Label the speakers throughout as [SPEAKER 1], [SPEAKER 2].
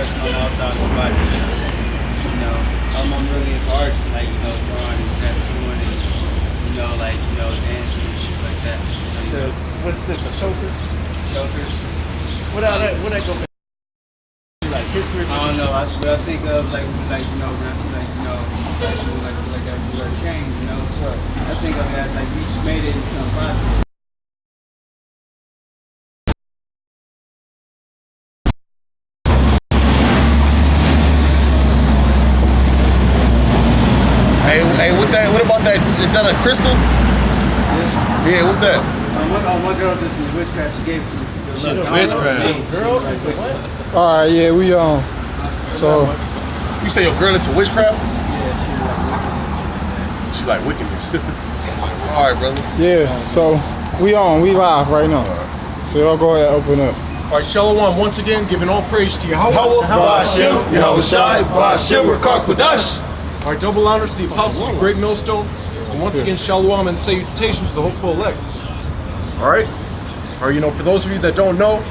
[SPEAKER 1] person on the outside of my body. You know, I'm really into arts, like, you know, drawing and tattooing and, like, dancing and shit like that.
[SPEAKER 2] What's this, the choker?
[SPEAKER 1] Choker.
[SPEAKER 2] What that go back to? Like history?
[SPEAKER 1] I don't know. I think of like that's like that change, I think of it as like you made it into something positive.
[SPEAKER 3] Hey, what about that? Is that a crystal?
[SPEAKER 1] Yes.
[SPEAKER 3] Yeah, what's that?
[SPEAKER 1] My girl just in witchcraft, she gave it to me.
[SPEAKER 3] Witchcraft.
[SPEAKER 2] Girl? What?
[SPEAKER 4] All right, yeah, we on. So
[SPEAKER 3] You say your girl into witchcraft?
[SPEAKER 1] Yeah,
[SPEAKER 3] She like wickedness. All right, brother.
[SPEAKER 4] yeah, so we live right now. So y'all go ahead and open up.
[SPEAKER 5] All right, Shalom once again, giving all praise to Yahweh.
[SPEAKER 3] Ba'ashem, Yahushai, Ba'ashem, Rakakwadash.
[SPEAKER 5] All right, double honors to the apostles of Great Millstone. And once again, Shalom and salutations to the hopeful elect. All right? For those of you that don't know,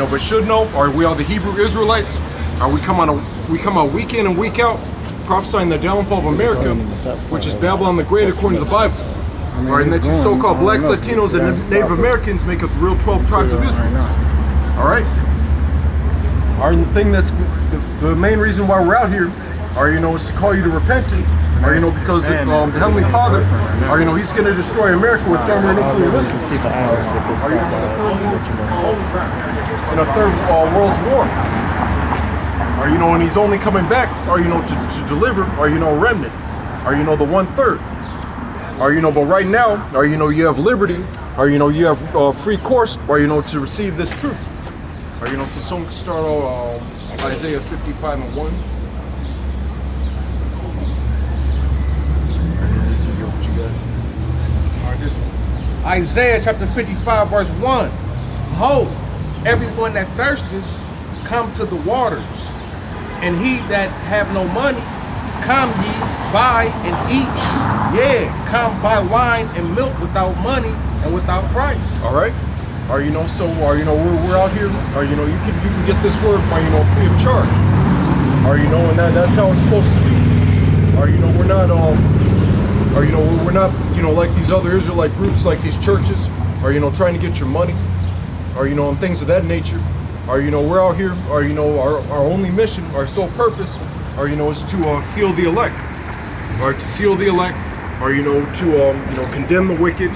[SPEAKER 5] but should know, we are the Hebrew Israelites. We come out week in and week out, prophesying the downfall of America, which is Babylon the Great according to the Bible. All right, and that you so-called blacks, Latinos, and Native Americans make up the real 12 tribes of Israel. All right? The thing that's the main reason why we're out here, is to call you to repentance, because the Heavenly Father, He's going to destroy America with thermonuclear missiles. In a third world's war. And He's only coming back, to deliver, a remnant, the 1/3. But right now, you have liberty, you have free course, to receive this truth. So someone can start Isaiah 55:1.
[SPEAKER 6] Isaiah chapter 55 verse 1. Behold, everyone that thirsteth, come to the waters, and he that have no money, come ye, buy and eat. Yeah, come buy wine and milk without money and without price.
[SPEAKER 5] All right. So we're out here. You can get this word, free of charge. And that's how it's supposed to be. We're not we're not like these other Israelite groups, like these churches, trying to get your money, and things of that nature. We're out here. Our only mission, our sole purpose, is to seal the elect. To seal the elect, to condemn the wicked,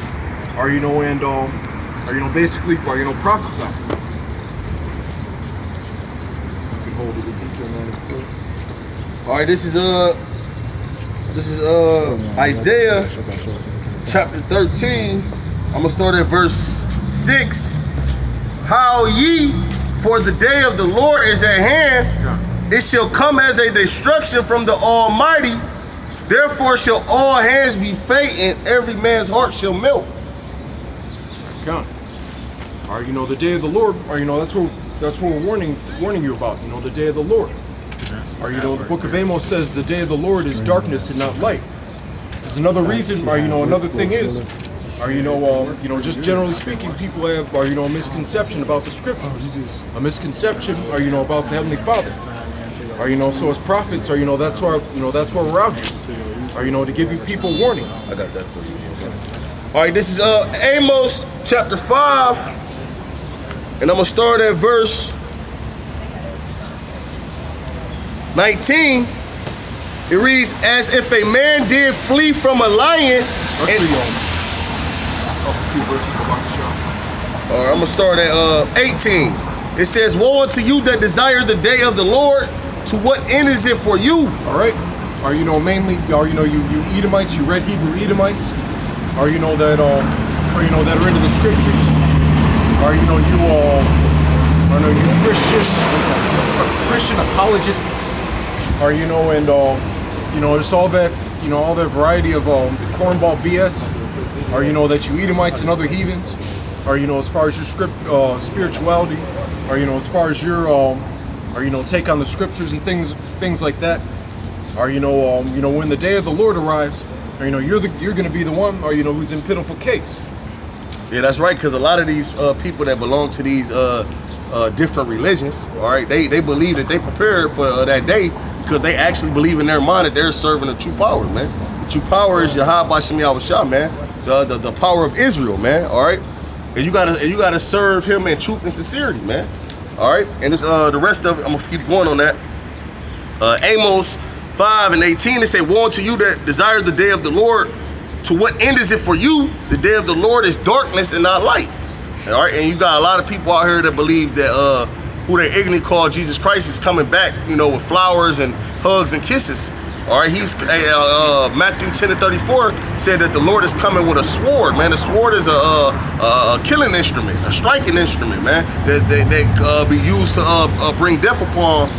[SPEAKER 5] and basically, prophesy.
[SPEAKER 3] All right, this is Isaiah chapter 13. I'm gonna start at verse 6. How ye, for the day of the Lord is at hand, it shall come as a destruction from the Almighty. Therefore shall all hands be faint, and every man's heart shall melt.
[SPEAKER 5] The day of the Lord, that's what we're warning you about, the day of the Lord. The book of Amos says the day of the Lord is darkness and not light. There's another reason, another thing is, just generally speaking, people have, a misconception about the scriptures. A misconception, about the Heavenly Father. So as prophets, that's why we're out here. To give you people warning.
[SPEAKER 3] I got that for you. All right, this is Amos chapter 5. And I'm going to start at verse 19. It reads, as if a man did flee from a lion. All right, I'm going to start at 18. It says, woe unto you that desire the day of the Lord. To what end is it for you?
[SPEAKER 5] All right. Mainly, you Edomites, you red Hebrew Edomites, that are into the scriptures. You Christian apologists, it's all that variety of cornball BS, that you Edomites and other heathens, as far as your spirituality, as far as your take on the scriptures and things like that, when the day of the Lord arrives, you're going to be the one, who's in pitiful case.
[SPEAKER 3] Yeah, that's right, because a lot of these people that belong to these different religions. All right, they believe that they prepared for that day because they actually believe in their mind that they're serving the true power, man. The true power is Yahweh Bashim Yahushua, man. The power of Israel, man. All right, and you gotta serve him in truth and sincerity, man. All right, and it's the rest of it. I'm gonna keep going on that. Amos 5:18, it say, "Woe unto you that desire the day of the Lord. To what end is it for you? The day of the Lord is darkness and not light." All right, and you got a lot of people out here that believe that who they ignorantly call Jesus Christ is coming back, with flowers and hugs and kisses. All right, he's Matthew 10:34 said that the Lord is coming with a sword, man. The sword is a killing instrument, a striking instrument, man. That be used to bring death upon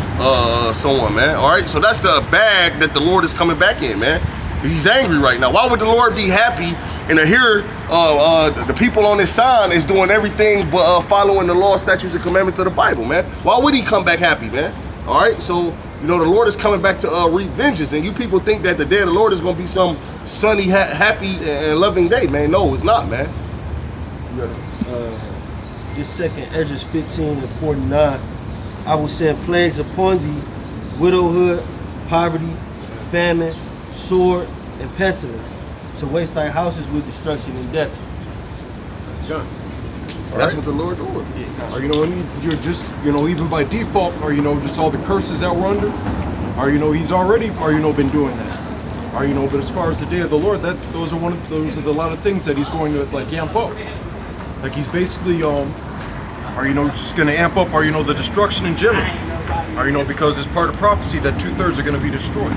[SPEAKER 3] someone, man. All right, so that's the bag that the Lord is coming back in, man. He's angry right now. Why would the Lord be happy and to hear the people on his side is doing everything but following the law, statutes, and commandments of the Bible, man? Why would he come back happy, man? All right, so the Lord is coming back to reap vengeance, and you people think that the day of the Lord is going to be some sunny, happy, and loving day, man. No, it's not, man.
[SPEAKER 2] This second Esdras 15:49, I will send plagues upon thee, widowhood, poverty, famine, sword, and pestilence, to waste thy houses with destruction and death.
[SPEAKER 5] Yeah.
[SPEAKER 3] That's what the Lord doing.
[SPEAKER 5] Or, and you're just, even by default, or, just all the curses that we're under, or, he's already, or, been doing that. Or, but as far as the day of the Lord, those are the lot of things that he's going to, like, amp up. Like, he's basically, just going to amp up, or, the destruction in general. Or, because it's part of prophecy that 2/3 are going to be destroyed.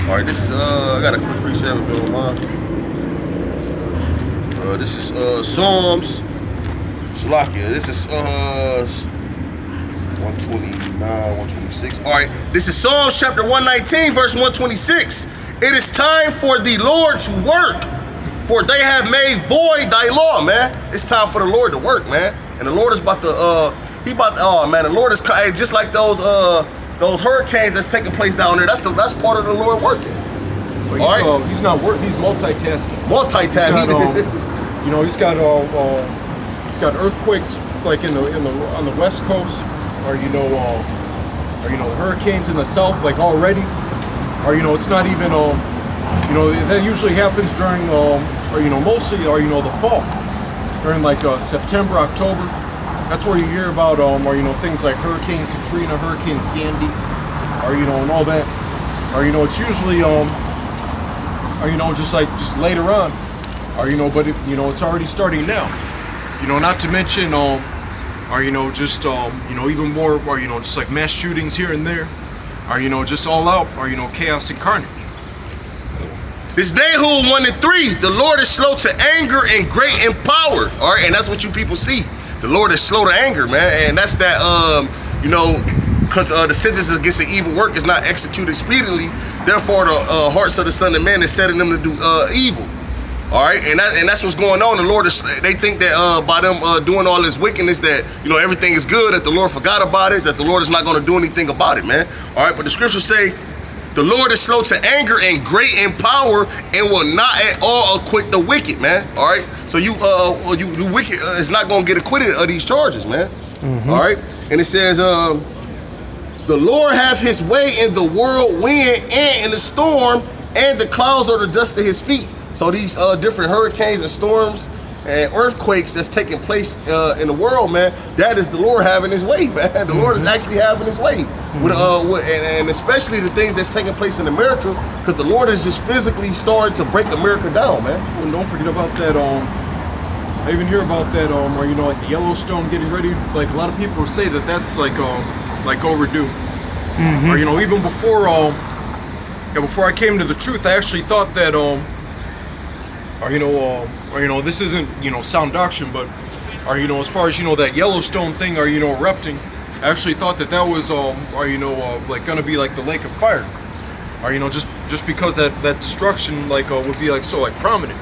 [SPEAKER 3] All right, this is, I got a quick reset if you don't mind. This is Psalms, Shalakia. This is 129, 126. All right, this is Psalms chapter 119, verse 126. It is time for the Lord to work, for they have made void thy law, man. It's time for the Lord to work, man. And the Lord is about to, oh man, the Lord is just like those hurricanes that's taking place down there. That's part of the Lord working.
[SPEAKER 5] Well, all right, he's not working. He's multitasking. He's got earthquakes like on the west coast, or the hurricanes in the south, like already, or it's not even that usually happens during mostly the fall, during like September, October. That's where you hear about things like Hurricane Katrina, Hurricane Sandy, or and all that, or it's usually just later on, or but it's already starting now, not to mention even more, or just like mass shootings here and there, or just all out, or chaos and carnage.
[SPEAKER 3] This Nahum 1:3, the Lord is slow to anger and great in power. All right, and that's what you people see. The Lord is slow to anger, man, and that's that, because the sentence against the evil work is not executed speedily. Therefore, the hearts of the Son of Man is setting them to do evil. All right, and that's what's going on. The Lord is. They think that by them doing all this wickedness, that everything is good. That the Lord forgot about it. That the Lord is not going to do anything about it, man. All right, but the scriptures say, the Lord is slow to anger and great in power, and will not at all acquit the wicked, man. All right, so you wicked is not going to get acquitted of these charges, man. Mm-hmm. All right, and it says, the Lord have his way in the whirlwind and in the storm, and the clouds are the dust of his feet. So these different hurricanes and storms and earthquakes that's taking place in the world, man, that is the Lord having his way, man. The Lord is actually having his way. And especially the things that's taking place in America, because the Lord is just physically starting to break America down, man.
[SPEAKER 5] And don't forget about that, I even hear about that, like the Yellowstone getting ready. Like a lot of people say that that's like overdue. Mm-hmm. Or, even before I came to the truth, I actually thought that, this isn't, sound doctrine, but, as far as, that Yellowstone thing, erupting, I actually thought that was, like gonna be like the lake of fire, or, just because that destruction, would be like so, prominent,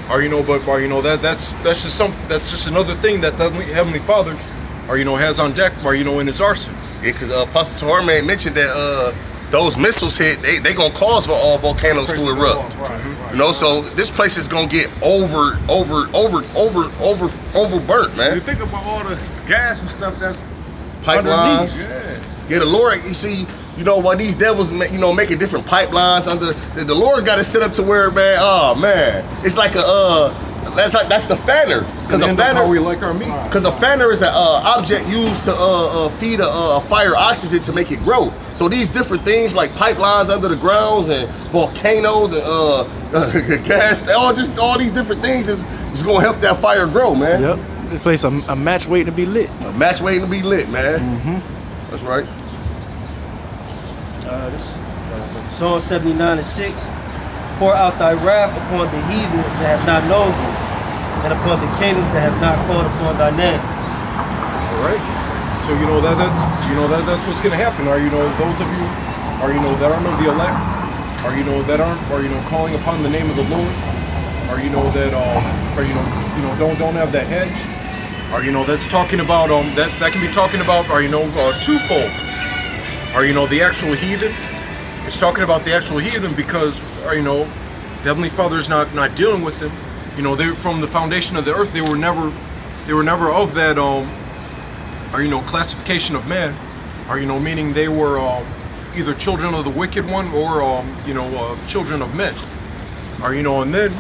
[SPEAKER 5] or, that's just another thing that the Heavenly Father, has on deck, or, in his arsenal.
[SPEAKER 3] Yeah, because Apostle Torme mentioned that, those missiles hit, they gonna cause for all volcanoes to erupt. You know, so this place is gonna get overburnt,
[SPEAKER 6] You
[SPEAKER 3] man.
[SPEAKER 6] think about all the gas and stuff that's
[SPEAKER 3] Pipelines.
[SPEAKER 6] underneath.
[SPEAKER 3] Yeah, the Lord, you see, you know, while these devils, making different pipelines under, the Lord got it set up to where, man, oh man, it's like that's the fanner, because a
[SPEAKER 5] And how
[SPEAKER 3] fanner.
[SPEAKER 5] we like our meat.
[SPEAKER 3] Because a fanner is an object used to feed a fire oxygen to make it grow. So these different things like pipelines under the grounds and volcanoes and gas, all these different things is going to help that fire grow, man.
[SPEAKER 7] Yep. This place a match waiting to be lit.
[SPEAKER 3] A match waiting to be lit, man. That's right.
[SPEAKER 2] This Psalm 79:6. Pour out thy wrath upon the heathen that have not known thee, and upon the kingdoms that have not called upon thy name.
[SPEAKER 5] All right. So that's what's gonna happen. Are those of you that aren't of the elect? That aren't calling upon the name of the Lord? That don't have that hedge? That's talking about that can be talking about twofold. The actual heathen. It's talking about the actual heathen because the Heavenly Father's not dealing with them. They from the foundation of the earth they were never of that classification of man. Meaning they were either children of the wicked one or children of men. And then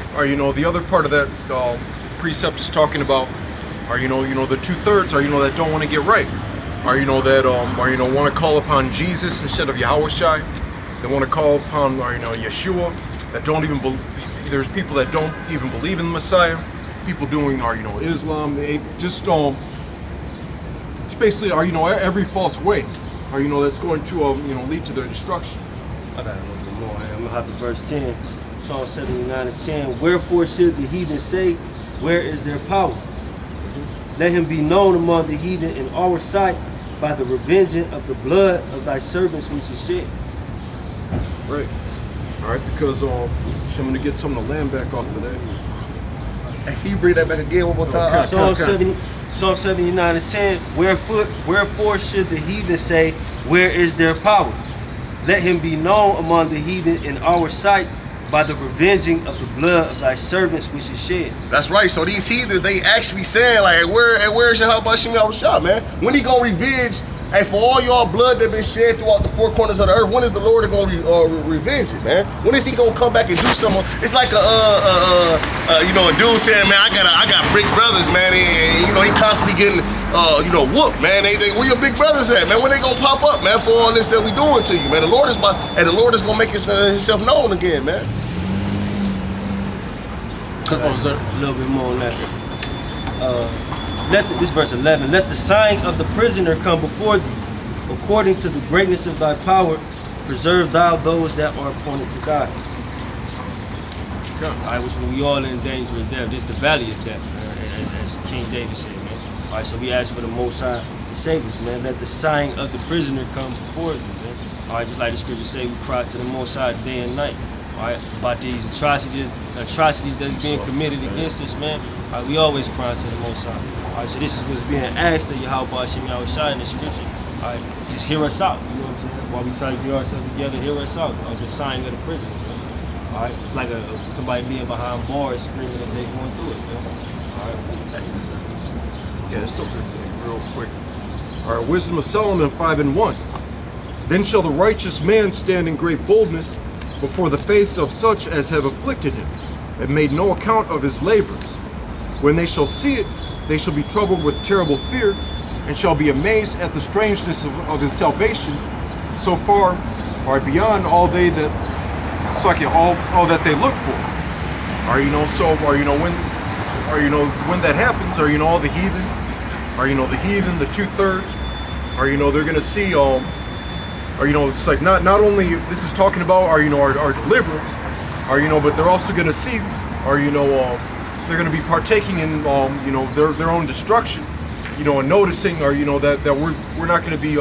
[SPEAKER 5] the other part of that precept is talking about the 2/3 that don't want to get right. That want to call upon Jesus instead of Yahushua. They want to call upon Yeshua. That don't even believe. There's people that don't even believe in the Messiah. People doing Islam. It's basically every false way. That's going to lead to their destruction.
[SPEAKER 2] I got a little bit more. I'm gonna have to verse 10. Psalm 79:10. Wherefore should the heathen say, where is their power? Let him be known among the heathen in our sight by the revenging of the blood of thy servants which is shed.
[SPEAKER 5] Right. All right, because I'm going to get some of the land back off of that.
[SPEAKER 3] Can you bring that back again one more time?
[SPEAKER 5] Okay.
[SPEAKER 2] Psalm 79:10. Wherefore should the heathen say, where is their power? Let him be known among the heathen in our sight by the revenging of the blood of thy servants which is shed.
[SPEAKER 3] That's right. So these heathens, they actually saying like, where's Yahushua Yahushua, man? When he gonna revenge? Hey, for all y'all blood that been shed throughout the four corners of the earth, when is the Lord gonna revenge it, man? When is he gonna come back and do something? It's like a dude saying, man, I got big brothers, man, and he constantly getting whooped, man. Where your big brothers at, man? When they gonna pop up, man, for all this that we doing to you, man? The Lord is gonna make himself known again, man.
[SPEAKER 2] A little bit more on that. This verse 11. Let the sighing of the prisoner come before thee. According to the greatness of thy power, preserve thou those that are appointed to die. All right, which when we all in danger of death, this is the valley of death, man, as King David said, man. All right, so we ask for the Most High to save us, man. Let the sighing of the prisoner come before thee, man. All right, just like the scriptures say, we cry to the Most High day and night. All right, about these atrocities that's being committed against us, man. All right, we always cry to the Most High. All right, so this is what's being asked of Yahweh Hashem Yahushua in the scripture. All right, just hear us out. You know what I'm saying? While we try to get ourselves together, hear us out. The signing of the prisoners, man. All right, it's like somebody being behind bars screaming that they're going through it, man. All right.
[SPEAKER 5] Yeah, there's something real quick. All right, Wisdom of Solomon 5:1. Then shall the righteous man stand in great boldness before the face of such as have afflicted him, and made no account of his labors. When they shall see it, they shall be troubled with terrible fear, and shall be amazed at the strangeness of his salvation, so far or beyond all that they look for. When that happens, all the heathen, the heathen, the 2/3, they're gonna see it's like not only this is talking about our deliverance, but they're also gonna see, they're gonna be partaking in their own destruction, and noticing, that we're not gonna be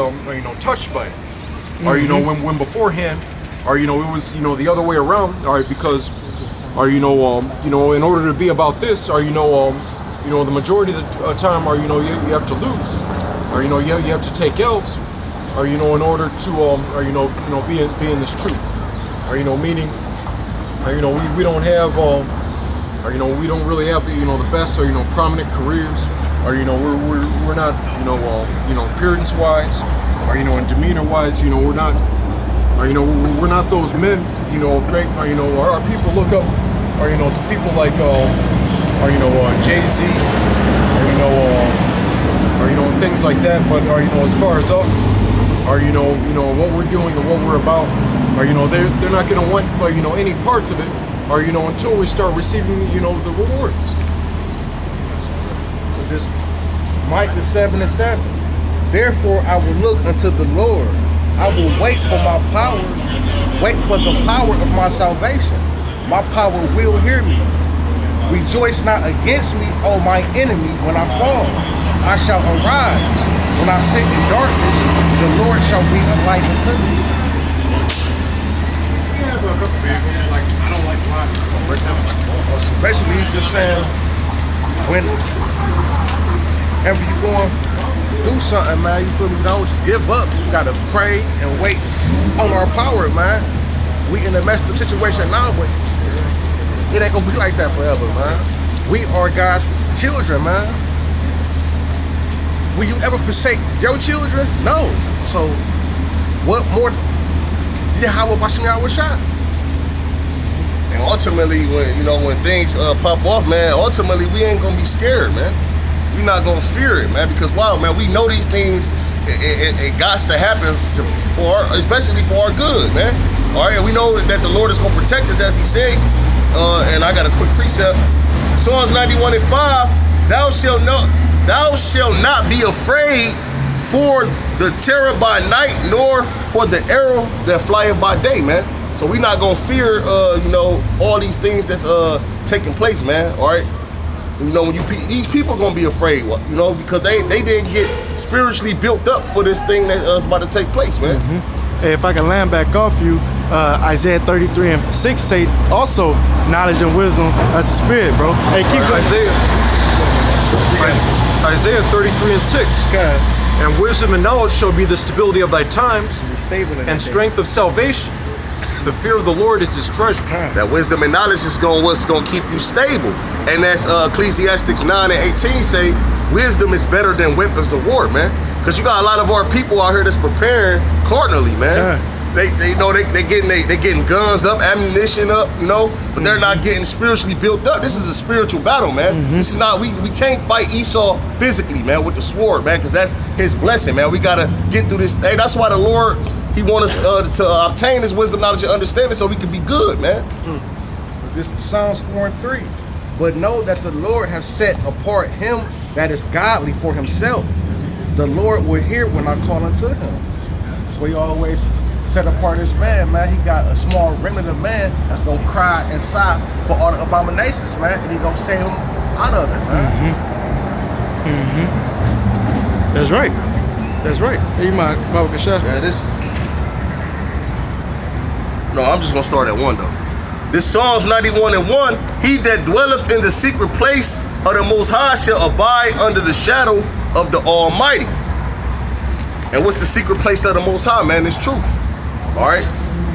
[SPEAKER 5] touched by it, when beforehand, it was the other way around, because, in order to be about this, the majority of the time, you have to lose, you have to take L's. or in order to be in this truth, or meaning, or we don't have we don't really have the best or prominent careers, or we're not appearance wise, or in demeanor wise, we're not, or we're not those men of great, or our people look up, or to people like Jay-Z, or things like that. But as far as us, or what we're doing and what we're about, or they're not gonna want any parts of it, or until we start receiving the rewards.
[SPEAKER 6] This Micah 7:7. Therefore I will look unto the Lord. I will wait for my power. Wait for the power of my salvation. My power will hear me. Rejoice not against me, O my enemy, when I fall. I shall arise. When I sit in darkness, the Lord shall be a light unto me.
[SPEAKER 3] You have a couple vehicles, like, I don't like driving. I don't break down, like,
[SPEAKER 6] So basically he's just saying, whenever you going do something, man, you feel me, don't just give up. You gotta pray and wait on our power, man. We in a messed up situation now, but it ain't gonna be like that forever, man. We are God's children, man. Will you ever forsake your children? No. So what more? Yahweh Bashim Yahweh Shah.
[SPEAKER 3] And ultimately, when things pop off, man, ultimately we ain't gonna be scared, man. We not gonna fear it, man, because wow, man, we know these things. It got to happen especially for our good, man. All right, and we know that the Lord is gonna protect us, as He said. And I got a quick precept. Psalms 91:5. Thou shalt not be afraid for the terror by night, nor for the arrow that flieth by day, man. So we not gonna fear, all these things that's taking place, man. All right. When these people gonna be afraid, because they didn't get spiritually built up for this thing that's about to take place, man.
[SPEAKER 7] Mm-hmm. Hey, if I can land back off you, Isaiah 33:6 say also knowledge and wisdom as a spirit, bro. Hey, keep going.
[SPEAKER 5] Isaiah 33:6.
[SPEAKER 7] Okay.
[SPEAKER 5] And wisdom and knowledge shall be the stability of thy times, and strength of salvation. The fear of the Lord is His treasure.
[SPEAKER 3] That wisdom and knowledge is what's gonna keep you stable. And that's Ecclesiastes 9:18 say, wisdom is better than weapons of war, man. Because you got a lot of our people out here that's preparing carnally, man.
[SPEAKER 7] Yeah.
[SPEAKER 3] They getting guns up, ammunition up, but they're not getting spiritually built up. This is a spiritual battle, man. This is not, we can't fight Esau physically, man, with the sword, man, because that's his blessing, man. We gotta get through this. Hey, that's why the Lord, He wants us to obtain His wisdom, knowledge, and understanding so we can be good, man.
[SPEAKER 6] This is Psalms 4:3. But know that the Lord has set apart him that is godly for Himself. The Lord will hear when I call unto Him. So He always set apart His man, man. He got a small remnant of man that's gonna cry and sigh for all the abominations, man, and He gonna save him out of it, man.
[SPEAKER 7] That's right. That's right. Hey, my Baba Kashash.
[SPEAKER 3] Yeah, No, I'm just gonna start at 1 though. This Psalms 91:1, he that dwelleth in the secret place of the Most High shall abide under the shadow of the Almighty. And what's the secret place of the Most High, man? It's truth. All right?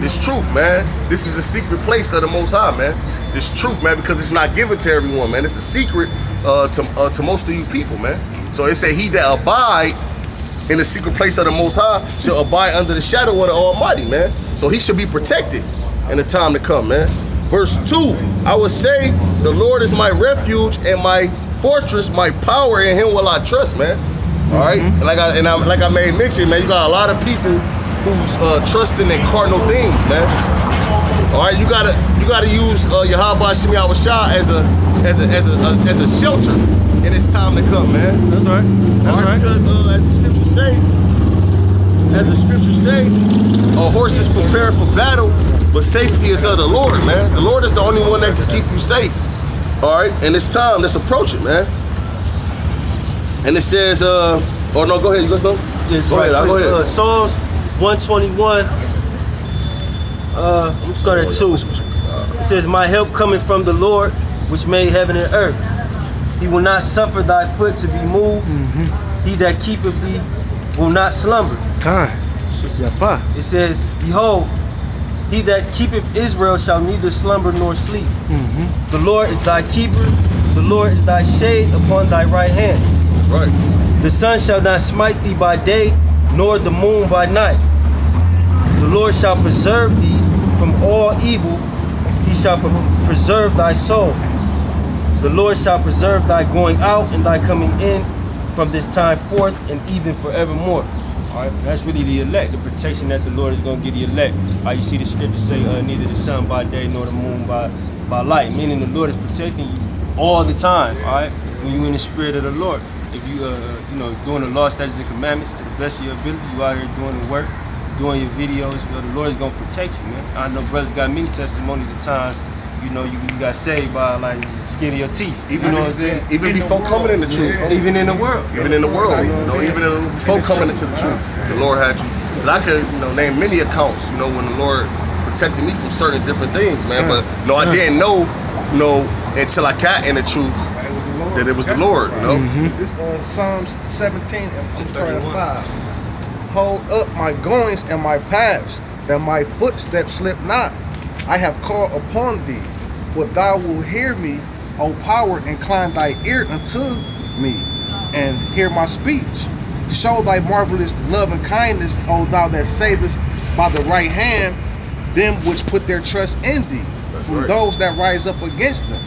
[SPEAKER 3] This truth, man. This is the secret place of the Most High, man. This truth, man, because it's not given to everyone, man. It's a secret to most of you people, man. So it say he that abide in the secret place of the Most High shall abide under the shadow of the Almighty, man. So he should be protected in the time to come, man. Verse 2, I will say, the Lord is my refuge and my fortress, my power, in Him will I trust, man. All right, like I made mention, man, you got a lot of people who's trusting in cardinal things, man. All right, you gotta use Yahweh Shem Yahweh Shah as a shelter in this time to come, man.
[SPEAKER 7] That's right. That's right.
[SPEAKER 3] Because as the scriptures say, a horse is prepared for battle, but safety is of the Lord, man. The Lord is the only one that can keep you safe. All right, and it's time. Let's approach it, man. And it says, oh no, go ahead. You got something?
[SPEAKER 2] Yes,
[SPEAKER 3] Go ahead. Go ahead.
[SPEAKER 2] Psalms 121. I'm gonna start at 2. It says, my help cometh from the Lord, which made heaven and earth. He will not suffer thy foot to be moved. He that keepeth thee will not slumber.
[SPEAKER 7] Yapa.
[SPEAKER 2] It says, "Behold, he that keepeth Israel shall neither slumber nor sleep. The Lord is thy keeper. The Lord is thy shade upon thy right hand.
[SPEAKER 3] That's right.
[SPEAKER 2] The sun shall not smite thee by day, nor the moon by night. The Lord shall preserve thee from all evil. He shall preserve thy soul. The Lord shall preserve thy going out and thy coming in from this time forth and even forevermore." All right, that's really the elect, the protection that the Lord is going to give the elect. You see the scripture say, neither the sun by day nor the moon by light, meaning the Lord is protecting you all the time. All right, when you're in the spirit of the Lord. If you doing the law, statutes, and commandments to the best of your ability, you out here doing the work, doing your videos, the Lord is gonna protect you, man. I know brothers got many testimonies of times, you got saved by like the skin of your teeth.
[SPEAKER 3] Even
[SPEAKER 2] you know what I'm saying?
[SPEAKER 3] Even before coming in the truth.
[SPEAKER 2] Even in the world.
[SPEAKER 3] Even in the world, even before coming into the truth, the Lord had you. But I could, name many accounts, when the Lord protected me from certain different things, man. But I didn't know, until I got in the truth that it was the Lord,
[SPEAKER 6] This Psalms 17 and starting at 5. Hold up my goings and my paths, that my footsteps slip not. I have called upon thee, for thou wilt hear me. O power, incline thy ear unto me, and hear my speech. Show thy marvelous love and kindness, O thou that savest by the right hand them which put their trust in thee, from those that rise up against them.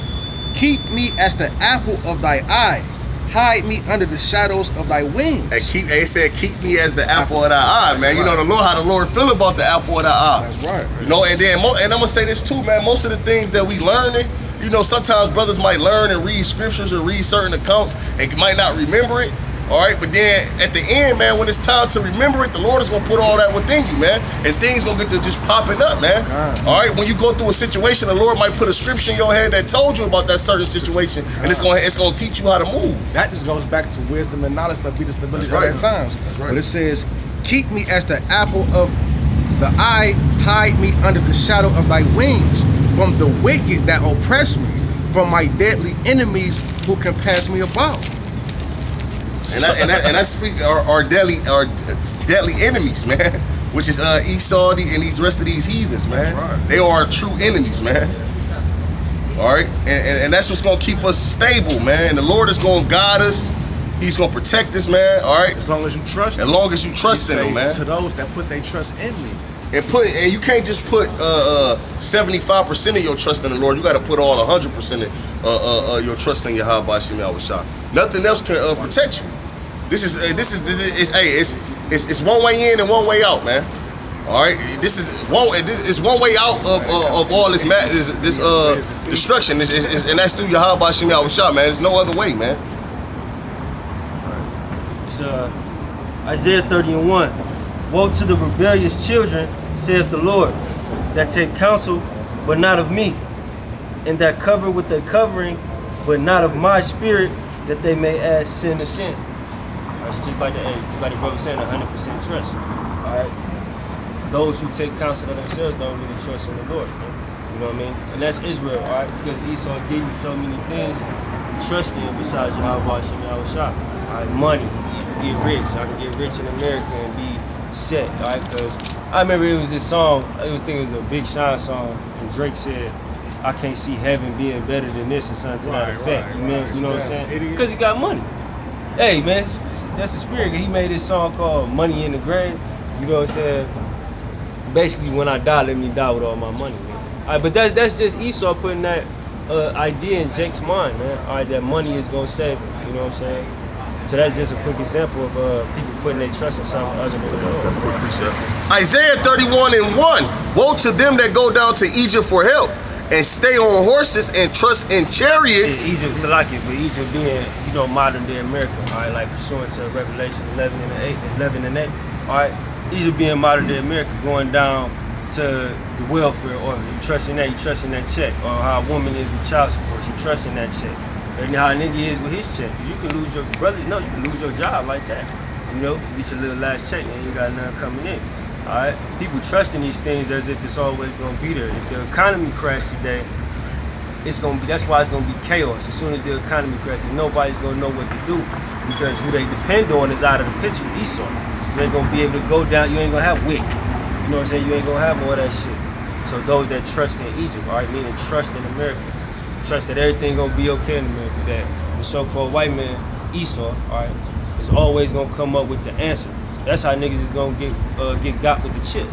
[SPEAKER 6] Keep me as the apple of thy eye. Hide me under the shadows of thy wings.
[SPEAKER 3] And it said, keep me as the apple of thy eye, man. You know how the Lord feel about the apple of thy eye.
[SPEAKER 6] That's right.
[SPEAKER 3] And then, and I'm gonna say this too, man. Most of the things that we learning, sometimes brothers might learn and read scriptures or read certain accounts and might not remember it. All right, but then at the end, man, when it's time to remember it, the Lord is gonna put all that within you, man, and things gonna get to just popping up, man. All right, when you go through a situation, the Lord might put a scripture in your head that told you about that certain situation, and it's gonna teach you how to move.
[SPEAKER 6] That just goes back to wisdom and knowledge to be the stability at times.
[SPEAKER 3] That's right.
[SPEAKER 6] But it says, keep me as the apple of the eye, hide me under the shadow of thy wings, from the wicked that oppress me, from my deadly enemies who compass me about.
[SPEAKER 3] And I speak our deadly enemies, man, which is Esau and these rest of these heathens, man. Right. They are our true enemies, man. All right, and that's what's gonna keep us stable, man. And the Lord is gonna guide us. He's gonna protect us, man. All right.
[SPEAKER 5] As long as you trust.
[SPEAKER 3] As long as you trust in Him, man.
[SPEAKER 5] To those that put their trust in me.
[SPEAKER 3] And you can't just put 75% of your trust in the Lord. You got to put all 100% of your trust in Yahweh Hashem Yahushua. Nothing else can protect you. This is one way in and one way out, man. All right, this is one way out of all this destruction, and that's through Yahweh Hashem Yahushua, man. There's no other way, man.
[SPEAKER 2] It's Isaiah 30:1. Woe to the rebellious children, saith the Lord, that take counsel, but not of me, and that cover with their covering, but not of my spirit, that they may add sin to sin. That's just like the brother saying, 100% trust. All right. Those who take counsel of themselves don't really trust in the Lord. Man. You know what I mean? And that's Israel, all right? Because Esau gave you so many things to trust in besides Yahweh Shem Yahushua. All right, money, you get rich. I can get rich in America and be set, all right? Because I remember it was this song, I think it was a Big Sean song, and Drake said, I can't see heaven being better than this or something to that effect. You know what I'm saying? Because he got money. Hey, man, that's the spirit. He made this song called Money in the Grave. You know what I'm saying? Basically, when I die, let me die with all my money, man. All right, but that's just Esau putting that idea in Jake's mind, man. All right, that money is going to save him. You know what I'm saying? So that's just a quick example of people putting their trust in something other than the Lord.
[SPEAKER 3] Isaiah 31:1. Woe to them that go down to Egypt for help and stay on horses and trust in chariots.
[SPEAKER 2] Yeah, Egypt, Salakia, but Egypt being, modern day America, all right, like pursuant to Revelation 11 and 8, all right, Egypt being modern day America, going down to the welfare, or you trust in that check, or how a woman is with child support, you trust in that check. And how a nigga is with his check, because you can lose your brothers. No, you can lose your job like that. You get your little last check and you got nothing coming in. All right, people trust in these things as if it's always gonna be there. If the economy crashed today, that's why it's gonna be chaos. As soon as the economy crashes, nobody's gonna know what to do because who they depend on is out of the picture. Esau. You ain't gonna be able to go down. You ain't gonna have WIC. You know what I'm saying? You ain't gonna have all that shit. So those that trust in Egypt, all right, meaning trust in America, trust that everything gonna be okay in America. That the so-called white man Esau, all right, is always gonna come up with the answer. That's how niggas is gonna get got with the chip.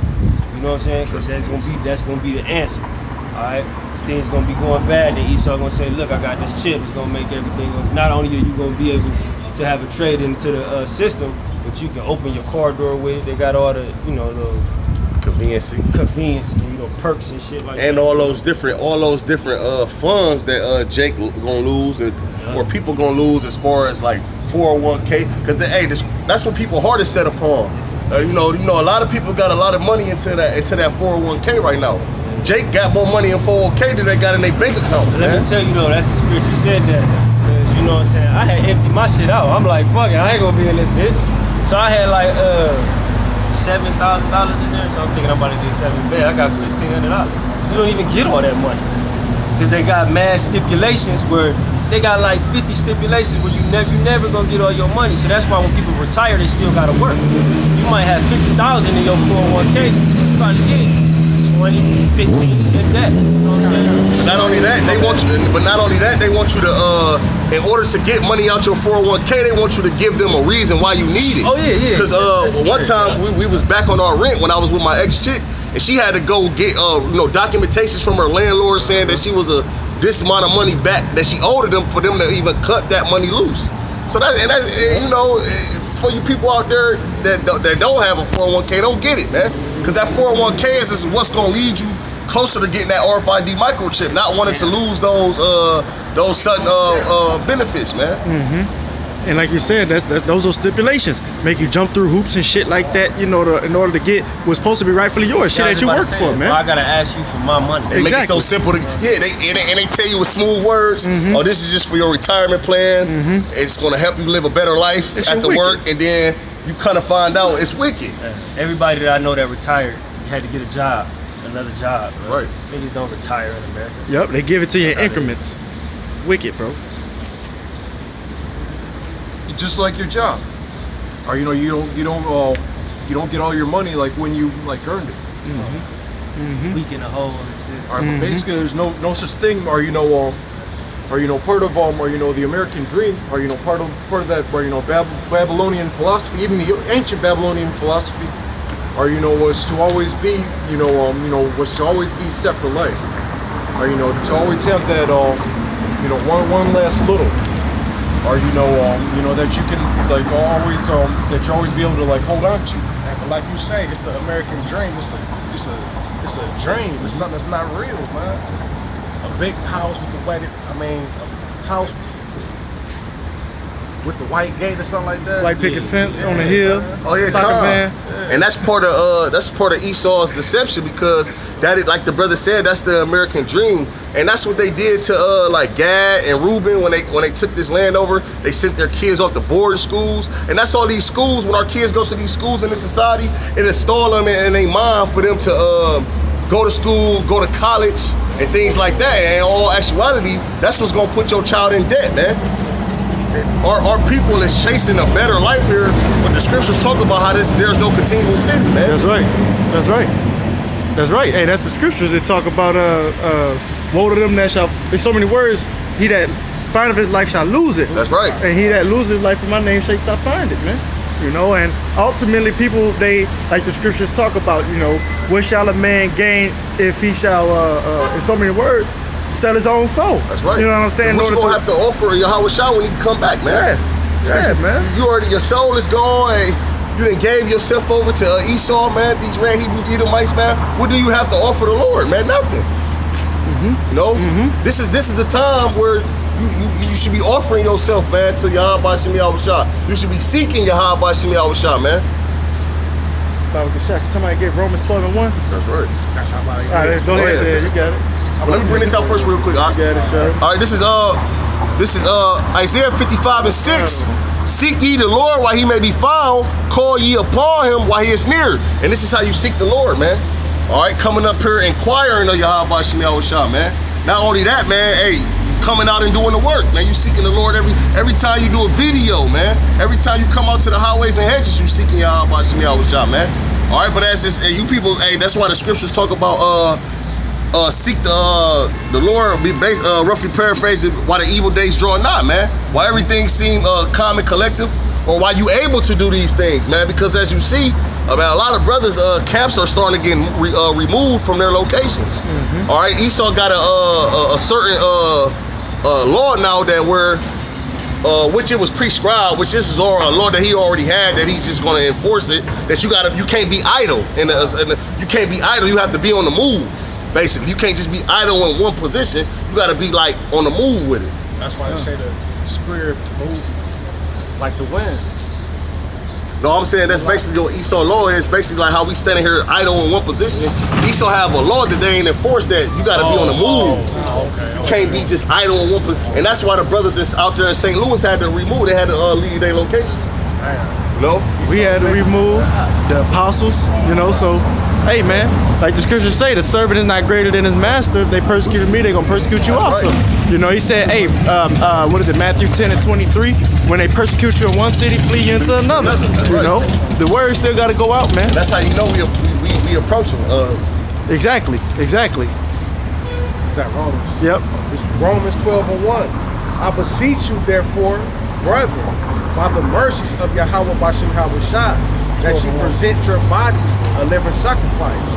[SPEAKER 2] You know what I'm saying? Because that's gonna be the answer. All right, things gonna be going bad. Then Esau gonna say, look, I got this chip. It's gonna make everything. Not only are you gonna be able to have a trade into the system, but you can open your car door with it. They got all the, you know, the convenience, you know, perks and shit like that.
[SPEAKER 3] And all those different funds that Jake gonna lose, or people gonna lose as far as like 401k. Because that's what people hardest set upon. You know, a lot of people got a lot of money into that 401k right now. Jake got more money in 401k than they got in their bank accounts.
[SPEAKER 2] Let me tell you though, that's the spirit you said that. Because you know what I'm saying, I had emptied my shit out. I'm like, fuck it, I ain't gonna be in this bitch. So I had like $7,000 in there. So I'm thinking I'm about to get 7 bad. I got $1,500. You don't even get all that money. Because they got mad stipulations where they got like 50 stipulations where you never gonna get all your money. So that's why when people retire, they still gotta work. You might have 50,000 in your 401k, you probably get 20, 15 in debt. You know what I'm saying?
[SPEAKER 3] Not only that, they want you to, in order to get money out your 401k, they want you to give them a reason why you need it.
[SPEAKER 2] Oh yeah.
[SPEAKER 3] Because one time we was back on our rent when I was with my ex-chick, and she had to go get documentations from her landlord saying that she was this amount of money back that she owed them for them to even cut that money loose. So for you people out there that don't have a 401k, don't get it, man. Because that 401k is what's gonna lead you closer to getting that RFID microchip, not wanting to lose those sudden benefits, man.
[SPEAKER 7] Mm-hmm. And like you said, those are stipulations. Make you jump through hoops and shit like that, you know, in order to get what's supposed to be rightfully yours, shit that you work for, man.
[SPEAKER 2] I gotta ask you for my money.
[SPEAKER 3] They make it so simple to, they tell you with smooth words, oh, this is just for your retirement plan. It's gonna help you live a better life after work, and then you kind of find out it's wicked.
[SPEAKER 2] Everybody that I know that retired had to get a job, another job.
[SPEAKER 3] Right.
[SPEAKER 2] Niggas don't retire in America.
[SPEAKER 7] Yep, they give it to you in increments. Wicked, bro.
[SPEAKER 5] Just like your job, or you don't get all your money like when you like earned it.
[SPEAKER 2] Week in a hole and shit.
[SPEAKER 5] All right, but basically there's no such thing, or part of the American dream, or part of that, Babylonian philosophy, even the ancient Babylonian philosophy, was to always be set for life, or to always have that one last little. Or that you can that you always be able to like hold on to. And like you say, it's the American dream. It's a dream. It's something that's not real, man. A big house with a house with the white gate or something like that.
[SPEAKER 7] White picket fence on the hill.
[SPEAKER 3] Oh yeah,
[SPEAKER 7] soccer van.
[SPEAKER 3] And that's part of Esau's deception, because that is, like the brother said, that's the American dream, and that's what they did to like Gad and Reuben when they took this land over. They sent their kids off to boarding schools, and that's all these schools. When our kids go to these schools in this society, it install them in their mind for them to go to school, go to college, and things like that. And in all actuality, that's what's gonna put your child in debt, man. Our people is chasing a better life here, but the scriptures talk about how there's no continual city, man.
[SPEAKER 7] That's right. Hey, that's the scriptures that talk about woe to them that shall, in so many words, he that findeth his life shall lose it.
[SPEAKER 3] That's right.
[SPEAKER 7] And he that loses his life for my name's sake shall find it, man. And ultimately people, they, like the scriptures talk about, what shall a man gain if he shall, in so many words, sell his own soul.
[SPEAKER 3] That's right.
[SPEAKER 7] You know what I'm saying?
[SPEAKER 3] What you gonna have to offer Yahweh Shah when he come back, man?
[SPEAKER 7] Yeah, man.
[SPEAKER 3] You already, your soul is gone. You done gave yourself over to Esau, man. These ran Hebrew Edomites, man. What do you have to offer the Lord, man? Nothing. This is the time where you should be offering yourself, man, to Yahweh Bashem Yahweh Shah. You should be seeking Yahweh Bashem Yahweh Shah, man.
[SPEAKER 7] Can somebody get Romans 12:1?
[SPEAKER 3] That's right.
[SPEAKER 5] That's how I
[SPEAKER 7] All right, go ahead. Yeah, you got it.
[SPEAKER 3] Let me bring this out first real quick.
[SPEAKER 7] You got it, sir.
[SPEAKER 3] All right, this is Isaiah 55:6. Seek ye the Lord while he may be found. Call ye upon him while he is near. And this is how you seek the Lord, man. All right, coming up here inquiring of Yahweh Bashem Yahweh Shah, man. Not only that, man, hey, coming out and doing the work, man. You seeking the Lord every time you do a video, man. Every time you come out to the highways and hedges, you seeking Yahweh Shem Yahushua, man. All right, but you people, hey, that's why the scriptures talk about seek the Lord, be based, roughly paraphrasing, why the evil days draw not, man. Why everything seem calm and collective, or why you able to do these things, man. Because as you see, a lot of brothers' camps are starting to get removed from their locations. All right, Esau got a certain law now that which it was prescribed, which this is a law that he already had, that he's just going to enforce it. That you can't be idle, you can't be idle. You have to be on the move. Basically, you can't just be idle in one position. You got to be like on the move with it.
[SPEAKER 6] That's why they say the spirit move like the wind.
[SPEAKER 3] No, I'm saying that's basically what Esau law is. Basically like how we standing here idle in one position. Esau have a law that they ain't enforced, that you got to be on the move. You can't be just idle in one position. And that's why the brothers that's out there in St. Louis had to remove. They had to leave their locations. No,
[SPEAKER 7] We had to remove the apostles, so, hey man, like the scriptures say, the servant is not greater than his master. If they persecuted me, they're going to persecute you also. He said, hey, what is it, Matthew 10:23? When they persecute you in one city, flee into another. The word still got to go out, man.
[SPEAKER 3] that's how you know we approach them.
[SPEAKER 7] Exactly.
[SPEAKER 6] Is that Romans?
[SPEAKER 7] Yep.
[SPEAKER 6] It's Romans 12:1. I beseech you, therefore, brethren, by the mercies of Yahweh Bashem Yahushua, that you present your bodies a living sacrifice,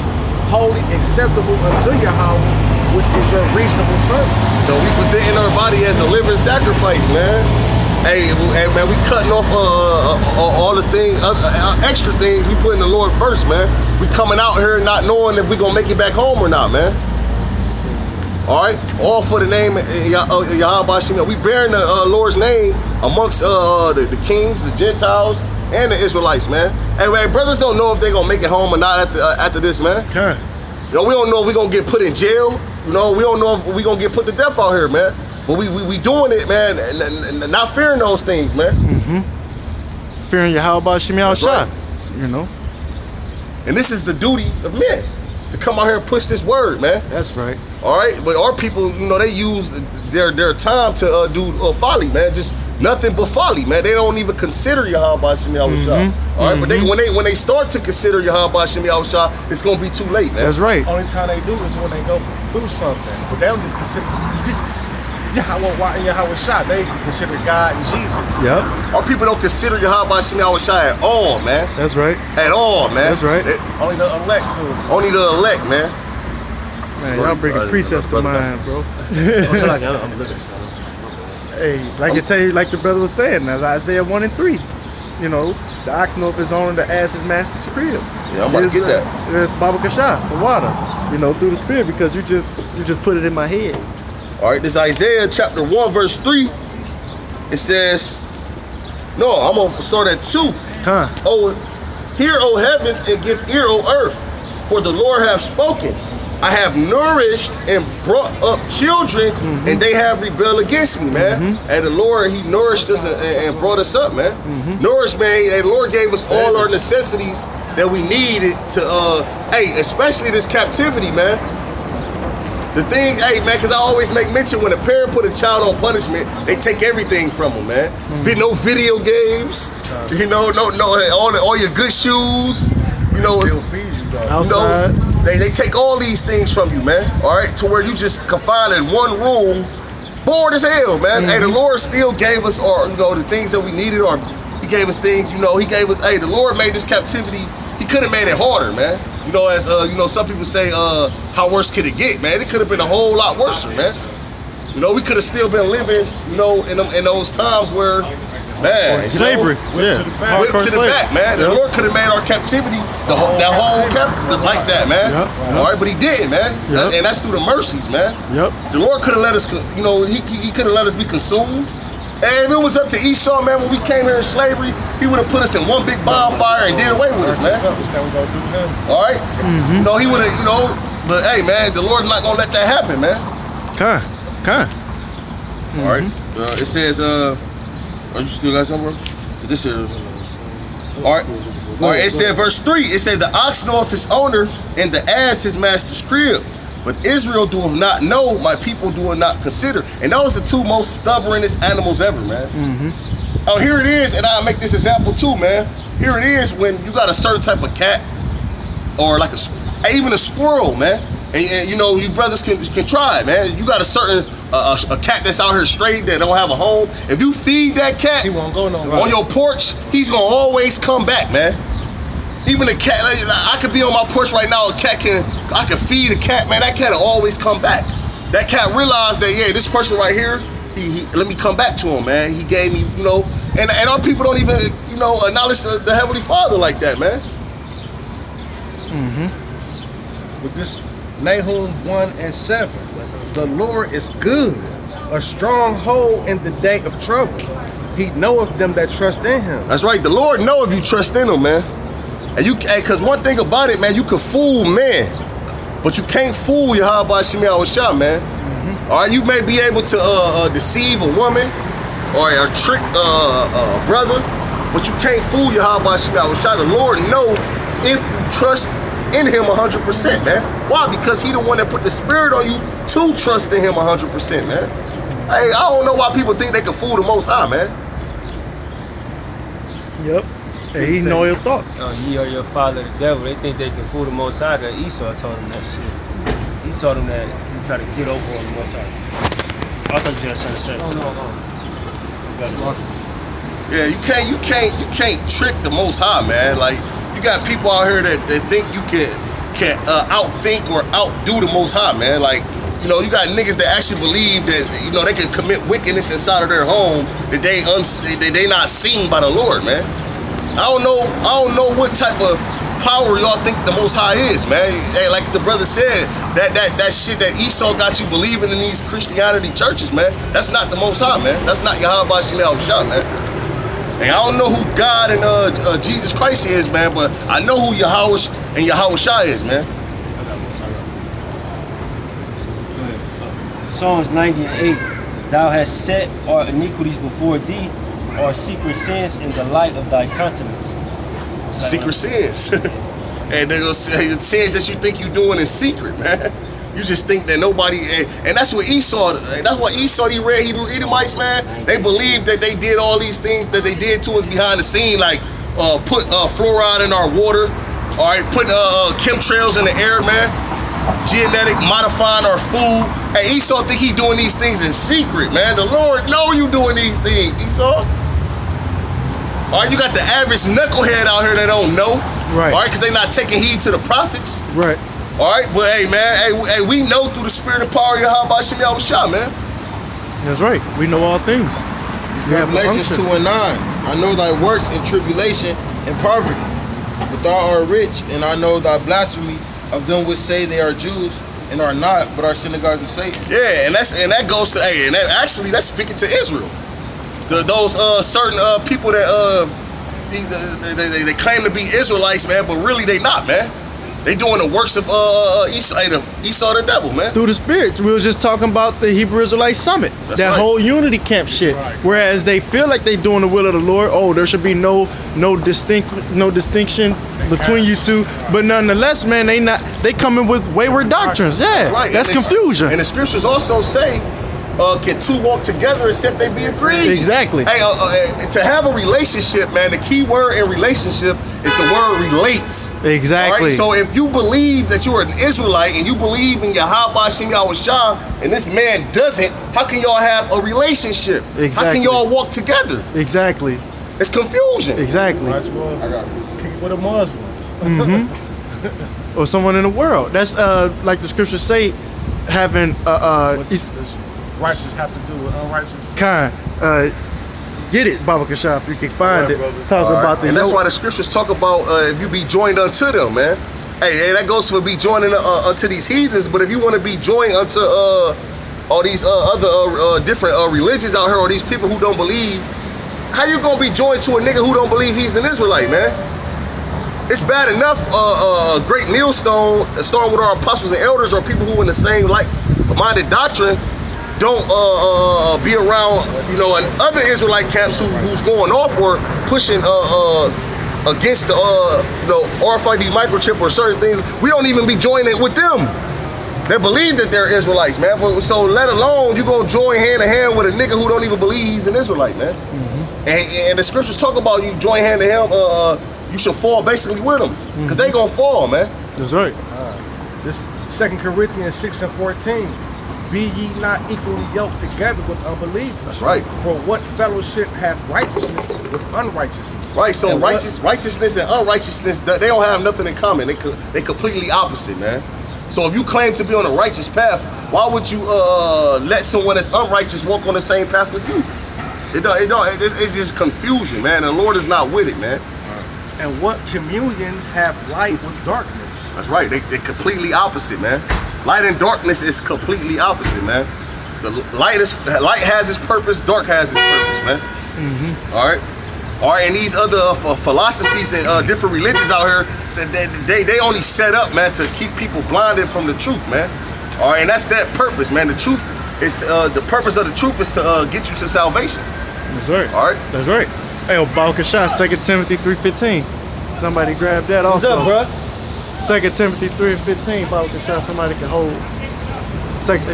[SPEAKER 6] holy, acceptable unto Yahweh, which is your reasonable service.
[SPEAKER 3] So we presenting our body as a living sacrifice, man. Hey man, we cutting off all the things, extra things. We putting the Lord first, man. We coming out here not knowing if we gonna make it back home or not, man. All right, all for the name of Yahweh Shem. We bearing the Lord's name amongst the kings, the Gentiles, and the Israelites, man. Hey, man, brothers don't know if they're gonna make it home or not after this, man.
[SPEAKER 7] Okay.
[SPEAKER 3] We don't know if we're gonna get put in jail. We don't know if we're gonna get put to death out here, man. But we doing it, man, and not fearing those things, man.
[SPEAKER 7] Fearing Yahweh Shem Yahushua,
[SPEAKER 3] right. And this is the duty of men, to come out here and push this word, man.
[SPEAKER 7] That's right.
[SPEAKER 3] All right, but our people, they use their time to do folly, man. Just nothing but folly, man. They don't even consider Yahweh Shem Yahushua. All right, but when they start to consider Yahweh Shem Yahushua, it's gonna be too late, man.
[SPEAKER 7] That's right.
[SPEAKER 6] Only time they do is when they go through something. But they don't even consider Yahweh and Yahushua. They consider God and Jesus.
[SPEAKER 7] Yep.
[SPEAKER 3] Our people don't consider Yahweh Shem Yahushua at all, man.
[SPEAKER 7] That's right.
[SPEAKER 3] At all, man.
[SPEAKER 7] That's right.
[SPEAKER 6] Only the elect do.
[SPEAKER 3] Only the elect, man.
[SPEAKER 7] Man, y'all bringing precepts to mind, bro.
[SPEAKER 2] I'm looking, son.
[SPEAKER 7] Hey, like the brother was saying, as Isaiah 1:3, the ox knoweth his owner, the ass his master's crib.
[SPEAKER 3] Yeah, I'm about to get that.
[SPEAKER 7] Baba Kasha, the water, through the spirit, because you just put it in my head.
[SPEAKER 3] All right, this Isaiah chapter 1, verse 3. It says, no, I'm gonna start at 2. Oh, hear, O heavens, and give ear, O earth, for the Lord hath spoken. I have nourished and brought up children, and they have rebelled against me, man. And the Lord, He nourished us and brought us up, man. Nourished, man. And the Lord gave us all our necessities that we needed to, especially this captivity, man. The thing, man, because I always make mention when a parent put a child on punishment, they take everything from them, man. No video games, no, all your good shoes,
[SPEAKER 6] Still feeds you, though.
[SPEAKER 7] Outside.
[SPEAKER 3] They take all these things from you, man. All right, to where you just confined in one room, bored as hell, man. Hey, the Lord still gave us, the things that we needed, or He gave us things. He gave us. Hey, the Lord made this captivity. He could have made it harder, man. As some people say, how worse could it get, man? It could have been a whole lot worse, man. We could have still been living, in those times where, man,
[SPEAKER 7] slavery,
[SPEAKER 3] whipped to the back, man. The Lord could have made our captivity that whole captive like that, man. All right, but He didn't, man. And that's through the mercies, man. The Lord could have let us, He could have let us be consumed. And if it was up to Esau, man, when we came here in slavery, he would have put us in one big bonfire and did away with us, man. All right? He would have, but hey, man, the Lord's not going to let that happen, man. All right? It says, you still got something, bro? This is, all right, it said, verse 3, it said, the ox knoweth his owner, and the ass his master's crib. But Israel doeth not know, my people do not consider. And those the two most stubbornest animals ever, man. Oh, here it is, and I'll make this example too, man. Here it is when you got a certain type of cat, or like even a squirrel, man. And you know, you brothers can try it, man. You got a certain a cat that's out here straight that don't have a home. If you feed that cat,
[SPEAKER 6] He won't go nowhere.
[SPEAKER 3] on your porch, he's gonna always come back, man. Even a cat, like, I could be on my porch right now. I can feed a cat, man. That cat will always come back. That cat realized that, yeah, this person right here, he let me come back to him, man. He gave me, you know, and our people don't even, you know, acknowledge the Heavenly Father like that, man.
[SPEAKER 6] With this Nahum 1:7, the Lord is good, a stronghold in the day of trouble. He knoweth them that trust in him.
[SPEAKER 3] That's right. The Lord know if you trust in him, man. And cause one thing about it, man, you can fool man, but you can't fool Yahweh Shemi Shah, man. All right, you may be able to deceive a woman or trick a brother, but you can't fool Yahweh Shemi Shah. The Lord know if you trust in him 100%, man. Why? Because he the one that put the spirit on you to trust in him 100%, man. Hey, I don't know why people think they can fool the Most High, man.
[SPEAKER 7] Yep. And he know your thoughts.
[SPEAKER 1] Oh, ye are your father the devil. They think they can fool the Most High. That Esau told him that shit. He told him that to try to get over on the Most High. I thought you had something to say. No.
[SPEAKER 3] Yeah, you can't trick the Most High, man. Like, you got people out here that think you can outthink or outdo the Most High, man. Like, you know, you got niggas that actually believe that, you know, they can commit wickedness inside of their home that they not seen by the Lord, man. I don't know what type of power y'all think the Most High is, man. Hey, like the brother said, that shit that Esau got you believing in these Christianity churches, man. That's not the Most High, man. That's not Yahweh Shemi Shah, man. And I don't know who God and Jesus Christ is, man, but I know who Yahweh and Yahweh Shah is, man.
[SPEAKER 2] Psalms 90:8. Thou hast set our iniquities before thee, our secret sins in the light of thy countenance.
[SPEAKER 3] Secret sins. And they're gonna say the sins that you think you're doing in secret, man. You just think that nobody, and that's what Esau, the red Hebrew Edomites, man. They believed that they did all these things that they did to us behind the scene, like put fluoride in our water, all right, put chemtrails in the air, man. Genetic modifying our food. Hey, Esau think he doing these things in secret, man. The Lord know you doing these things, Esau. All right, you got the average knucklehead out here that don't know.
[SPEAKER 7] Right.
[SPEAKER 3] All right, because they not taking heed to the prophets.
[SPEAKER 7] Right.
[SPEAKER 3] All right, but hey, man, hey, we know through the spirit and power of Yahweh Shemi Shah, man.
[SPEAKER 7] That's right. We know all things. We have a
[SPEAKER 3] Revelations
[SPEAKER 7] function.
[SPEAKER 3] 2:9. I know thy works in tribulation and poverty, but thou art rich, and I know thy blasphemy of them which say they are Jews and are not, but are synagogues of Satan. Yeah, and that goes to that's speaking to Israel. Those certain people that they claim to be Israelites, man, but really they not, man. They doing the works of Esau the devil, man.
[SPEAKER 7] Through the spirit. We was just talking about the Hebrew Israelite Summit.
[SPEAKER 3] That's
[SPEAKER 7] that
[SPEAKER 3] right.
[SPEAKER 7] whole unity camp shit.
[SPEAKER 6] Right.
[SPEAKER 7] Whereas they feel like they doing the will of the Lord. Oh, there should be no distinction between you two. But nonetheless, man, they coming with wayward doctrines. Yeah.
[SPEAKER 3] Right.
[SPEAKER 7] That's
[SPEAKER 3] And
[SPEAKER 7] confusion.
[SPEAKER 3] And the scriptures also say, can two walk together except they be agreed?
[SPEAKER 7] Exactly.
[SPEAKER 3] Hey, to have a relationship, man, the key word in relationship is the word relates.
[SPEAKER 7] Exactly.
[SPEAKER 3] All right? So if you believe that you're an Israelite and you believe in Yahweh Shemi Shah and this man doesn't, how can y'all have a relationship? How
[SPEAKER 7] Exactly.
[SPEAKER 3] can y'all walk together?
[SPEAKER 7] Exactly.
[SPEAKER 3] It's confusion.
[SPEAKER 7] Exactly.
[SPEAKER 6] Might as well kick it with a Muslim.
[SPEAKER 7] Or someone in the world. That's like the scriptures say, having
[SPEAKER 6] What does righteous have to do with unrighteous?
[SPEAKER 7] get it, Baba Kashaf, if you can find it.
[SPEAKER 6] brother.
[SPEAKER 7] Talk about the
[SPEAKER 3] And that's
[SPEAKER 7] yoke.
[SPEAKER 3] why the scriptures talk about if you be joined unto them, man. Hey, that goes for be joining unto these heathens. But if you want to be joined unto all these other different religions out here, or these people who don't believe, how you gonna be joined to a nigga who don't believe he's an Israelite, man? It's bad enough great millstone, starting with our apostles and elders, or people who in the same like-minded doctrine, don't be around, you know, and other Israelite camps who's going off or pushing against the RFID microchip or certain things. We don't even be joining with them. They believe that they're Israelites, man. But, so let alone you gonna join hand in hand with a nigga who don't even believe he's an Israelite, man. And the scriptures talk about you join hand in hand, you should fall basically with them. Because they gonna fall, man.
[SPEAKER 7] That's right.
[SPEAKER 6] This 2 Corinthians 6:14. Be ye not equally yoked together with unbelievers.
[SPEAKER 3] That's right.
[SPEAKER 6] For what fellowship hath righteousness with unrighteousness?
[SPEAKER 3] Right, so
[SPEAKER 6] And
[SPEAKER 3] righteousness and unrighteousness, they don't have nothing in common. They completely opposite, man. So if you claim to be on a righteous path, why would you let someone that's unrighteous walk on the same path with you? It's just confusion, man. The Lord is not with it, man.
[SPEAKER 6] And what communion have light with darkness?
[SPEAKER 3] That's right. They're completely opposite, man. Light and darkness is completely opposite, man. The light has its purpose, dark has its purpose, man. All right. And these other philosophies and different religions out here, they only set up, man, to keep people blinded from the truth, man. All right, and that's that purpose, man. The truth is the purpose of the truth is to get you to salvation.
[SPEAKER 7] That's right.
[SPEAKER 3] All right.
[SPEAKER 7] That's right. Hey, Balkashah, 2 Timothy 3:15. Somebody grab that also.
[SPEAKER 2] What's up, bro?
[SPEAKER 7] 2 Timothy 3:15. Balkashah, somebody can hold.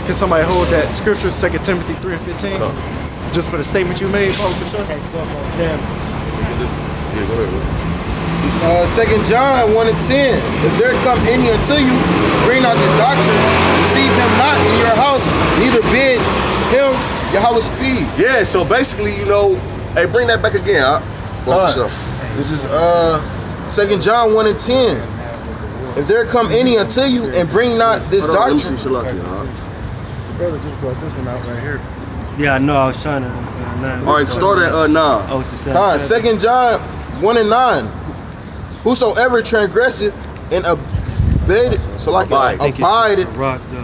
[SPEAKER 7] Can somebody hold that scripture, 2 Timothy 3:15? Just for the statement you made, Balkashah?
[SPEAKER 2] Damn.
[SPEAKER 3] Yeah, go ahead.
[SPEAKER 4] 2 John 1:10. If there come any unto you, bring not this doctrine, receive him not in your house, neither bid him Yahweh speed.
[SPEAKER 3] Yeah, so basically, hey, bring that back again, huh?
[SPEAKER 4] This is 2 John 1:10. If there come any unto you and bring not this doctrine.
[SPEAKER 7] The brother just brought this one out right here.
[SPEAKER 2] Yeah, I know. I was trying to.
[SPEAKER 3] All right, start at 9.
[SPEAKER 2] Oh, it's the same.
[SPEAKER 4] 2 John 1:9. Whosoever transgresseth and abideth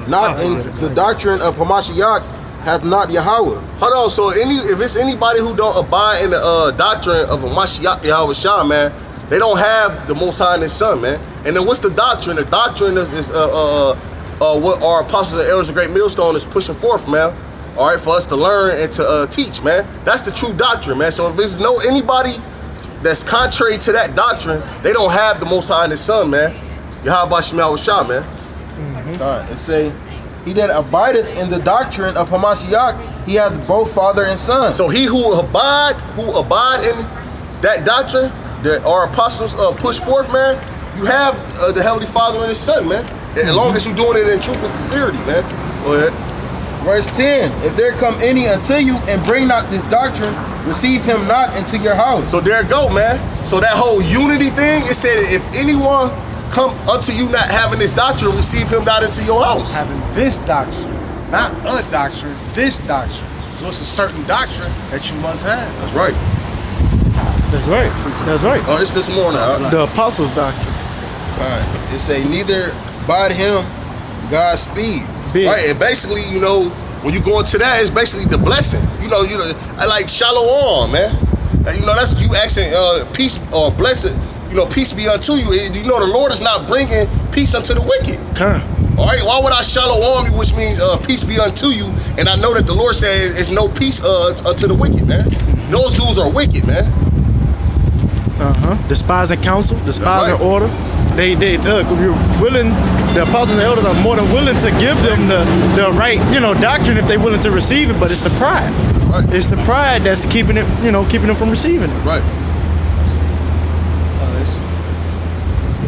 [SPEAKER 4] not in the doctrine of Hamashiach hath not Yahweh.
[SPEAKER 3] Hold on, so if it's anybody who don't abide in the doctrine of Hamashiach Yahweh Shah, man, they don't have the Most High in His Son, man. And then what's the doctrine? The doctrine is what our apostles and elders of Great Millstone is pushing forth, man. All right, for us to learn and to teach, man. That's the true doctrine, man. So if there's anybody that's contrary to that doctrine, they don't have the Most High in His Son, man. Yahweh Shema Shah, man.
[SPEAKER 4] And say, he that abideth in the doctrine of Hamashiach, he hath both Father and Son.
[SPEAKER 3] So he who abide in that doctrine that our apostles push forth, man, you have the Heavenly Father and His Son, man. As long as you're doing it in truth and sincerity, man. Go ahead.
[SPEAKER 4] Verse 10. If there come any unto you and bring not this doctrine, receive him not into your house.
[SPEAKER 3] So there it go, man. So that whole unity thing, it said if anyone come unto you not having this doctrine, receive him not into your house.
[SPEAKER 6] Having this doctrine, not a doctrine, this doctrine. So it's a certain doctrine that you must have.
[SPEAKER 3] That's right.
[SPEAKER 7] That's right. That's right.
[SPEAKER 3] Oh, it's this morning.
[SPEAKER 7] The apostles' doctrine.
[SPEAKER 4] It say, neither abide him Godspeed.
[SPEAKER 3] Right, and basically, when you go into that, it's basically the blessing. I like shalom, man. That's you asking peace or blessing. Peace be unto you. The Lord is not bringing peace unto the wicked. All right, why would I shalom you, which means peace be unto you, and I know that the Lord says it's no peace unto the wicked, man. Those dudes are wicked, man.
[SPEAKER 7] Despising counsel, despising
[SPEAKER 3] right.
[SPEAKER 7] order. They look, you're willing, the apostles and elders are more than willing to give them the right, doctrine if they're willing to receive it, but it's the pride.
[SPEAKER 3] Right.
[SPEAKER 7] It's the pride that's keeping it, keeping them from receiving it.
[SPEAKER 3] Right.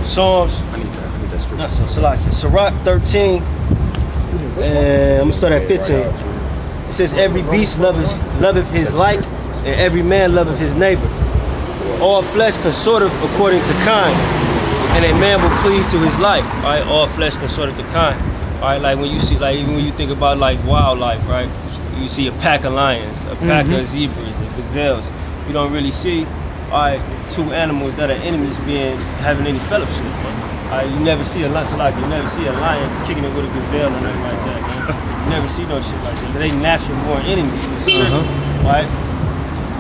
[SPEAKER 2] Psalms.
[SPEAKER 3] I need that scripture.
[SPEAKER 2] Not so Salakia. Sirach 13. And I'm gonna start at 15. It says, every beast loveth his like, and every man loveth his neighbor. All flesh consorteth according to kind, and a man will cleave to his like. All right, all flesh consorteth to kind. All right, like when you see, like even when you think about like wildlife, right? You see a pack of lions, a pack of zebras, and gazelles. You don't really see, all right, two animals that are enemies having any fellowship. Man. All right, you never see a lion kicking it with a gazelle or nothing like that. Man. You never see no shit like that. They natural born enemies, spiritual, right?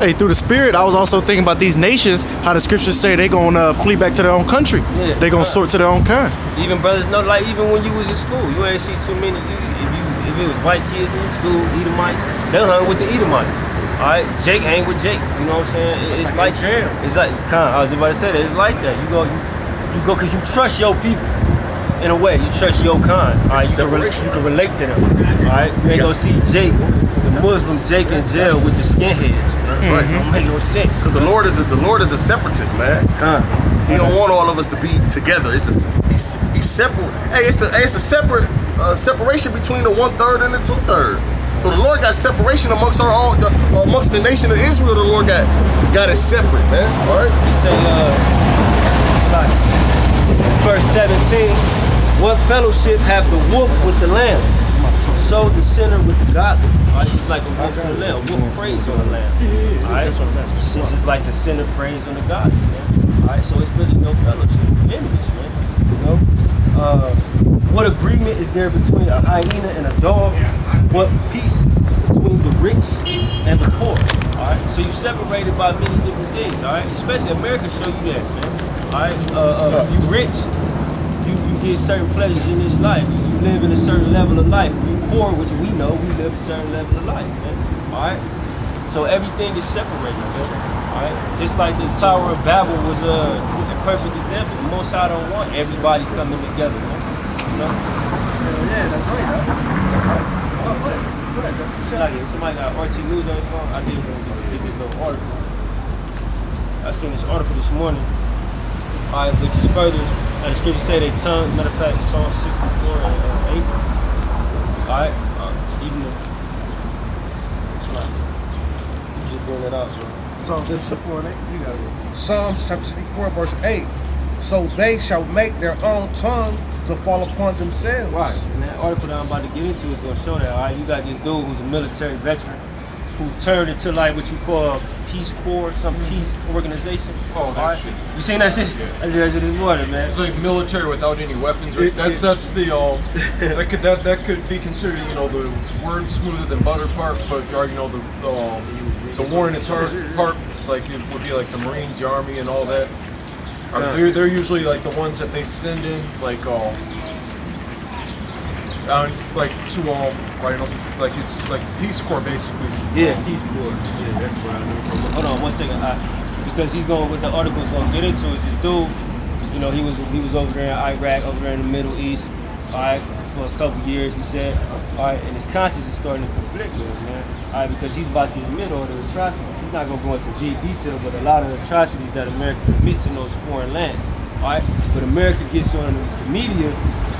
[SPEAKER 7] Hey, through the spirit, I was also thinking about these nations, how the scriptures say they gonna flee back to their own country.
[SPEAKER 2] Yeah,
[SPEAKER 7] they gonna sort to their own kind.
[SPEAKER 2] Even brothers know, like even when you was in school, you ain't see too many. If it was white kids in school, Edomites, they hung with the Edomites. All right, Jake ain't with Jake. You know what I'm saying? It's like I was about to say that. It's like that. You go, cause you trust your people.
[SPEAKER 1] in a way, you trust your kind. All right, you can relate to them. All right, you ain't gonna see Jake, the Muslim Jake in jail with the skinheads. Man. Right, don't make no sense.
[SPEAKER 3] Because the Lord is a separatist, man. He don't want all of us to be together. He's separate. Hey, it's a separate separation between the 1/3 and the 2/3. So the Lord got separation amongst amongst the nation of Israel. The Lord got it separate, man. All right.
[SPEAKER 1] He say, it's verse 17. What fellowship have the wolf with the lamb? So the sinner with the godly. All right, it's like a wolf and the lamb. Wolf prays on the lamb. All right, it's just like the sinner prays on the godly. Man. All right, so it's really no fellowship. Enemies, man. You know. What agreement is there between a hyena and a dog? What peace between the rich and the poor? All right, so you're separated by many different things. All right, especially America show you that, man. All right, if you rich, you get certain pleasures in this life. You live in a certain level of life. If you poor, which we know, we live a certain level of life, man. All right, so everything is separated, man. All right, just like the Tower of Babel was a perfect example. The Most High don't want everybody coming together, man. You know?
[SPEAKER 6] Yeah, that's right. That's right. Go ahead.
[SPEAKER 1] Somebody got RT News on the phone. I did get this little article. I seen this article this morning. All right, which is further. The scriptures say they tongue. Matter of fact, Psalm 64 and 8. All right, even though. That's right. You just bring it up, bro.
[SPEAKER 6] Psalm 64 and 8. You got it. Psalms chapter 64, verse 8. So they shall make their own tongue to fall upon themselves.
[SPEAKER 1] Right, and that article that I'm about to get into is going to show that. All right, you got this dude who's a military veteran who turned into like what you call Peace Corps, some peace organization.
[SPEAKER 5] Oh, that shit.
[SPEAKER 1] You seen that shit? That's this morning, man.
[SPEAKER 5] It's like military without any weapons. Right? That's the that could be considered, you know, the word smoother than butter part, but you know the war in its heart part, like it would be like the Marines, the Army, and all that. They're usually like the ones that they send in, like to like it's like the Peace Corps basically.
[SPEAKER 1] Yeah, Peace Corps. Yeah, that's where I know from. Hold on, 1 second. Because he's going, what the article is going to get into is this dude. You know, he was over there in Iraq, over there in the Middle East. All right, for a couple years, he said. All right, and his conscience is starting to conflict with him, man. All right, because he's about to admit all the atrocities. He's not going to go into deep detail, but a lot of the atrocities that America commits in those foreign lands. All right, but America gets on the media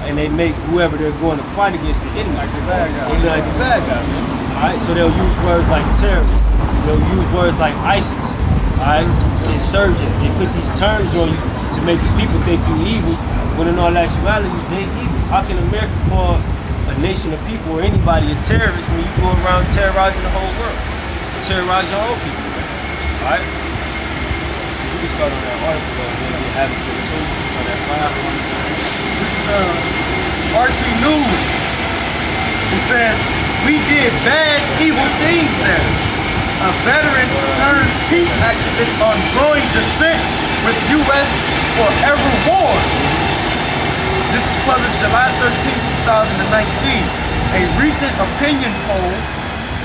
[SPEAKER 1] and they make whoever they're going to fight against the enemy like the bad guy. They like the bad guy, man. All right, so they'll use words like terrorists. They'll use words like ISIS. All right, insurgent. They put these terms on you to make the people think you're evil, when in all actuality, they evil. How can America call a nation of people or anybody a terrorist when you go around terrorizing the whole world? Terrorize your own people, man. All right? You can start on that article, though, and then you have it for the two. On that file.
[SPEAKER 4] This is RT News. It says, we did bad, evil things there. A veteran turned peace activist on growing dissent with U.S. forever wars. This is published July 13, 2019. A recent opinion poll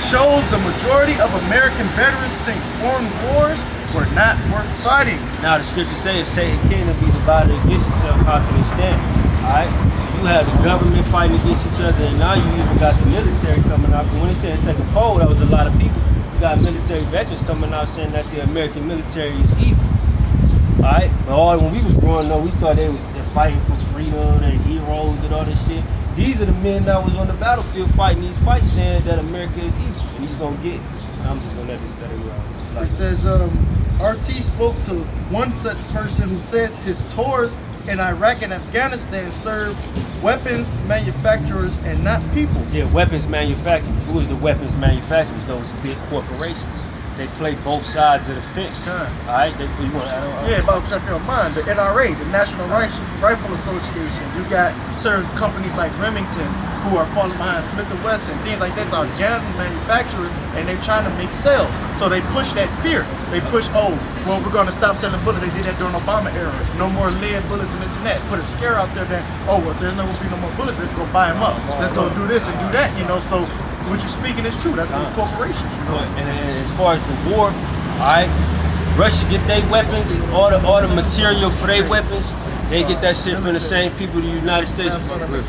[SPEAKER 4] shows the majority of American veterans think foreign wars were not worth fighting.
[SPEAKER 1] Now the scripture says, if Satan cannot be divided against itself, how can it stand? Alright? So you have the government fighting against each other, and now you even got the military coming out. But when they said take a poll, that was a lot of people. You got military veterans coming out saying that the American military is evil. Alright? But when we was growing up, we thought they're fighting for freedom, they're heroes and all this shit. These are the men that was on the battlefield fighting these fights saying that America is evil. And he's gonna get it. I'm just gonna let it
[SPEAKER 4] It says RT spoke to one such person who says his tours in Iraq and Afghanistan serve weapons manufacturers and not people.
[SPEAKER 1] Yeah, weapons manufacturers. Who is the weapons manufacturers? Those big corporations. They play both sides of the fence. All right, you want to add on?
[SPEAKER 4] Yeah, but if you don't mind, the NRA, the National Rifle Association, you got certain companies like Remington who are falling behind Smith & Wesson, things like that are gun manufacturers, and they're trying to make sales. So they push that fear. They push, well, we're going to stop selling bullets. They did that during Obama era. No more lead bullets and this and that. Put a scare out there that, if there's not going to be no more bullets, let's go buy them up. Let's go do this and do that, so what you're speaking is true. That's those corporations,
[SPEAKER 1] And as far as the war, all right, Russia get their weapons, all the material for their weapons They get that shit from the same people the United States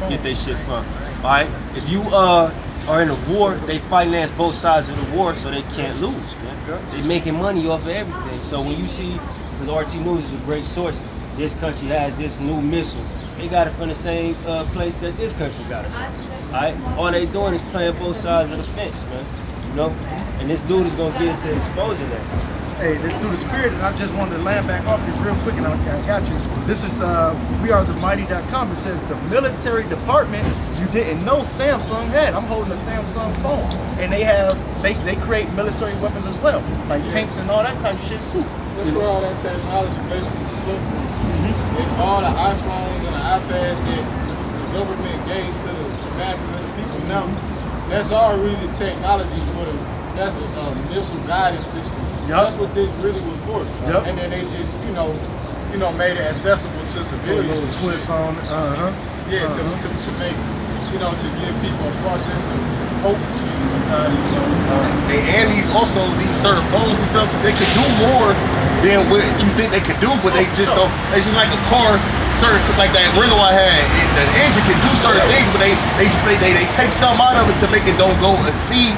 [SPEAKER 1] get their shit from. All right, if you are in a war, they finance both sides of the war, so they can't lose, man. They making money off of everything. So when you see, because RT News is a great source, this country has this new missile. They got it from the same place that this country got it from. All right, all they doing is playing both sides of the fence, man. You know, and this dude is gonna get into exposing that.
[SPEAKER 4] Hey, through the spirit, and I just wanted to land back off you real quick, and I got you. This is wearethemighty.com. It says the military department you didn't know Samsung had. I'm holding a Samsung phone, and they create military weapons as well, like tanks and all that type of shit too.
[SPEAKER 8] That's where all that technology basically stemmed from. And all the iPhones and the iPads that the government gave to the masses of the people now, that's all really the technology for that's missile guidance systems. That's what this really was for. And then they just, made it accessible to civilians.
[SPEAKER 4] A little twist on
[SPEAKER 8] to make, to give people a false sense of hope in the society,
[SPEAKER 3] And these certain phones and stuff, they can do more than what you think they can do, but they just don't. It's just like a car, certain like that Renault I had. The engine can do certain things, but they take something out of it to make it don't go exceed.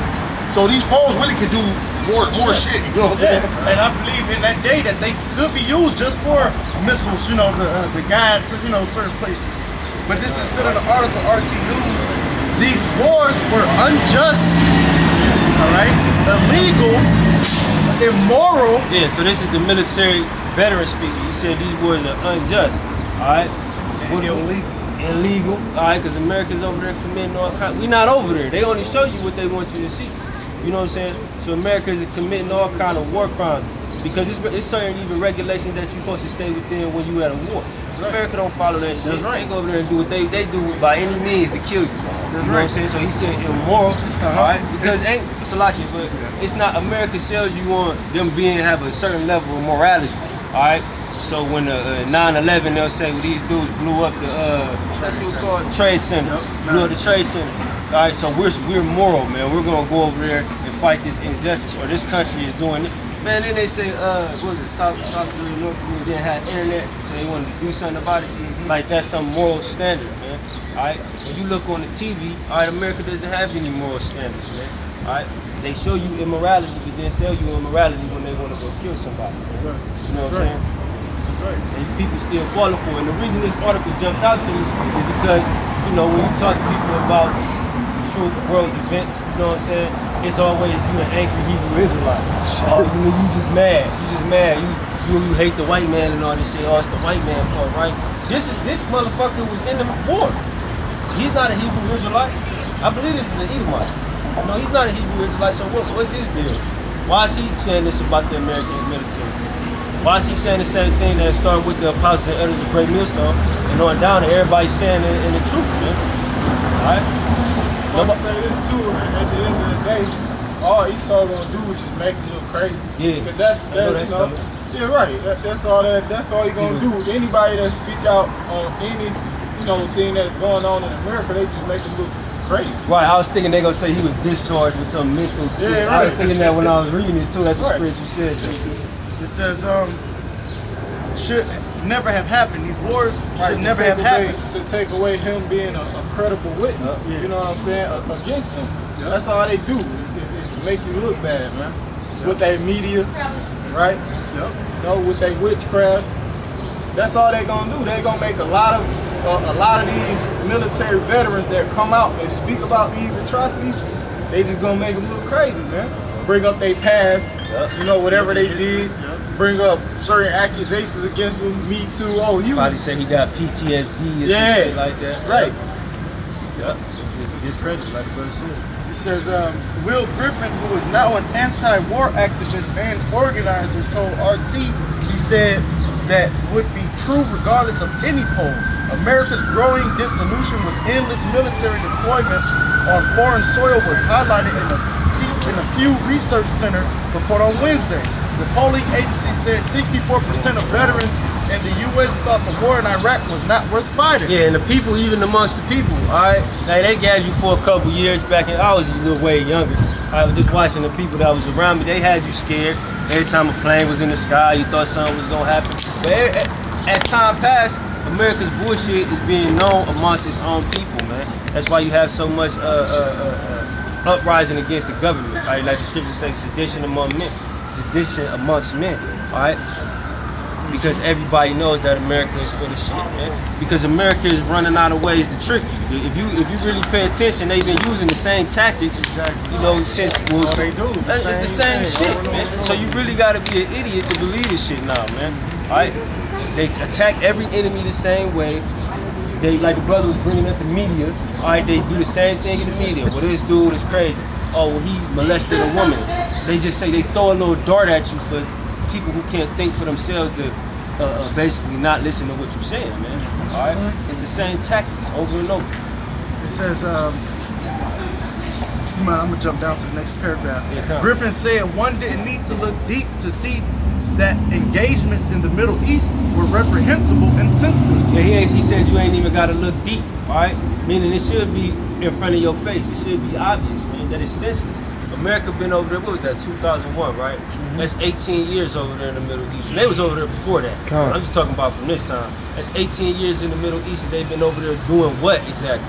[SPEAKER 3] So these phones really can do more shit. You know what I'm saying?
[SPEAKER 4] And I believe in that day that they could be used just for missiles, to guide to certain places. But this is still in the article, RT News. These wars were unjust, all right, illegal, immoral.
[SPEAKER 1] Yeah, so this is the military veteran speaking. He said these wars are unjust, all right? Illegal, all right, because America's over there committing all kinds. We're not over there. They only show you what they want you to see. You know what I'm saying? So America is committing all kind of war crimes because it's certain even regulations that you're supposed to stay within when you at a war. America don't follow that shit. They go over there and do what they do by any means to kill you. You know what I'm saying? So he said immoral, all right? Because it's a lot, but it's not. America sells you on them have a certain level of morality, all right? So when the 9/11, they'll say, well, these dudes blew up the Trade Center, blew up the Trade Center. All right, so we're moral, man. We're gonna go over there and fight this injustice, or this country is doing it. Man, then they say, what was it, South Korea, North Korea didn't have internet, so they wanted to do something about it. Like that's some moral standard, man. All right, when you look on the TV, all right, America doesn't have any moral standards, man. All right, they show you immorality, but then sell you immorality when they want to go kill somebody.
[SPEAKER 4] That's right.
[SPEAKER 1] You know what I'm saying? That's right. And people still falling for it. And the reason this article jumped out to me is because, when you talk to people about true world's events, you know what I'm saying? It's always you an angry Hebrew Israelite. You just mad. You hate the white man and all this shit. Oh, it's the white man's fault, right? This motherfucker was in the war. He's not a Hebrew Israelite. I believe this is an Edomite. No, he's not a Hebrew Israelite. So what's his deal? Why is he saying this about the American military? Why is he saying the same thing that started with the apostles and elders of Great Millstone and on down to everybody saying in the truth, man? All right.
[SPEAKER 8] I'm gonna say this too. At the end of the day, all Esau gonna do is just make him look crazy.
[SPEAKER 1] Yeah.
[SPEAKER 8] Because yeah, right. That's all he gonna do. Anybody that speak out on any, thing that's going on in America, they just make him look crazy.
[SPEAKER 1] Right. I was thinking they gonna say he was discharged with some mental shit.
[SPEAKER 8] Yeah, right.
[SPEAKER 1] I was thinking that when I was reading it too. That's the script you said.
[SPEAKER 4] It says should never have happened. These wars should never have happened.
[SPEAKER 8] To take away him being a credible witness, you know what I'm saying, against them. That's all they do, is make you look bad, man. With their media, right? With their witchcraft. That's all they gonna do. They gonna make a lot of these military veterans that come out and speak about these atrocities. They just gonna make them look crazy, man. Bring up their past, whatever they did. Bring up certain accusations against him. Me too. Oh, he
[SPEAKER 1] Probably
[SPEAKER 8] was.
[SPEAKER 1] say he got PTSD or some shit like that.
[SPEAKER 8] Right.
[SPEAKER 1] Yeah. Just discredit, like the brother said.
[SPEAKER 4] It says Will Griffin, who is now an anti-war activist and organizer, told RT, he said that would be true regardless of any poll. America's growing dissolution with endless military deployments on foreign soil was highlighted in the Pew Research Center report on Wednesday. The polling agency said 64% of veterans in the U.S. thought the war in Iraq was not worth fighting.
[SPEAKER 1] Yeah, and the people, even amongst the people, all right? Like, they gassed you for a couple years back when I was a little way younger. I was just watching the people that was around me. They had you scared. Every time a plane was in the sky, you thought something was going to happen. But as time passed, America's bullshit is being known amongst its own people, man. That's why you have so much uprising against the government. Right? Like the scriptures say, sedition among men, sedition amongst men. All right. Because everybody knows that America is full of shit, man. Because America is running out of ways to trick you. If you really pay attention, they've been using the same tactics, you know, since
[SPEAKER 6] That's all they do.
[SPEAKER 1] It's the same shit, man. So you really gotta be an idiot to believe this shit now, man. All right? They attack every enemy the same way. They, like the brother was bringing up the media. All right, they do the same thing in the media. Well, this dude is crazy. Oh, well, he molested a woman. They just say they throw a little dart at you for people who can't think for themselves to basically not listen to what you're saying, man. All right, it's the same tactics over and over.
[SPEAKER 4] It says, I'm gonna jump down to the next paragraph.
[SPEAKER 1] Yeah, come.
[SPEAKER 4] Griffin said one didn't need to look deep to see that engagements in the Middle East were reprehensible and senseless.
[SPEAKER 1] Yeah, he said you ain't even gotta look deep, all right? Meaning it should be in front of your face. It should be obvious, man, that it's senseless. America been over there, what was that, 2001, right? That's 18 years over there in the Middle East. And they was over there before that. I'm just talking about from this time. That's 18 years in the Middle East and they've been over there doing what exactly?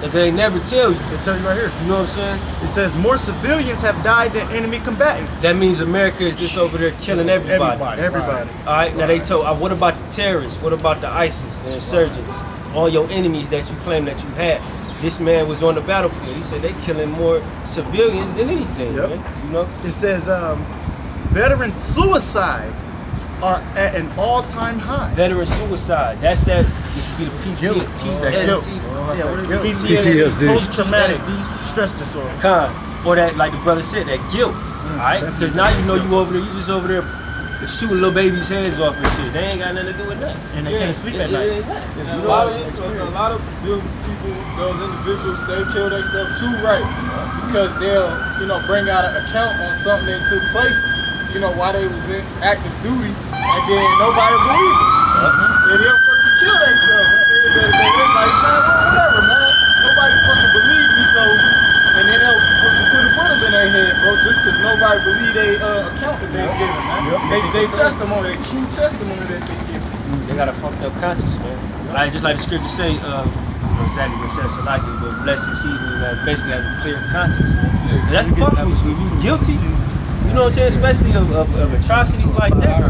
[SPEAKER 1] Like they never tell you.
[SPEAKER 4] They tell you right here.
[SPEAKER 1] You know what I'm saying?
[SPEAKER 4] It says more civilians have died than enemy combatants.
[SPEAKER 1] That means America is just over there killing everybody.
[SPEAKER 4] Everybody.
[SPEAKER 1] All right, now they told, what about the terrorists? What about the ISIS, the insurgents? All your enemies that you claim that you had. This man was on the battlefield. He said they killing more civilians than anything,
[SPEAKER 4] Yep.
[SPEAKER 1] man. You know?
[SPEAKER 4] It says veteran suicides are at an all-time high.
[SPEAKER 1] Veteran suicide. That's that. It could be the PTSD.
[SPEAKER 7] PTSD.
[SPEAKER 4] Post-traumatic stress disorder.
[SPEAKER 1] Or that, like the brother said, that guilt. All right? Because now you know you over there, you just over there shooting little babies' heads off and shit. They ain't got nothing to do with that.
[SPEAKER 4] And they can't sleep at night.
[SPEAKER 8] And a lot of them people, those individuals, they kill themselves too, right? Because they'll, bring out an account on something that took place, while they was in active duty, and then nobody believed it. And they'll fucking kill themselves. At the end of the day, they're like, man, whatever, man. Nobody fucking believed me, so, and then they'll fucking put a bullet in their head, bro, just because nobody believed they account that they're giving, man. They testimony, they true testimony that they give.
[SPEAKER 1] They got a fucked up conscience, man. Like, just like the scripture say, exactly what it says, Salaki, but blessed is he who basically has a clear conscience, man. That fucks with you. If you guilty, you know what I'm saying, especially of atrocities like that.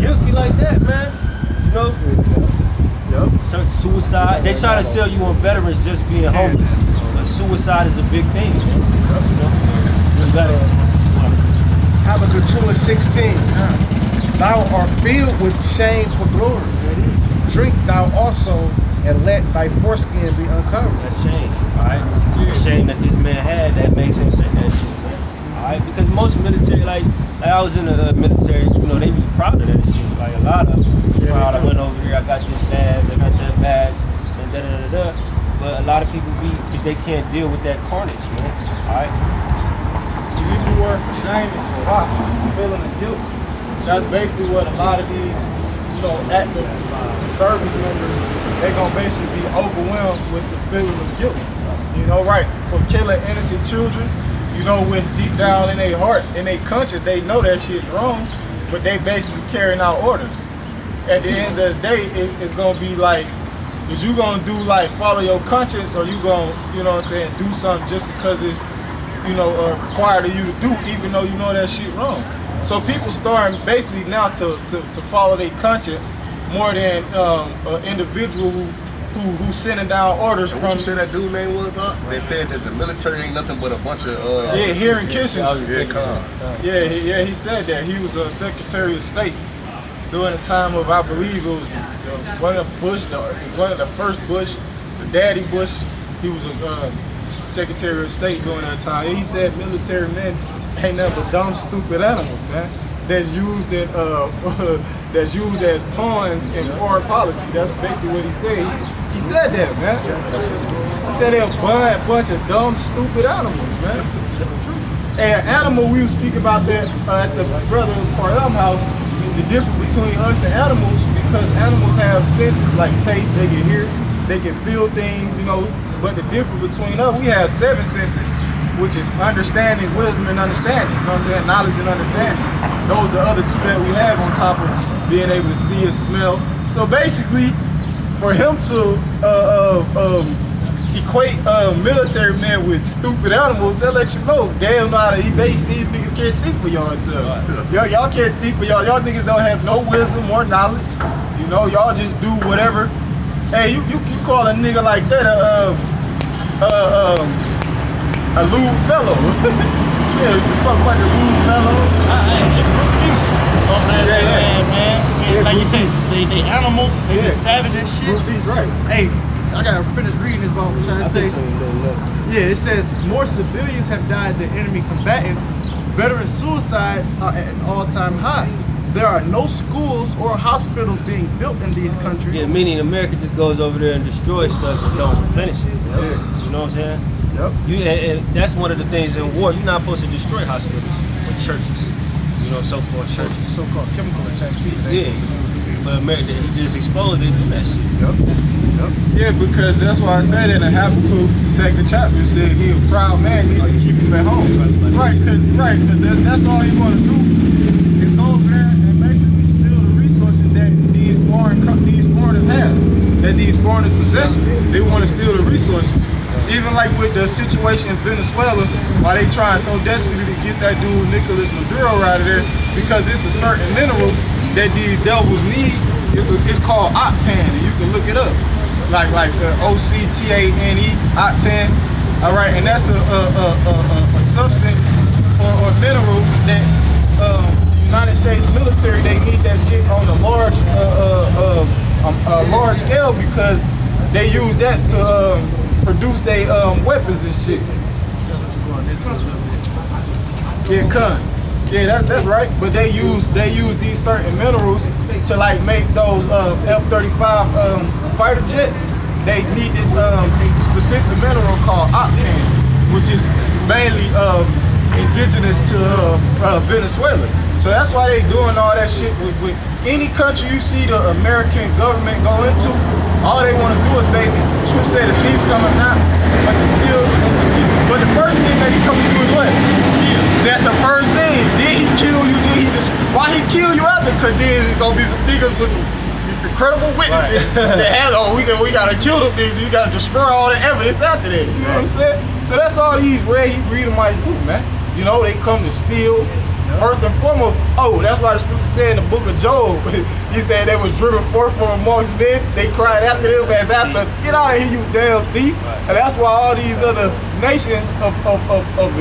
[SPEAKER 1] Guilty like that, man. You know? Suicide. They try to sell you on veterans just being homeless. But suicide is a big thing, man.
[SPEAKER 6] Habakkuk 2:16. Thou art filled with shame for glory. Drink thou also, and let thy foreskin be uncovered.
[SPEAKER 1] That's shame, alright? The shame that this man had that makes him say that shit, man. Alright? Because most military, like I was in the military, they be proud of that shit. Like a lot of them. Proud I went over here, I got this badge, I got that badge, and da-da-da-da. But a lot of people be, because they can't deal with that carnage, man. Alright?
[SPEAKER 8] The Hebrew word for shame is wash, feeling of guilt. That's basically what a lot of these, active service members, they're gonna basically be overwhelmed with the feeling of guilt. Right? For killing innocent children, with deep down in their heart, in their conscience, they know that shit's wrong, but they basically carrying out orders. At the end of the day, it's gonna be like, is you gonna do like follow your conscience, or you gonna, do something just because it's, required of you to do, even though you know that shit wrong. So people starting basically now to follow their conscience more than an individual who's sending down orders
[SPEAKER 3] And
[SPEAKER 8] from.
[SPEAKER 3] what you say that dude name was, huh? They said that the military ain't nothing but a bunch of
[SPEAKER 8] Henry Kissinger.
[SPEAKER 3] He
[SPEAKER 8] He said that he was a Secretary of State during the time of, I believe it was one of the first Bush, the Daddy Bush. He was a Secretary of State during that time. And he said military men ain't nothing but dumb, stupid animals, man. That's used in that's used as pawns in foreign policy. That's basically what he said. He said that, man. He said they're a bunch of dumb, stupid animals, man. That's the truth. And animal, we was speaking about that at the brother Parham house. The difference between us and animals, because animals have senses like taste, they can hear, they can feel things, But the difference between us, we have 7 senses, which is understanding, wisdom, and understanding. You know what I'm saying? Knowledge and understanding. Those are the other 2 that we have on top of being able to see and smell. So basically, for him to equate military men with stupid animals, that let you know damn know how to base these niggas can't think for yourselves. Y'all can't think for y'all. Y'all niggas don't have no wisdom or knowledge. You know, y'all just do whatever. Hey, you call a nigga like that a lewd fellow. Yeah, you fuck about the lewd fellow.
[SPEAKER 7] Man. Like you say, they animals, they just savage and shit.
[SPEAKER 8] Brute beast, right.
[SPEAKER 7] Hey, I gotta finish reading this about trying to say. Yeah, it says more civilians have died than enemy combatants. Veteran suicides are at an all-time high. There are no schools or hospitals being built in these countries.
[SPEAKER 1] Yeah, meaning America just goes over there and destroys stuff and don't replenish it. You know what I'm saying?
[SPEAKER 8] Yep.
[SPEAKER 1] And that's one of the things in war. You're not supposed to destroy hospitals or churches. You know, so-called churches.
[SPEAKER 8] So-called chemical attacks.
[SPEAKER 1] Yeah. But America, he just exposed they do that shit.
[SPEAKER 8] Yep. Yeah, because that's why I said in the Habakkuk 2nd chapter, it said he a proud man, need to keep him at home. Right, because that's all he want to do is go over there and basically steal the resources that these foreigners have, that these foreigners possess. They want to steal the resources. Even like with the situation in Venezuela, why they trying so desperately to get that dude Nicolas Maduro out of there, because it's a certain mineral that these devils need. It's called octane, and you can look it up. Like OCTANE, octane. All right, and that's a substance or mineral that the United States military, they need that shit on a large scale, because they use that to produce their weapons and shit. That's what you're going into. Yeah, con. Yeah, that's right. But they use these certain minerals to like make those F-35 fighter jets. They need this specific mineral called octane, which is mainly indigenous to Venezuela. So that's why they doing all that shit with any country you see the American government go into. All they want to do is basically, you say the thief coming out, but to steal and to kill. But the first thing that he come to do is what? Steal. That's the first thing. Then he kill you. Why he kill you after? Because then it's gonna be some niggas with some credible witnesses that have, we gotta kill them niggas. You gotta destroy all the evidence after that. You know what I'm saying? So that's all these red Hebrew Edomites do, man. You know, they come to steal. First and foremost, that's why the scripture said in the book of Job, he said they was driven forth from amongst men. They cried after them as after, get out of here, you damn thief. And that's why all these other nations of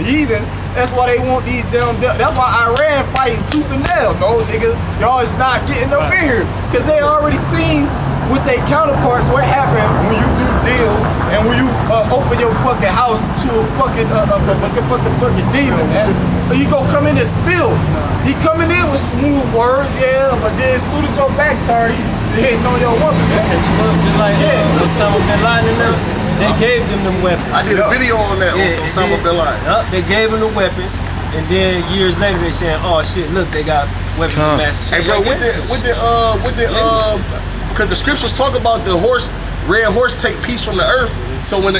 [SPEAKER 8] heathens, that's why they want these damn, that's why Iran fighting tooth and nail. No, nigga, y'all is not getting up in here. Because they already seen with their counterparts what happened when you do deals and when you open your fucking house to a fucking demon, man. You go come in and steal. He coming in with smooth words, yeah, but then as soon as your back turn, you hitting on your woman, man.
[SPEAKER 1] Set you up just like Osama bin Laden and them. They gave them weapons.
[SPEAKER 3] I did a video on that on Osama bin Laden.
[SPEAKER 1] They gave them the weapons, and then years later they saying, "Oh shit, look, they got weapons of mass."
[SPEAKER 3] Hey, bro, because the scriptures talk about the red horse take peace from the earth. So when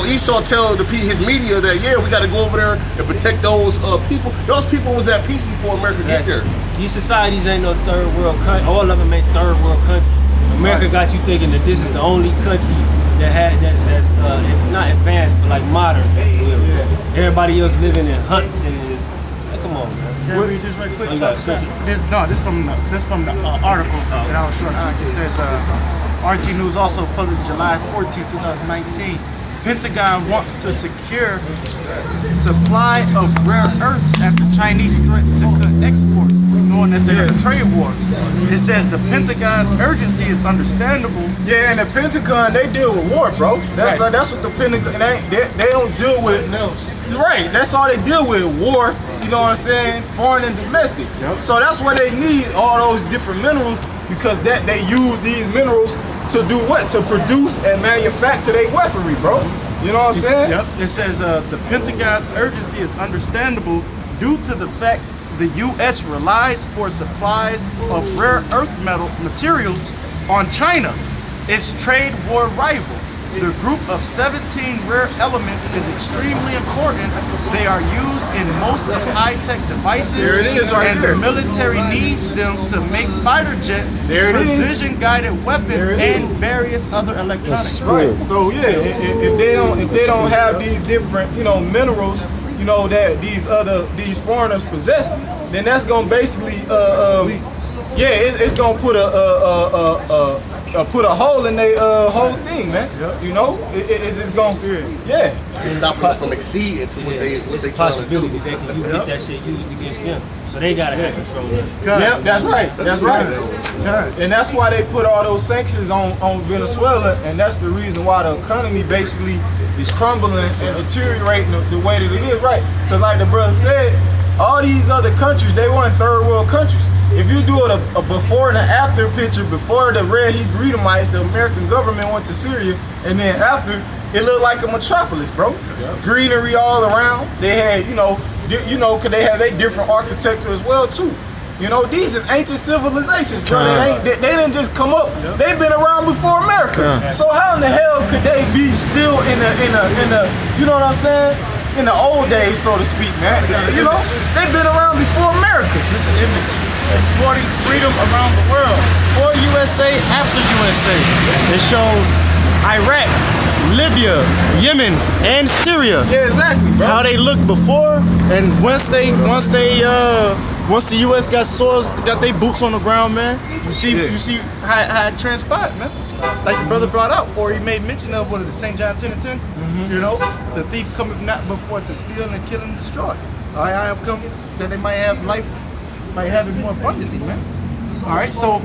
[SPEAKER 3] Esau tell his media that we got to go over there and protect those people. Those people was at peace before America get there.
[SPEAKER 1] These societies ain't no third world country. All of them ain't third world countries. America got you thinking that this is the only country that that's not advanced but like modern. Everybody else living in huts and come on, man.
[SPEAKER 7] Can I read this right quick?
[SPEAKER 1] You got scripture?
[SPEAKER 7] This from the article that I was showing. It says RT News also published July 14, 2019. Pentagon wants to secure supply of rare earths after Chinese threats to cut exports, knowing that they're in a trade war. It says the Pentagon's urgency is understandable.
[SPEAKER 8] Yeah, and the Pentagon, they deal with war, bro. That's what the Pentagon, they don't deal with. Right, that's all they deal with, war. You know what I'm saying? Foreign and domestic. Yep. So that's why they need all those different minerals, because they use these minerals to do what? To produce and manufacture their weaponry, bro. You know what I'm saying?
[SPEAKER 7] Yep. It says the Pentagon's urgency is understandable due to the fact the U.S. relies for supplies of rare earth materials on China, its trade war rival.
[SPEAKER 4] The group of 17 rare elements is extremely important. They are used in most of high-tech devices.
[SPEAKER 8] There it is right
[SPEAKER 4] and
[SPEAKER 8] there.
[SPEAKER 4] the military needs them to make fighter jets,
[SPEAKER 8] There it is.
[SPEAKER 4] precision-guided weapons,
[SPEAKER 8] There it
[SPEAKER 4] and
[SPEAKER 8] is.
[SPEAKER 4] various other electronics.
[SPEAKER 8] Right. So yeah, if they don't have these different, minerals, that these foreigners possess, then that's gonna basically it's gonna put put a hole in their whole thing, man. It's gonna
[SPEAKER 3] Stop them from exceeding to what they
[SPEAKER 1] It's a
[SPEAKER 3] trying to do.
[SPEAKER 1] possibility they can get that shit used against them. So they gotta have control of it.
[SPEAKER 8] Yeah, that's right. That's right. And that's why they put all those sanctions on Venezuela, and that's the reason why the economy basically is crumbling and deteriorating the way that it is, right? Because like the brother said, all these other countries, they weren't third world countries. If you do a before and an after picture, before the Red Hebrew Edomites, the American government went to Syria, and then after, it looked like a metropolis, bro. Greenery all around. They had, cause they had their different architecture as well too. These is ancient civilizations, bro. They didn't just come up. They've been around before America. So how in the hell could they be still in the, you know what I'm saying? In the old days, so to speak, man. They've been around before America.
[SPEAKER 4] This is an image. Exporting freedom around the world. For USA, after USA. It shows Iraq, Libya, Yemen, and Syria.
[SPEAKER 8] Yeah, exactly, bro.
[SPEAKER 4] How they looked before, and once the US got their boots on the ground, man. You see how it transpired, man. Like the brother brought up, or he made mention of, what is it, St. John 10 and 10? The thief cometh not before to steal and kill and destroy. I am come that they might have life, might have it more abundantly, man. All right, so,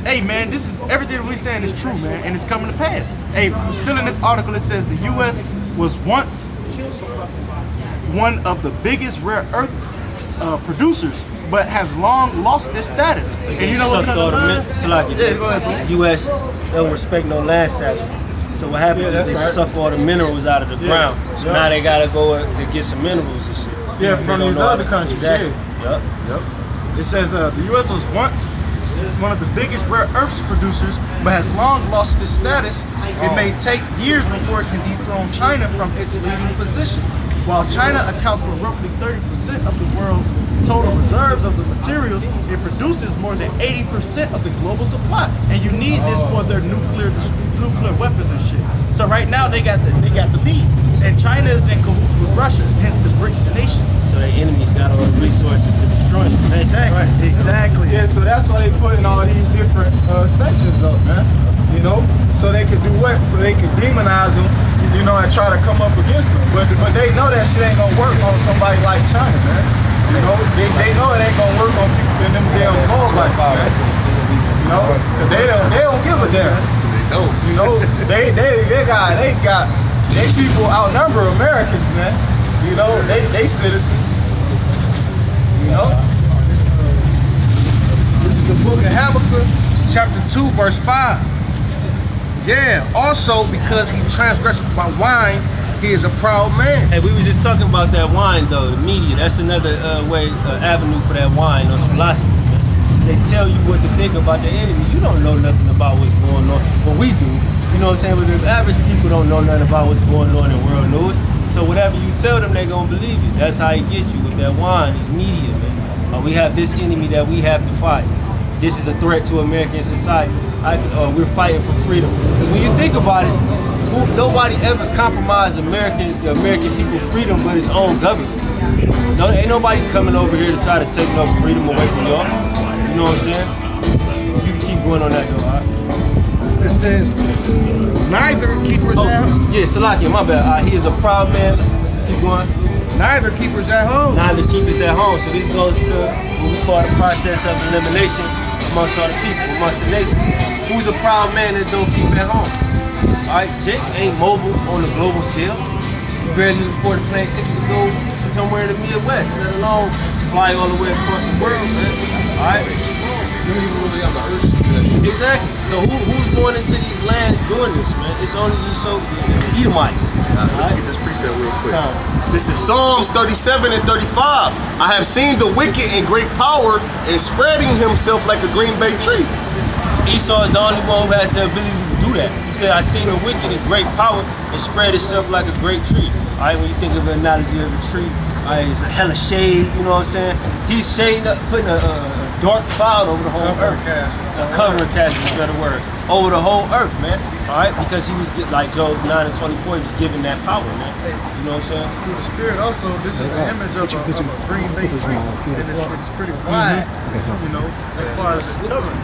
[SPEAKER 4] hey, man, this is everything that we're saying is true, man, and it's coming to pass. Hey, still in this article, it says the U.S. was once one of the biggest rare earth producers, but has long lost this status. And you know what?
[SPEAKER 1] Sucked all the
[SPEAKER 4] Yeah,
[SPEAKER 1] U.S. don't respect no land statute. So what happens is they suck all the minerals out of the ground. So now they gotta go to get some minerals and shit.
[SPEAKER 8] Yeah, from these other countries.
[SPEAKER 1] Exactly.
[SPEAKER 8] Yeah.
[SPEAKER 1] Yep.
[SPEAKER 4] It says the U.S. was once one of the biggest rare earths producers, but has long lost this status. It may take years before it can dethrone China from its leading position. While China accounts for roughly 30% of the world's total reserves of the materials, it produces more than 80% of the global supply. And you need this for their nuclear weapons and shit. So right now they got the lead. And China is in cahoots with Russia, hence the BRICS nations.
[SPEAKER 1] So their enemies got all the resources to destroy them.
[SPEAKER 4] Exactly.
[SPEAKER 8] Yeah, so that's why they putting all these different sanctions up, man. So they could do what? So they could demonize them, and try to come up against them. But they know that shit ain't gonna work on somebody like China, man. They know it ain't gonna work on people in them damn Moabites, man. Cause they don't give a damn. They got they people outnumber Americans, man. They citizens.
[SPEAKER 6] This is the book of Habakkuk, chapter 2, verse 5. Yeah, also because he transgressed by wine, he is a proud man.
[SPEAKER 1] Hey, we was just talking about that wine though, the media. That's another avenue for that wine, those philosophers. Man. They tell you what to think about the enemy. You don't know nothing about what's going on. Well, we do. You know what I'm saying? But the average people don't know nothing about what's going on in world news. So whatever you tell them, they gonna believe it. That's how he get you with that wine, is media, man. We have this enemy that we have to fight. This is a threat to American society. We're fighting for freedom. Because when you think about it, nobody ever compromised the American people's freedom but its own government. No, ain't nobody coming over here to try to take no freedom away from y'all. You know what I'm saying? You can keep going on that though, all right?
[SPEAKER 6] It says, neither keepers at home.
[SPEAKER 1] Yeah, Salakia, my bad. He is a proud man. Keep going.
[SPEAKER 6] Neither keepers at home.
[SPEAKER 1] Neither keepers at home. So this goes to what we call the process of elimination amongst all the people, amongst the nations. Who's a proud man that don't keep at home? All right, Jake ain't mobile on the global scale. He barely afford a plane ticket to go somewhere in the Midwest, let alone fly all the way across the world, man. All right. Exactly. So who's going into these lands doing this, man? It's only these Edomites.
[SPEAKER 3] Get this preset real quick. This is Psalms 37 and 35. I have seen the wicked in great power and spreading himself like a green bay tree.
[SPEAKER 1] Esau is the only one who has the ability to do do that. He said, I seen the wicked in great power and spread itself like a great tree. All right, when you think of an analogy of a tree, all right, it's a hella shade, you know what I'm saying? He's shading up, putting a dark cloud over the whole earth. A covering cast is a better word. Over the whole earth, man. All right, because he was, like Job 9:24, he was given that power, man. You know what I'm saying?
[SPEAKER 4] Through the spirit also, this is the image of a green bay tree. And it's pretty wide, you know, as far as it's covering.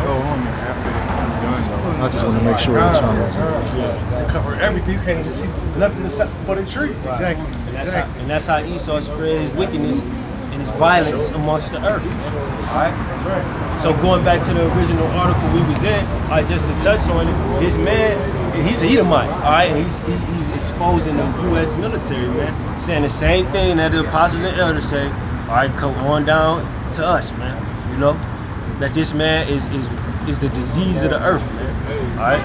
[SPEAKER 8] Go on there after I'm done, though.
[SPEAKER 7] I just want to make sure it's on.
[SPEAKER 6] They cover everything. You can't even see nothing except but a tree.
[SPEAKER 4] Exactly.
[SPEAKER 1] And that's how Esau spread his wickedness and his violence amongst the earth. All right. So going back to the original article we was in, just to touch on it, this man, he's an Edomite. All right, and he's exposing the U.S. military, man, saying the same thing that the apostles and elders say. All right, come on down to us, man. You know that this man is the disease of the earth, man. All right.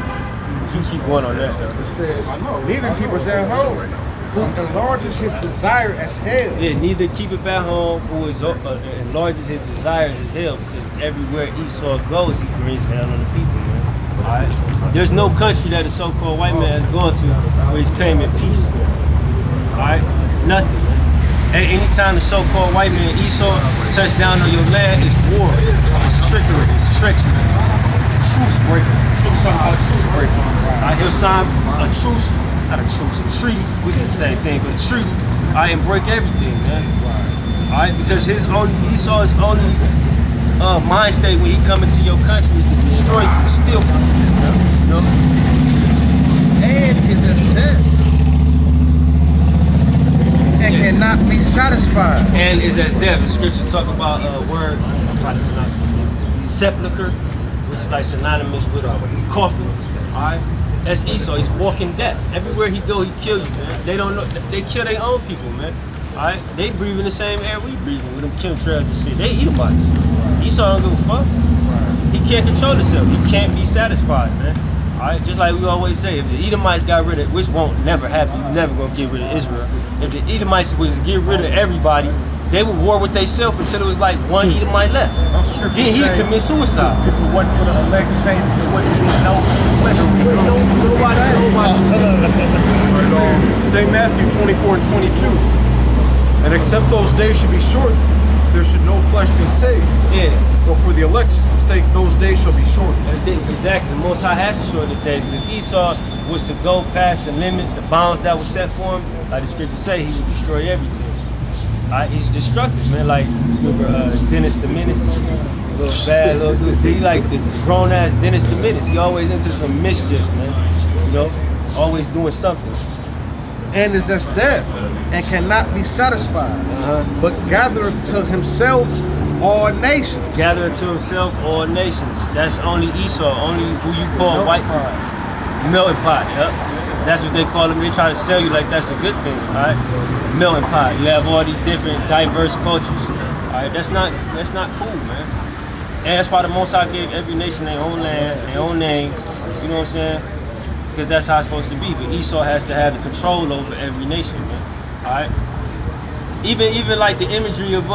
[SPEAKER 1] You keep going on that.
[SPEAKER 6] It says, neither keepers at home, who enlarges his desire as hell.
[SPEAKER 1] Yeah, neither keepeth at home who enlarges his desires as hell, because everywhere Esau goes, he brings hell on the people, man. All right? There's no country that the so-called white man has gone to where he's came in peace. All right? Nothing, man. And anytime the so-called white man Esau touch down on your land, it's war, it's trickery, it's treachery, truce breaker. Scripture's talking about truce breaker. He'll sign a truce. Not a truce, a treaty, which is the same thing, but a treaty, and break everything, man. All right, because Esau's only mind state when he come into your country is to destroy you, steal from you. You know?
[SPEAKER 4] And is as death. And cannot be satisfied.
[SPEAKER 1] And is as death. The scriptures talk about a word, I'm trying to pronounce it, sepulcher, which is like synonymous with coffin. All right. That's Esau. He's walking death. Everywhere he go, he kills you, man. They don't know. They kill their own people, man. All right. They breathe in the same air we breathe in with them chemtrails and shit. They Edomites. Esau don't give a fuck. He can't control himself. He can't be satisfied, man. All right. Just like we always say, if the Edomites got rid of, which won't never happen, you're never gonna get rid of Israel. If the Edomites was get rid of everybody, they would war with themselves until it was like one Edomite left. Then he'd commit suicide.
[SPEAKER 6] If it wasn't for the elect saint, it wouldn't be no
[SPEAKER 5] St. Matthew 24:22. And except those days should be short, there should no flesh be saved.
[SPEAKER 1] Yeah.
[SPEAKER 5] But for the elect's sake, those days shall be short.
[SPEAKER 1] Exactly. The Most High has to shorten the days. If Esau was to go past the limit, the bounds that were set for him, like the scriptures say, he would destroy everything. He's destructive, man. Like, remember Dennis the Menace? Little bad little dude. He like the grown ass Dennis the Menace. He always into some mischief, man. You know, always doing something.
[SPEAKER 6] And is as death, and cannot be satisfied, but gathereth to himself all nations.
[SPEAKER 1] Gather to himself all nations. That's only Esau, only who you call white. Melting pot, yep. That's what they call them. They try to sell you like that's a good thing, all right? Melting pot. You have all these different diverse cultures. All right, that's not cool, man. And that's why the Most High gave every nation their own land, their own name. You know what I'm saying? Because that's how it's supposed to be. But Esau has to have the control over every nation, man. All right. Even like the imagery of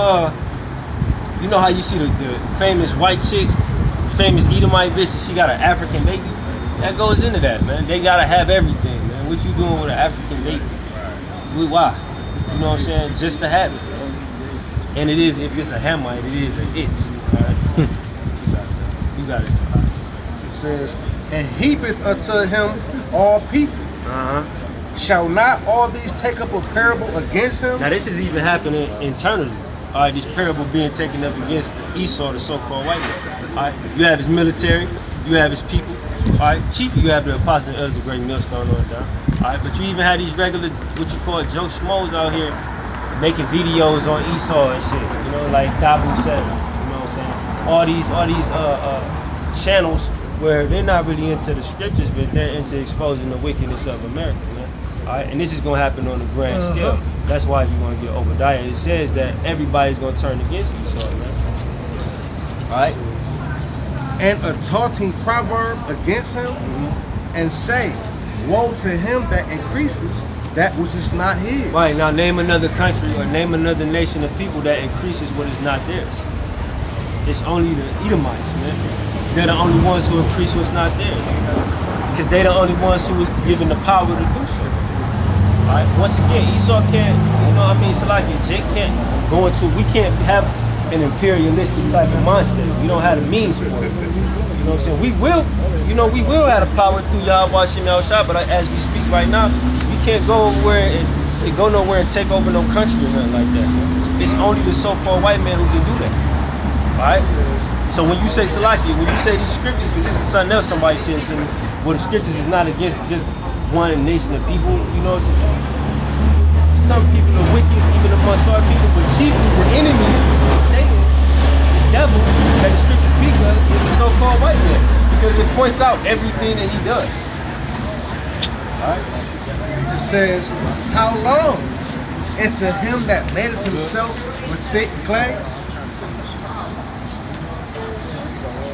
[SPEAKER 1] you know how you see the famous white chick, famous Edomite bitch, and she got an African baby. That goes into that, man. They gotta have everything, man. What you doing with an African baby? Why? You know what I'm saying? Just to have it. And it is, if it's a Hamite, it is an it. All right? You got it.
[SPEAKER 6] It says, and heapeth unto him all people. Shall not all these take up a parable against him?
[SPEAKER 1] Now this is even happening internally. All right, this parable being taken up against Esau, the so-called white man. All right, you have his military, you have his people. All right, chief, you have the apostle elders of Great Millstone on down. All right, but you even have these regular, what you call Joe Schmoes out here making videos on Esau and shit. You know, like Dabu said. You know what I'm saying? All these channels where they're not really into the scriptures, but they're into exposing the wickedness of America, man. All right, and this is gonna happen on a grand scale. That's why if you want to get Obadiah, it says that everybody's gonna turn against Esau, man. All right.
[SPEAKER 6] And a taunting proverb against him, and say, woe to him that increases that which is not his.
[SPEAKER 1] Right, now name another country or name another nation of people that increases what is not theirs. It's only the Edomites, man. They're the only ones who increase what's not theirs. because they the only ones who was given the power to do so. All right. Once again, Esau can't, it's like Jake can't go into. We can't have an imperialistic type of mindset. We don't have the means for it. You know what I'm saying? We will have the power through Yahweh Shem Shah, but as we speak right now, we can't go nowhere and take over no country or nothing like that. It's only the so-called white man who can do that. Alright? So when you say Salaki, when you say these scriptures, because this is something else somebody said to me, well, the scriptures is not against just one nation of people, you know what I'm saying? Some people are wicked, even amongst our people, but chiefly the enemy is Satan, the devil, that the scriptures speak of, is the so-called white man, because it points out everything that he does. Alright?
[SPEAKER 6] It says, how long? And to him that made himself with thick clay,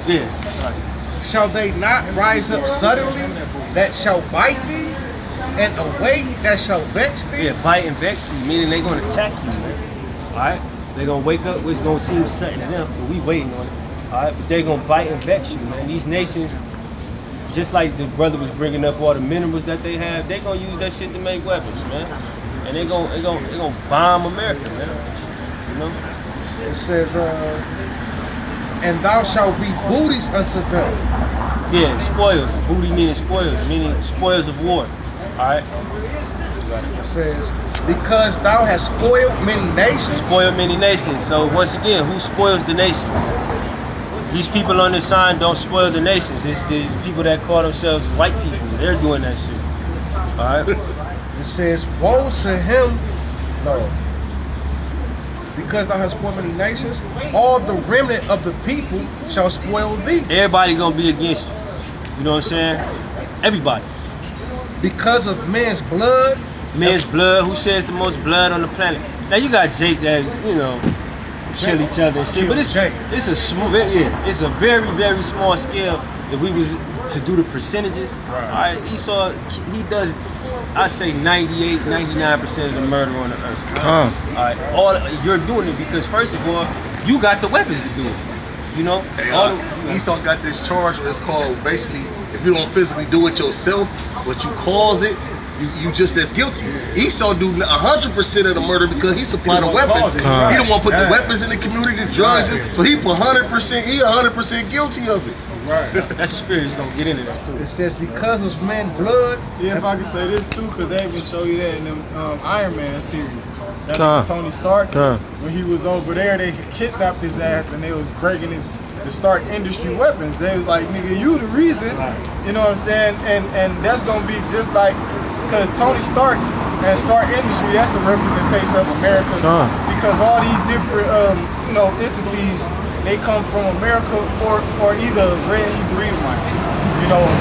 [SPEAKER 1] Yes.
[SPEAKER 6] shall they not rise up suddenly that shall bite thee, and awake that shall vex thee?
[SPEAKER 1] Yeah, bite and vex you, meaning they're gonna attack you, man. Alright? They're gonna wake up, it's gonna seem sudden to them, but we waiting on it. Alright, but they're gonna bite and vex you, man. These nations, just like the brother was bringing up all the minerals that they have, they're gonna use that shit to make weapons, man. And they're gonna bomb America, man. You know?
[SPEAKER 6] It says, and thou shalt be booties unto them.
[SPEAKER 1] Yeah, spoils. Booty meaning spoils of war. Alright?
[SPEAKER 6] It says, because thou hast spoiled many nations.
[SPEAKER 1] Spoil many nations. So once again, who spoils the nations? These people on this sign don't spoil the nations. It's these people that call themselves white people. They're doing that shit. Alright?
[SPEAKER 6] It says, woe to him, no. Because thou hast spoiled many nations, all the remnant of the people shall spoil thee.
[SPEAKER 1] Everybody gonna be against you. You know what I'm saying? Everybody.
[SPEAKER 6] Because of men's blood.
[SPEAKER 1] Men's blood. Who sheds the most blood on the planet? Now you got Jake that, kill each other and shit. But it's a small, it's a very, very small scale. If we was to do the percentages, alright, Esau, he does, I say 98, 99% of the murder on the earth. Alright, you're doing it because first of all, you got the weapons to do it. You know?
[SPEAKER 3] Hey, Esau got this charge where it's called basically, if you don't physically do it yourself, but you cause it, you just as guilty. Esau do 100% of the murder because he supplied the weapons. He don't want to put the weapons in the community, the drugs, so he put 100%. He 100% guilty of it.
[SPEAKER 6] Right.
[SPEAKER 1] That's the spirit is gonna get into that too.
[SPEAKER 6] It says because of men's blood.
[SPEAKER 8] Yeah, if I can say this too, because they even show you that in them Iron Man series. That Tony Stark, when he was over there, they kidnapped his ass and they was breaking the Stark Industry weapons. They was like, nigga, you the reason. You know what I'm saying? And that's gonna be just like, because Tony Stark and Stark Industry, that's a representation of America. Because all these different entities, they come from America or either Red Hebrew Edomites.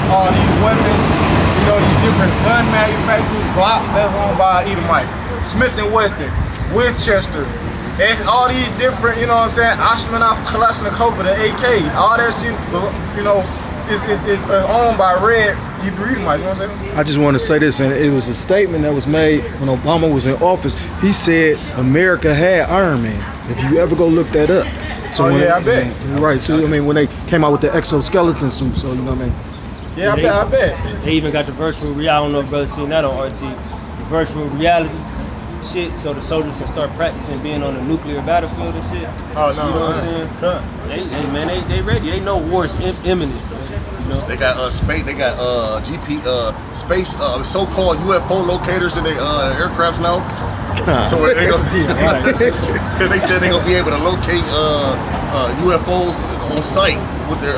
[SPEAKER 8] All these weapons, these different gun manufacturers, Glock, that's owned by Edomite. Smith & Wesson, Winchester, and all these different, Ashmanov, Kalashnikov, the AK, all that shit, is owned by Red Hebrew Edomites, you know what I'm saying?
[SPEAKER 7] I just want to say this, and it was a statement that was made when Obama was in office. He said America had Iron Man. If you ever go look that up. So
[SPEAKER 8] I bet.
[SPEAKER 7] Right. So when they came out with the exoskeleton suit, so you know what I mean.
[SPEAKER 8] Yeah, I bet.
[SPEAKER 1] They even got the virtual reality. I don't know if brother seen that on RT. The virtual reality shit, so the soldiers can start practicing being on the nuclear battlefield and shit.
[SPEAKER 8] Oh no,
[SPEAKER 1] you know what I'm saying? They ready. They know war's imminent.
[SPEAKER 3] They got space. They got space so-called UFO locators in their aircrafts now. So they they said they gonna be able to locate UFOs on site with their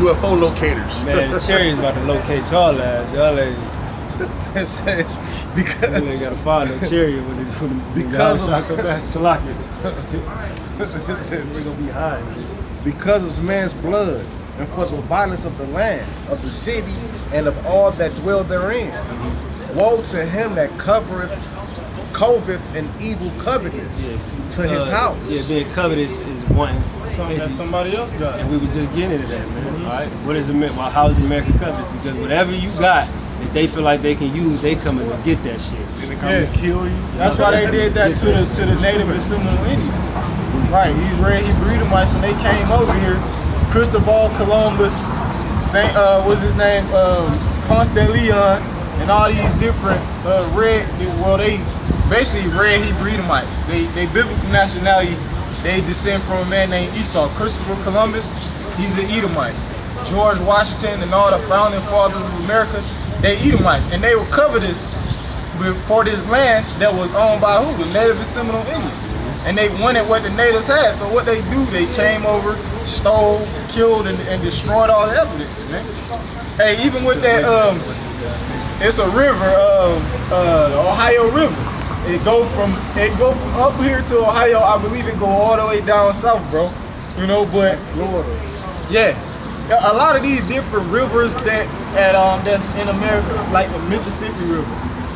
[SPEAKER 3] UFO locators.
[SPEAKER 1] Man, the Cherry's about to locate y'all ass. Y'all ain't.
[SPEAKER 6] It says because
[SPEAKER 1] You ain't gotta find no Cherry when
[SPEAKER 6] because of
[SPEAKER 1] it says we're gonna be high.
[SPEAKER 6] Because of man's blood, and for the violence of the land, of the city, and of all that dwell therein. Woe to him that coveth an evil covetousness to his house.
[SPEAKER 1] Yeah, being covetous is one.
[SPEAKER 8] Something that somebody else got.
[SPEAKER 1] And we was just getting into that, man. All right, what is America? Well, how is America covetous? Because whatever you got, if they feel like they can use, they come in and get that shit.
[SPEAKER 6] And they come to kill you.
[SPEAKER 8] That's why they did that to the Native and Seminole Indians. Right, these Red Hebrew Edomites, when they came over here, Christopher Columbus, Saint, what's his name? Ponce de Leon, and all these different they basically red Hebrew Edomites. They biblical nationality. They descend from a man named Esau. Christopher Columbus, he's an Edomite. George Washington and all the founding fathers of America, they Edomites, and they were covetous for this land that was owned by who? The Native and Seminole Indians. And they wanted what the natives had. So what they do, they came over, stole, killed, and destroyed all the evidence, man. Hey, even with that, it's a river, the Ohio River. It go from up here to Ohio. I believe it go all the way down south, bro. You know, but Florida. Yeah, a lot of these different rivers that's in America, like the Mississippi River.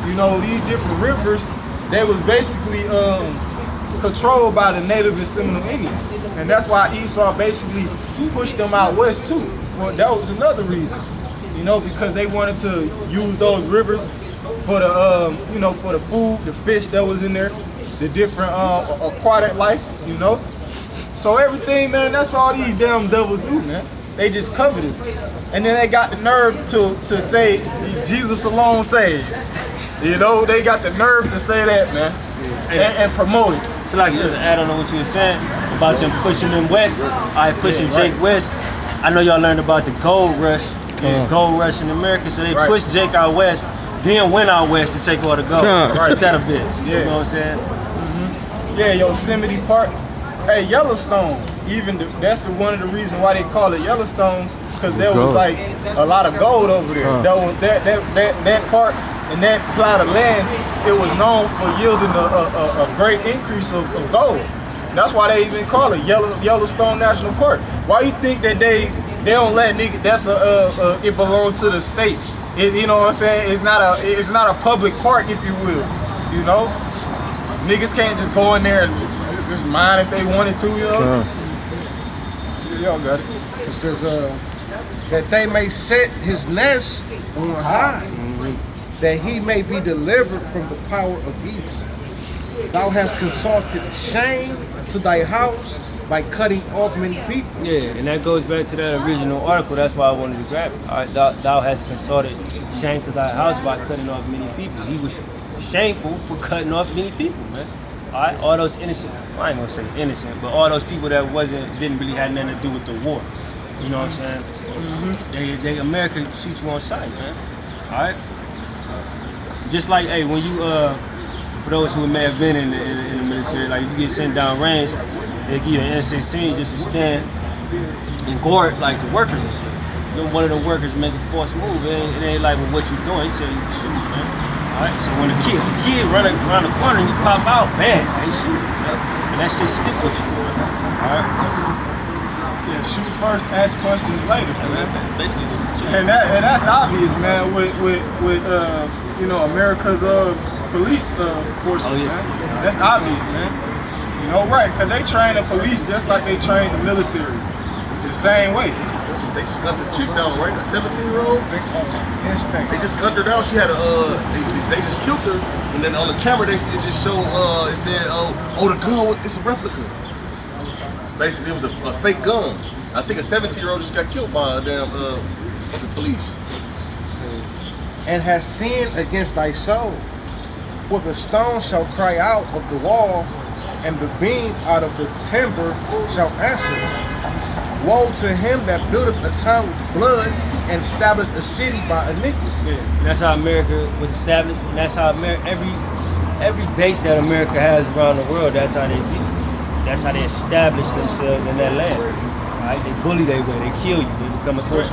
[SPEAKER 8] You know, these different rivers, they was basically controlled by the Native and Seminole Indians, and that's why Esau basically pushed them out west too. That was another reason, you know, because they wanted to use those rivers for the for the food, the fish that was in there, the different aquatic life, you know. So everything, man, that's all these damn devils do, man. They just covered it, and then they got the nerve to say Jesus alone saves. You know, they got the nerve to say that, man, and promote it.
[SPEAKER 1] So like, just to add on to what you were saying about them pushing them west, pushing Jake west. I know y'all learned about the gold rush, gold rush in America. So they pushed Jake out west, then went out west to take all the gold. Right, that a bitch. You know what I'm saying?
[SPEAKER 8] Mm-hmm. Yeah, Yosemite Park. Hey, Yellowstone. That's one of the reasons why they call it Yellowstones, because there was like a lot of gold over there. That part and that plot of land, it was known for yielding a great increase of gold. That's why they even call it Yellowstone National Park. Why you think that they don't let niggas? That's it belongs to the state. You know what I'm saying? It's not a public park, if you will. You know, niggas can't just go in there and just mine if they wanted to. You know. Y'all got it.
[SPEAKER 6] It says that they may set his nest on high, that he may be delivered from the power of evil. Thou hast consulted shame to thy house by cutting off many people.
[SPEAKER 1] Yeah, and that goes back to that original article. That's why I wanted to grab it. All right, thou hast consulted shame to thy house by cutting off many people. He was shameful for cutting off many people, man. All right, all those innocent, well, I ain't gonna say innocent, but all those people that didn't really have nothing to do with the war. You know what I'm saying? Mm-hmm. America shoots you on sight, man. All right. Just like, hey, when you for those who may have been in the military, like if you get sent down range, they give you an M16 just to stand and guard like the workers and shit. Then one of the workers make a forced move, it ain't like, well, what you doing? He tell you to shoot, man. Alright, so when the kid run around the corner and you pop out, bam, they shoot. And that shit stick with you, man. Alright?
[SPEAKER 8] Yeah, shoot first, ask questions later, man.
[SPEAKER 1] Basically,
[SPEAKER 8] and that's obvious, man, with you know, America's police forces, man. That's obvious, man. You know, right? Because they train the police just like they train the military, the same way.
[SPEAKER 3] They just gunned the chick down, right? A 17-year-old.
[SPEAKER 8] Instinct.
[SPEAKER 3] They just gunned her down. She had they just killed her, and then on the camera it just showed. It said, "Oh, the gun it's a replica." Basically, it was a fake gun. I think a 17-year-old just got killed by the police.
[SPEAKER 6] And has sinned against thy soul, for the stone shall cry out of the wall, and the beam out of the timber shall answer. Woe to him that buildeth a town with blood and established a city by iniquity.
[SPEAKER 1] Yeah, and that's how America was established, and that's how every base that America has around the world, that's how they do. That's how they establish themselves in that land. Right? They bully their way, they kill you, they become a threat.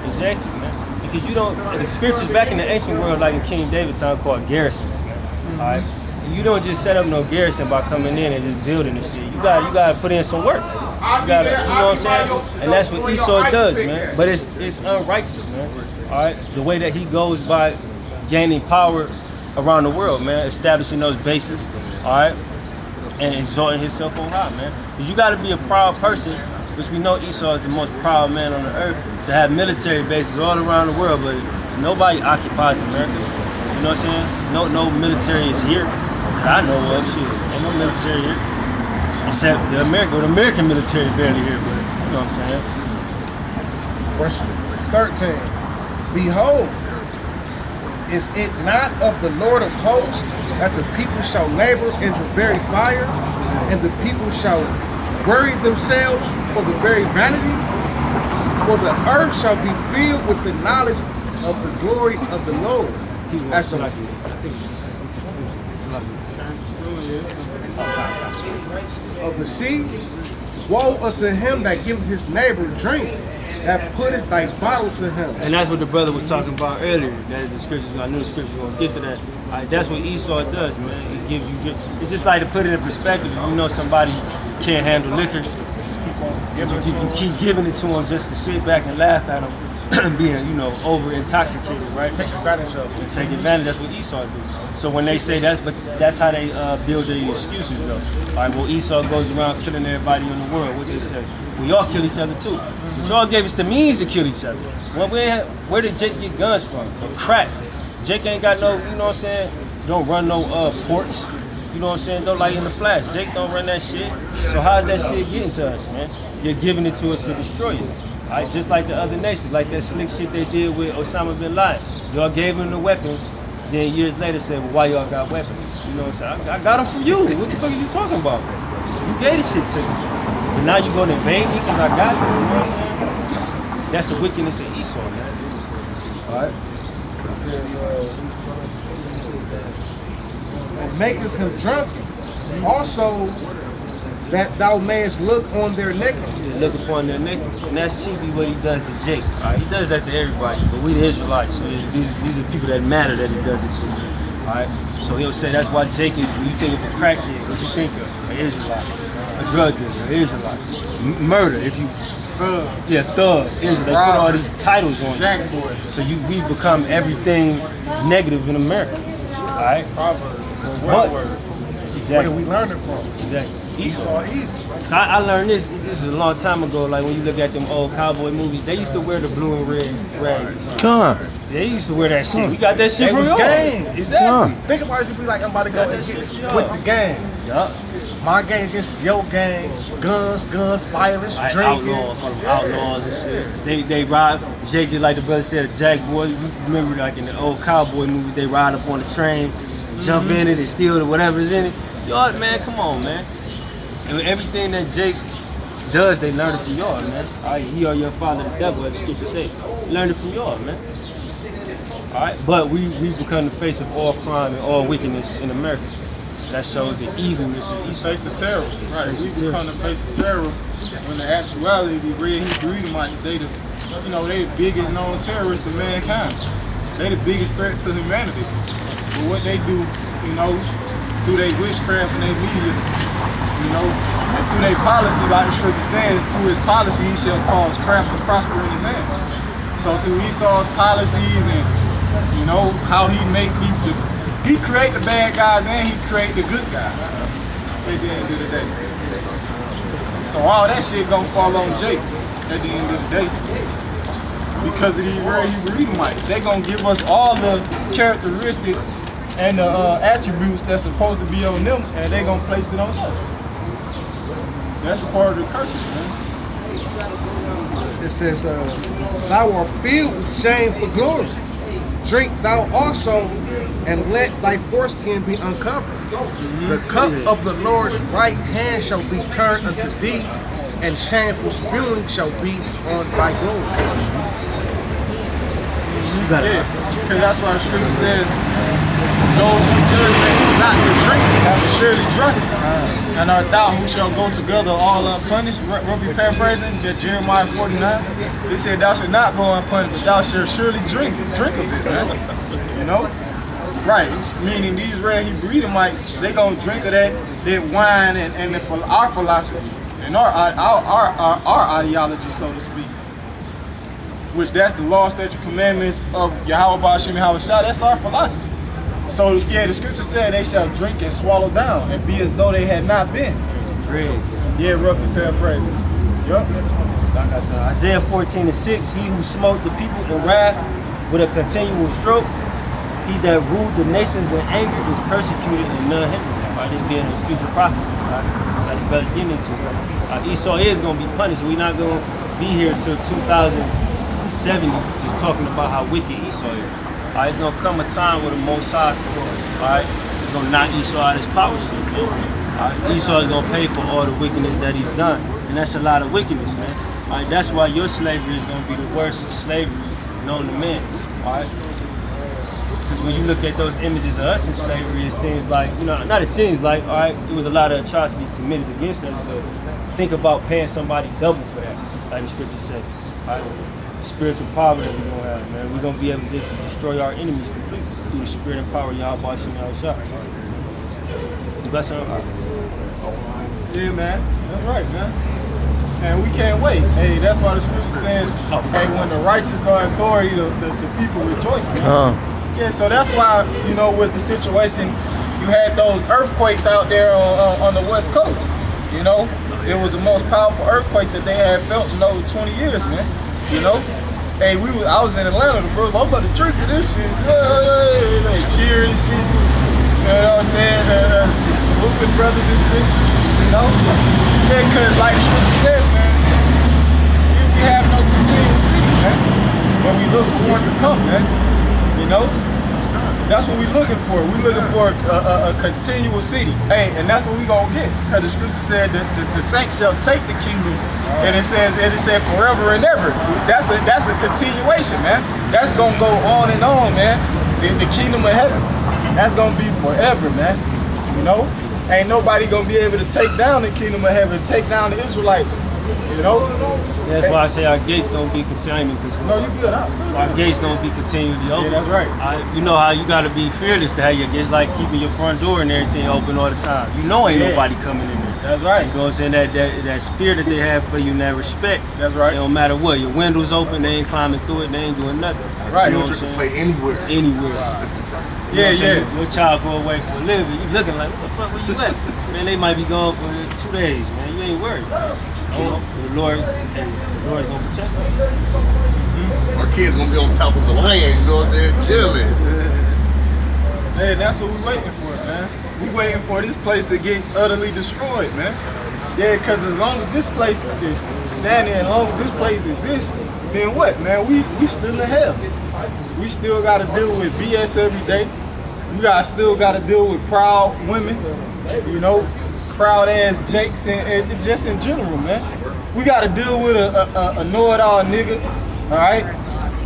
[SPEAKER 1] Exactly, man. Because you don't, the scriptures back in the ancient world, like in King David's time, called garrisons, man. All right? And you don't just set up no garrison by coming in and just building this shit. You gotta put in some work. You gotta, you know what I'm saying? And that's what Esau does, man. But it's unrighteous, man. All right? The way that he goes by gaining power around the world, man, establishing those bases, all right, and exalting himself on high, man. Because you gotta be a proud person, which we know Esau is the most proud man on the earth, to have military bases all around the world, but nobody occupies America. You know what I'm saying? No military is here that I know of. Shit, ain't no military here. Except the American military barely here, but you know what I'm saying?
[SPEAKER 6] Question. 13. Behold, is it not of the Lord of hosts that the people shall labor in the very fire, and the people shall worry themselves for the very vanity? For the earth shall be filled with the knowledge of the glory of the Lord. As the, of the sea, woe unto him that giveth his neighbor drink, that putteth thy bottle to him.
[SPEAKER 1] And that's what the brother was talking about earlier. That the scriptures, I knew the scriptures were gonna get to that. That's what Esau does, man. It gives you, it's just like to put it in perspective. You know somebody can't handle liquor, you keep giving it to them just to sit back and laugh at them being, you know, over intoxicated, right?
[SPEAKER 6] Take advantage of it.
[SPEAKER 1] And take advantage. That's what Esau do. So when they say that, but that's how they build their excuses, though. All right, well, Esau goes around killing everybody in the world. What they say? We all kill each other too. But y'all gave us the means to kill each other. Well, where did Jake get guns from? Or crack. Jake ain't got no, you know what I'm saying? Don't run no ports. You know what I'm saying? Don't like in the flash. Jake don't run that shit. So how's that shit getting to us, man? You're giving it to us to destroy us. All right, just like the other nations, like that slick shit they did with Osama bin Laden. Y'all gave him the weapons, then years later said, well, why y'all got weapons? You know what I'm saying? I got them for you. What the fuck are you talking about? You gave this shit to me. But now you gonna invade me because I got it. You know what I'm saying? That's the wickedness of Esau, man.
[SPEAKER 6] All right. It says, and makest him drunken. Also, that thou mayest look on their nakedness.
[SPEAKER 1] Look upon their nakedness. And that's chiefly what he does to Jake. All right? He does that to everybody, but we the Israelites. So these are people that matter that he does it to. All right? So he'll say that's why Jake is, when you think of a crackhead, what you think of? An Israelite. A drug dealer, an Israelite. Murder, if you... Yeah, thug, Israel. They put all these titles on
[SPEAKER 6] Jack
[SPEAKER 1] you.
[SPEAKER 6] boy.
[SPEAKER 1] So we become everything negative in America. All right?
[SPEAKER 6] Proverbs.
[SPEAKER 1] But,
[SPEAKER 6] Where
[SPEAKER 1] exactly.
[SPEAKER 6] did we learn it from?
[SPEAKER 1] Exactly.
[SPEAKER 6] Esau evil.
[SPEAKER 1] I learned this is a long time ago, like when you look at them old cowboy movies, they used to wear the blue and red rags.
[SPEAKER 5] Come.
[SPEAKER 1] They used to wear that shit. We got that shit
[SPEAKER 6] They
[SPEAKER 1] from
[SPEAKER 6] was
[SPEAKER 1] y'all.
[SPEAKER 6] gang.
[SPEAKER 1] Exactly.
[SPEAKER 6] Think about it if we like, I'm about to go and get with the gang.
[SPEAKER 1] Yup.
[SPEAKER 6] My gang against your gang. Guns, violence,
[SPEAKER 1] Like
[SPEAKER 6] drinking.
[SPEAKER 1] outlaws and shit. They ride, Jake, like the brother said, a jack boy. You remember like in the old cowboy movies, they ride up on the train, jump in it and steal it, whatever's in it. Y'all, man, come on, man. And everything that Jake does, they learn it from y'all, man. All right, he or your father, the devil, as the scripture say. Learn it from y'all, man. All right, but we become the face of all crime and all wickedness in America. That shows the evilness of Esau.
[SPEAKER 8] Face of terror, right? We become the face of terror when the actuality we read Hebrew Edomites, they the biggest known terrorists of mankind. They the biggest threat to humanity. But what they do, through their witchcraft and their media, and through their policy, like the scripture says, through his policy he shall cause craft to prosper in his hand. So through Esau's policies and how he make people, he create the bad guys and he create the good guys at the end of the day. So all that shit gonna fall on Jake at the end of the day. Because of these real Hebrew Edomites. They gonna give us all the characteristics and the attributes that's supposed to be on them, and they gonna place it on us. That's a part of the curses, man.
[SPEAKER 6] It says, thou art filled with shame for glory. Drink thou also, and let thy foreskin be uncovered. The cup of the Lord's right hand shall be turned unto thee, and shameful spewing shall be on thy glory.
[SPEAKER 8] Yeah, because that's why the scripture says, those who judge me not to drink have surely drunk it. And art thou who shall go together all unpunished, roughly paraphrasing, that Jeremiah 49, they said thou shalt not go unpunished, but thou shalt surely drink of it, man. Right, meaning these red Hebrew Edomites, they gonna drink of that wine and our philosophy and our ideology, so to speak. Which that's the law, statute, commandments of Yahweh Ba'ashem Yahweh Shah. That's our philosophy. So yeah, the scripture said they shall drink and swallow down and be as though they had not been.
[SPEAKER 1] Dregs.
[SPEAKER 8] Yeah, roughly paraphrasing. Yup.
[SPEAKER 1] Like I said, Isaiah 14:6, he who smote the people in wrath with a continual stroke, he that ruled the nations in anger is persecuted and none hindered him. Right? This being a future prophecy. Right? That's what the brother's getting into. Esau is going to be punished. We're not going to be here till 2020 70, just talking about how wicked Esau is. All right, it's gonna come a time where the Most High, all right, is gonna knock Esau out of his power seat. Man. All right, Esau is gonna pay for all the wickedness that he's done, and that's a lot of wickedness, man. All right, that's why your slavery is gonna be the worst slavery known to man. All right. Because when you look at those images of us in slavery, it seems like, not it seems like, all right, it was a lot of atrocities committed against us, but think about paying somebody double for that, like the scripture said. All right? The spiritual power that we're going to have, man. We're going to be able just to destroy our enemies completely through the spirit and power of Yahweh Shem Yahushua. Bless our heart.
[SPEAKER 8] Yeah, man. That's right, man. And we can't wait. Hey, that's why the scripture says, hey, when the righteous are in authority, the people rejoice, man. Yeah, so that's why, with the situation, you had those earthquakes out there on the West Coast. It was the most powerful earthquake that they had felt in over 20 years, man. Hey, I was in Atlanta, the bros, I'm about to drink to this shit. They cheer and shit. You know what I'm saying? Saluting brothers and shit. Yeah, because like the scripture says, man, we have no continual city, man. But we look for one to come, man. That's what we're looking for. We're looking for a continual city. Hey, and that's what we're going to get. Because the scripture said that the saints shall take the kingdom. And it said forever and ever. That's a continuation, man. That's going to go on and on, man. The kingdom of heaven. That's going to be forever, man. Ain't nobody going to be able to take down the kingdom of heaven, take down the Israelites.
[SPEAKER 1] That's why I say our gates gonna be continuing.
[SPEAKER 8] No, you good.
[SPEAKER 1] Our gates gonna be continually open.
[SPEAKER 8] Yeah, that's right.
[SPEAKER 1] You know how you gotta be fearless to have your gates, like keeping your front door and everything open all the time. Ain't nobody coming in there.
[SPEAKER 8] That's right.
[SPEAKER 1] You know what I'm saying? That spirit that they have for you and that respect.
[SPEAKER 8] That's right.
[SPEAKER 1] It don't matter what. Your windows open, they ain't climbing through it, they ain't doing nothing.
[SPEAKER 8] Right.
[SPEAKER 1] You know what I'm saying?
[SPEAKER 3] Play anywhere.
[SPEAKER 1] Yeah. Your child go away for a living. You looking like, what the fuck, where you at? Man, they might be gone for 2 days, man. You ain't worried. The Lord's gonna protect them.
[SPEAKER 3] Our kids gonna be on top of the land, you know what I'm saying? Chilling.
[SPEAKER 8] Hey, that's what we waiting for, man. We waiting for this place to get utterly destroyed, man. Yeah, because as long as this place is standing, as long as this place exists, then what, man? We still in hell. We still got to deal with BS every day. We still got to deal with proud women, proud ass jakes, and just in general, man. We got to deal with a know-it-all nigga, all right?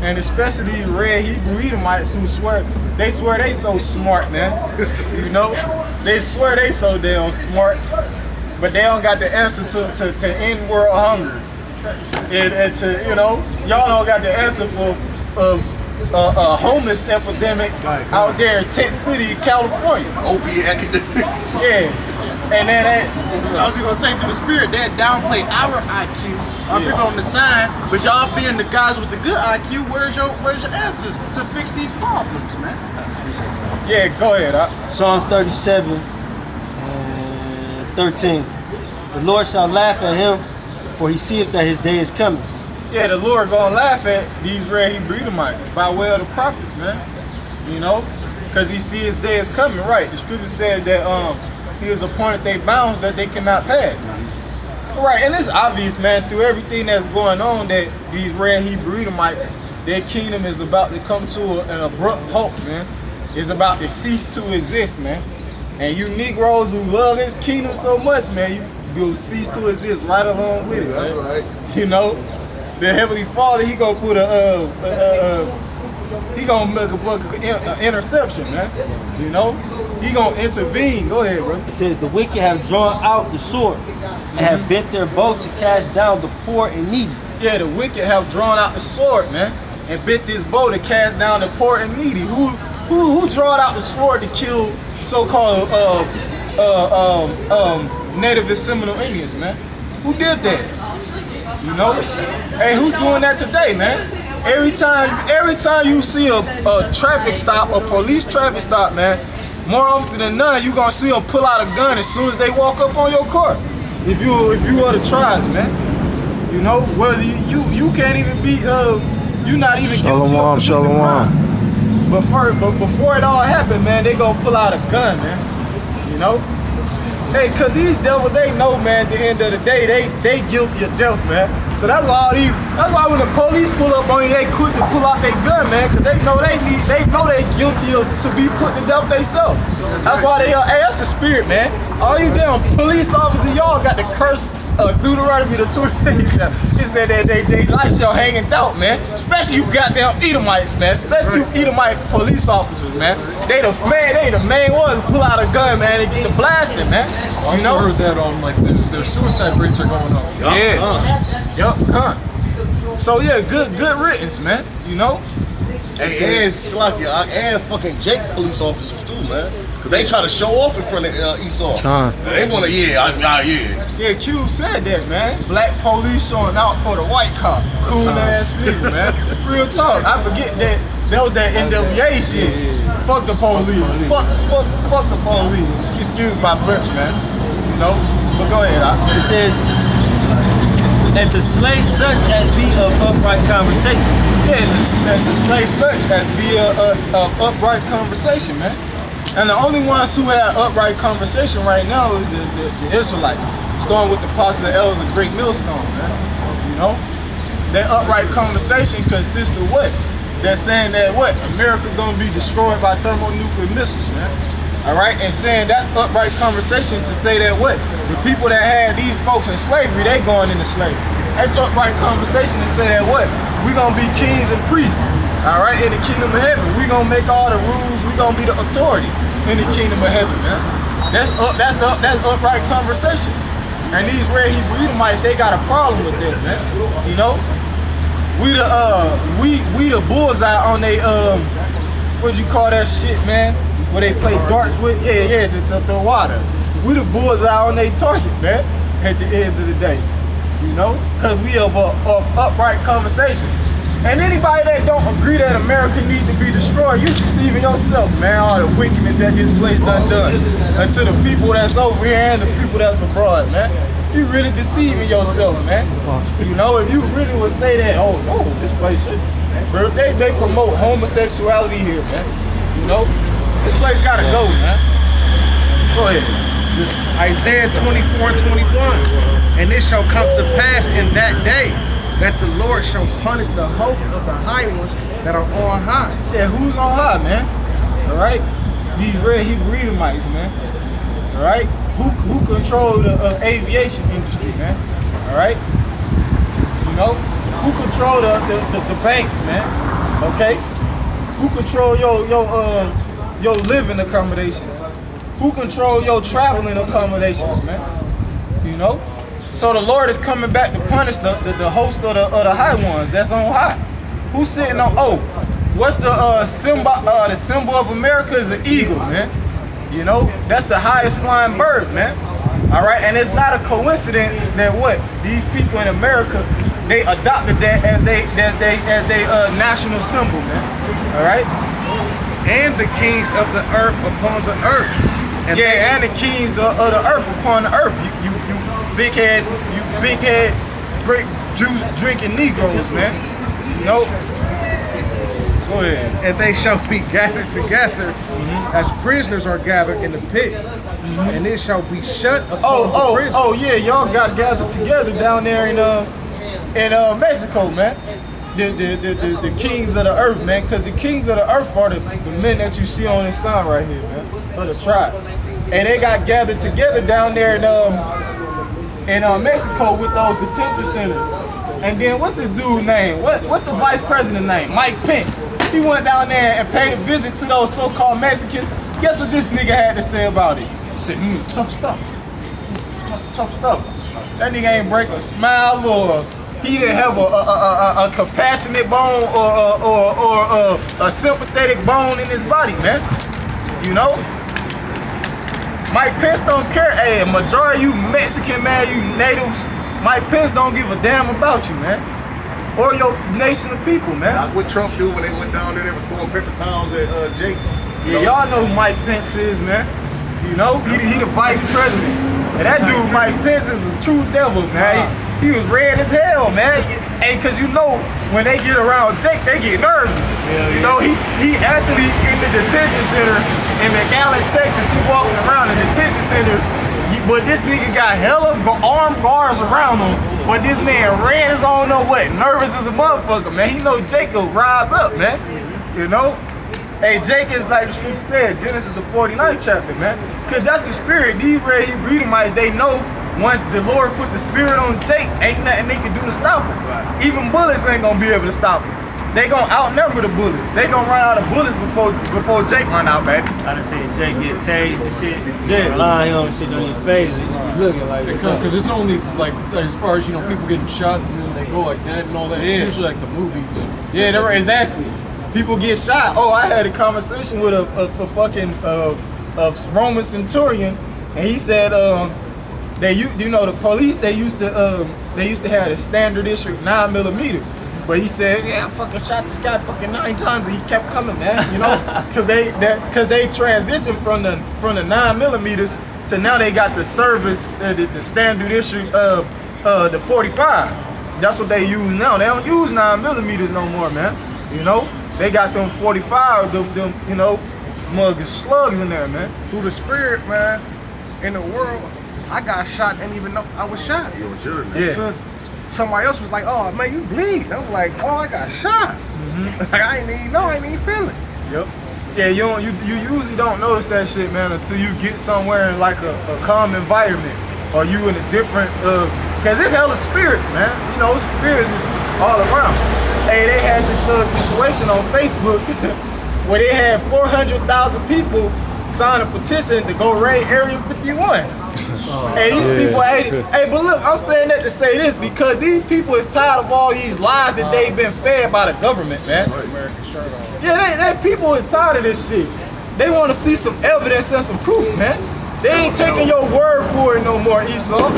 [SPEAKER 8] And especially red Hebrew Edomites who swear they so smart, man. They swear they so damn smart, but they don't got the answer to end world hunger. And to, y'all don't got the answer for a homeless epidemic out there in Tent City, California.
[SPEAKER 3] Opiate epidemic.
[SPEAKER 8] Yeah. And then
[SPEAKER 4] I was gonna say, through the spirit, that downplay our IQ. I'm people on the sign, but y'all being the guys with the good IQ, where's your answers to fix these problems, man?
[SPEAKER 8] Yeah, go ahead.
[SPEAKER 2] Psalms 37 and 13. The Lord shall laugh at him, for he seeth that his day is coming.
[SPEAKER 8] Yeah, the Lord gonna laugh at these red Hebrew Edomites by way of the prophets, man. Because he see his day is coming, right? The scripture said that he has appointed their bounds that they cannot pass. Right, and it's obvious, man, through everything that's going on, that these red Hebrew Edomites, their kingdom is about to come to an abrupt halt, man. It's about to cease to exist, man. And you Negroes who love his kingdom so much, man, you will cease to exist right along with it, man.
[SPEAKER 3] That's
[SPEAKER 8] right. The Heavenly Father, he gonna put he gonna make a interception, man. He gonna intervene. Go ahead, bro.
[SPEAKER 2] It says, the wicked have drawn out the sword and have bent their bow to cast down the poor and needy.
[SPEAKER 8] Yeah, the wicked have drawn out the sword, man, and bent this bow to cast down the poor and needy. Who drawed out the sword to kill so-called Native and Seminole Indians, man? Who did that? Hey, who's doing that today, man? Every time you see a traffic stop, a police traffic stop, man, more often than not, you gonna see them pull out a gun as soon as they walk up on your car. If you are the tribes, man, whether you can't even be you're not even guilty of committing crime. But before it all happened, man, they gonna pull out a gun, man. Hey, cause these devils, they know, man, at the end of the day, they guilty of death, man. So that's why when the police pull up on you, they quick to pull out their gun, man, because they know they guilty of to be put to death themselves. That's why hey, that's a spirit, man. All you damn police officers, y'all got to curse Deuteronomy the 28th chapter. It said that they lights y'all hanging out, man. Especially you goddamn Edomites, man. Especially you Edomite police officers, man. They the main ones to pull out a gun, man, and get the blasting, man.
[SPEAKER 5] I also heard that like their suicide rates are going up.
[SPEAKER 8] Yup, So yeah, good riddance, man. You know.
[SPEAKER 3] And fucking Jake police officers too, man. Cause they try to show off in front of Esau. They wanna,
[SPEAKER 8] Yeah, Cube said that, man. Black police showing out for the white cop. Cool ass nigga, man. Real talk. I forget that was that NWA shit. Fuck the police. Fuck the police. Excuse my French, man. You know? But go ahead.
[SPEAKER 1] It says, and to slay such as be of upright conversation.
[SPEAKER 8] Yeah, and to slay such as be of upright conversation, man. And the only ones who have upright conversation right now is the Israelites. Starting with the apostles and elders of Great Millstone, man. You know? That upright conversation consists of what? They're saying that what? America gonna be destroyed by thermonuclear missiles, man. Alright? And saying that's upright conversation to say that what? The people that had these folks in slavery, they going into slavery. That's upright conversation to say that what? We gonna be kings and priests. Alright? In the kingdom of heaven. We gonna make all the rules. We gonna be the authority in the kingdom of heaven, man. That's upright conversation. And these red Hebrew Edomites, they got a problem with that, man. You know? We the bullseye on they what'd you call that shit, man? Where they play darts with? Yeah, the water. We the bullseye on they target, man. At the end of the day. You know? Cause we have a upright conversation. And anybody that don't agree that America need to be destroyed, you deceiving yourself, man. All the wickedness that this place done. And to the people that's over here and the people that's abroad, man. You really deceiving yourself, man. You know, if you really would say that, oh, this place shit. They promote homosexuality here, man. You know? This place gotta go, man. Go ahead.
[SPEAKER 6] This Isaiah 24:21. And it shall come to pass in that day that the Lord shall punish the host of the high ones that are on high.
[SPEAKER 8] Yeah, who's on high, man? All right? These red Hebrew Edomites, man. All right? Who control the aviation industry, man? All right? You know? Who control the banks, man? Okay? Who control your living accommodations? Who control your traveling accommodations, man? You know? So the Lord is coming back to punish the host of the high ones that's on high. Who's sitting on? Oh, what's the symbol? The symbol of America is an eagle, man. You know, that's the highest flying bird, man. All right, and it's not a coincidence that what these people in America they adopted that as they national symbol, man. All right,
[SPEAKER 6] And the kings of the earth upon the earth.
[SPEAKER 8] and the kings of the earth upon the earth. You big head, great juice drinking Negroes, man. You know. Go ahead.
[SPEAKER 6] And they shall be gathered together as prisoners are gathered in the pit. And it shall be shut upon the prison.
[SPEAKER 8] Oh yeah, y'all got gathered together down there in Mexico, man. The kings of the earth, man, because the kings of the earth are the men that you see on this sign right here, man, for the tribe. And they got gathered together down there in Mexico with those detention centers. And then what's the dude's name? What's the vice president name? Mike Pence. He went down there and paid a visit to those so-called Mexicans. Guess what this nigga had to say about it? He said, tough stuff. Tough stuff. That nigga ain't break a smile or he didn't have a compassionate bone or a sympathetic bone in his body, man. You know? Mike Pence don't care. Hey, a majority of you Mexican, man, you natives, Mike Pence don't give a damn about you, man. Or your nation of people, man.
[SPEAKER 3] Like what Trump do when they went down there, they was throwing paper towels at Jake.
[SPEAKER 8] Yeah, y'all know who Mike Pence is, man. You know, he the vice president. And that dude, Mike Pence, is a true devil, man. He was red as hell, man. Hey, cause you know, when they get around Jake, they get nervous. You know, he actually in the detention center in McAllen, Texas. He walking around the detention center, but this nigga got hella armed guards around him. But this man ran his own know what, nervous as a motherfucker, man. He know Jacob rise up, man. You know? Hey, Jacob is like the scripture said, Genesis the 49th chapter, man. Cause that's the spirit. These red Hebrew Edomites, they know once the Lord put the spirit on Jake, ain't nothing they can do to stop him. Right. Even bullets ain't gonna be able to stop him. They gonna outnumber the bullets. They gonna run out of bullets before Jake run out, baby.
[SPEAKER 1] I done seen Jake get tased and shit. Yeah. Rely on shit don't even phase it. You looking like
[SPEAKER 5] because it's only like as far as people getting shot and then they go like that and all that. It's usually like the movies.
[SPEAKER 8] Yeah, they're exactly. People get shot. Oh, I had a conversation with a fucking Roman centurion, and he said the police they used to have a standard issue 9mm. But he said, yeah, I fucking shot this guy fucking 9 times and he kept coming, man. You know, cause they transitioned from the 9mm to now they got the service, the standard issue the 45. That's what they use now. They don't use 9mm no more, man. You know, they got them 45, them you know, mugging slugs in there, man.
[SPEAKER 6] Through the spirit, man, in the world, I got shot and didn't even know I was shot.
[SPEAKER 3] Yo, Jared,
[SPEAKER 6] man. Yeah. Somebody else was like, oh man, you bleed. I'm like, oh, I got shot. Like, I ain't even feel it.
[SPEAKER 8] Yep. Yeah, you usually don't notice that shit, man, until you get somewhere in like a calm environment, or you in a different cause it's hella spirits, man. You know, spirits is all around. Hey, they had this situation on Facebook where they had 400,000 people sign a petition to go raid Area 51. Hey, these people, hey, but look, I'm saying that to say this because these people is tired of all these lies that they've been fed by the government, man. Yeah, people is tired of this shit. They want to see some evidence and some proof, man. They ain't taking your word for it no more, Esau.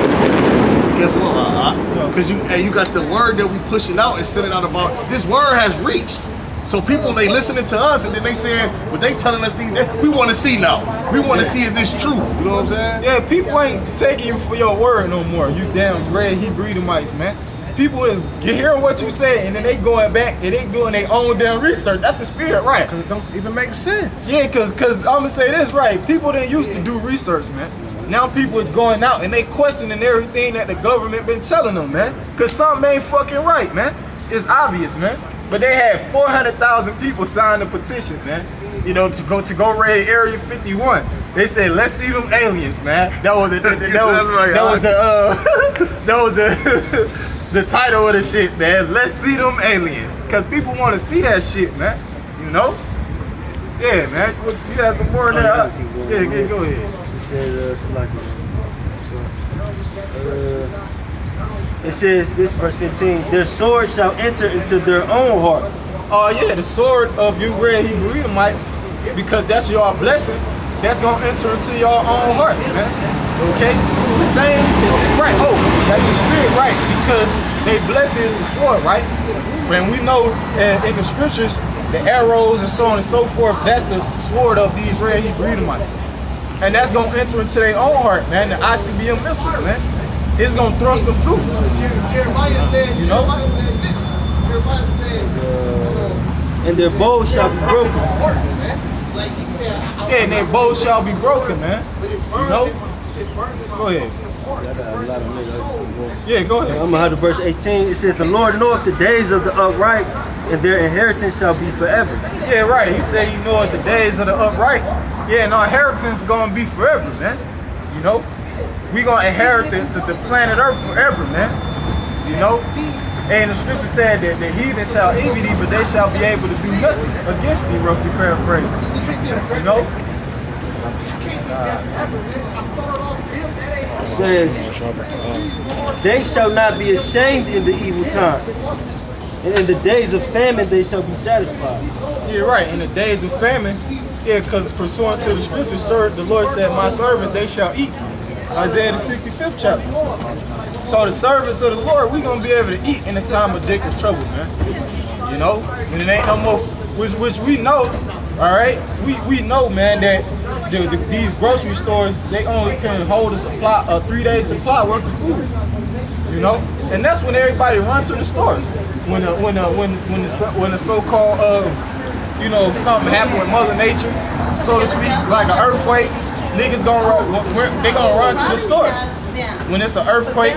[SPEAKER 3] Guess what? Because you got the word that we pushing out and sending out about. This word has reached. So people, they listening to us and then they saying, but they telling us these, we want to see now. We want to see is this true. You know what I'm saying?
[SPEAKER 8] Yeah, people ain't taking you for your word no more. You damn red Hebrew Edomites, man. People is hearing what you say and then they going back and they doing their own damn research. That's the spirit, right?
[SPEAKER 6] Because it don't even make sense.
[SPEAKER 8] Yeah, because I'm going to say this, right. People didn't used to do research, man. Now people is going out and they questioning everything that the government been telling them, man. Because something ain't fucking right, man. It's obvious, man. But they had 400,000 people sign the petition, man. You know, to go raid Area 51. They said, let's see them aliens, man. That was the title of the shit, man. Let's see them aliens, cause people want to see that shit, man. You know? Yeah, man. You got some more in there? Yeah, go ahead.
[SPEAKER 2] It says, this verse 15, their sword shall enter into their own heart.
[SPEAKER 8] Oh yeah, the sword of you red Hebrew Edomites, because that's your blessing, that's gonna enter into your own hearts, man. Okay? The same, right, that's the spirit, right, because they blessing is the sword, right? When we know in the scriptures, the arrows and so on and so forth, that's the sword of these red Hebrew Edomites. And that's gonna enter into their own heart, man, the ICBM missiles, man. It's gonna thrust them through.
[SPEAKER 4] Jeremiah said,
[SPEAKER 8] you know?
[SPEAKER 4] Jeremiah says,
[SPEAKER 2] and their bows shall be broken.
[SPEAKER 4] like he said,
[SPEAKER 8] yeah, and their bows shall be broken, man. You know? Go ahead. Yeah, go ahead.
[SPEAKER 2] I'm gonna have to verse 18. It says, the Lord knoweth the days of the upright, and their inheritance shall be forever.
[SPEAKER 8] Yeah, right. He said, you know, at the days of the upright. Yeah, and our inheritance is gonna be forever, man. You know? We gonna inherit the planet Earth forever, man. You know? And the scripture said that the heathen shall envy thee, but they shall be able to do nothing against thee, roughly paraphrased. You know?
[SPEAKER 2] It says, they shall not be ashamed in the evil time, and in the days of famine they shall be satisfied.
[SPEAKER 8] Yeah, right. In the days of famine, yeah, because pursuant to the scripture, the Lord said, my servants, they shall eat. Isaiah the 65th chapter. So the servants of the Lord, we gonna be able to eat in the time of Jacob's trouble, man. You know, and it ain't no more, which we know, all right. We know, man, that these grocery stores, they only can hold a supply, a 3-day supply worth of food. You know, and that's when everybody run to the store. When the so-called you know, something happened with Mother Nature, so to speak, like an earthquake, niggas gonna run to the store. When it's an earthquake,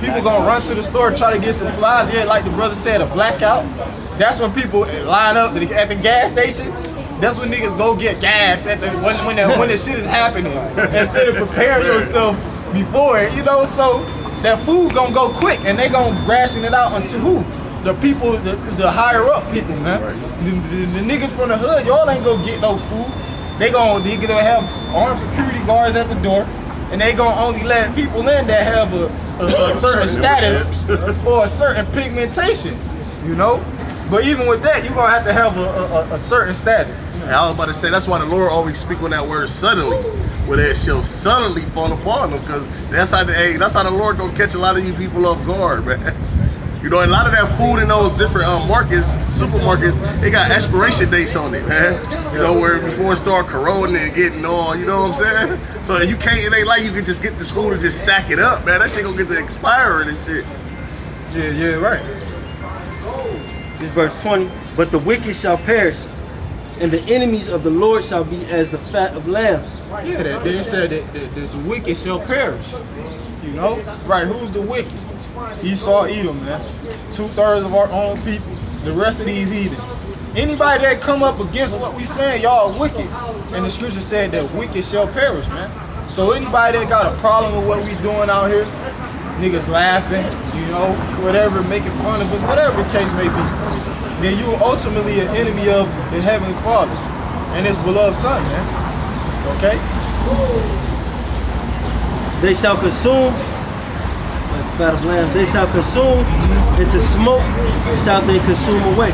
[SPEAKER 8] People gonna run to the store, try to get supplies. Yeah, like the brother said, a blackout. That's when people line up at the gas station. That's when niggas go get gas at when the shit is happening. Instead of preparing yourself before it, you know, so that food gonna go quick and they gonna ration it out unto who? The people, the higher up people, man. The niggas from the hood, y'all ain't gonna get no food. They gonna have armed security guards at the door, and they gonna only let people in that have a certain status or a certain pigmentation, you know? But even with that, you're gonna have to have a certain status.
[SPEAKER 3] And I was about to say, that's why the Lord always speak on that word suddenly, where that shall suddenly fall upon them, because that's how the Lord gonna catch a lot of you people off guard, man. You know, a lot of that food in those different supermarkets, they got expiration dates on it, man. You know, where before it start corroding and getting all, you know what I'm saying? So you can't, it ain't like you can just get this food and just stack it up, man. That shit gonna get to expiring and shit.
[SPEAKER 8] Yeah, right.
[SPEAKER 2] This verse 20. But the wicked shall perish, and the enemies of the Lord shall be as the fat of lambs.
[SPEAKER 8] Yeah, that they said that the wicked shall perish. You know? Right, who's the wicked? Esau, Edom, man. 2/3 of our own people. The rest of these heathen. Anybody that come up against what we saying, y'all are wicked. And the scripture said that wicked shall perish, man. So anybody that got a problem with what we doing out here, niggas laughing, you know, whatever, making fun of us, whatever the case may be, then you are ultimately an enemy of the Heavenly Father and His beloved Son, man. Okay?
[SPEAKER 2] They shall consume, like the fat of lambs, they shall consume, into smoke shall they consume away.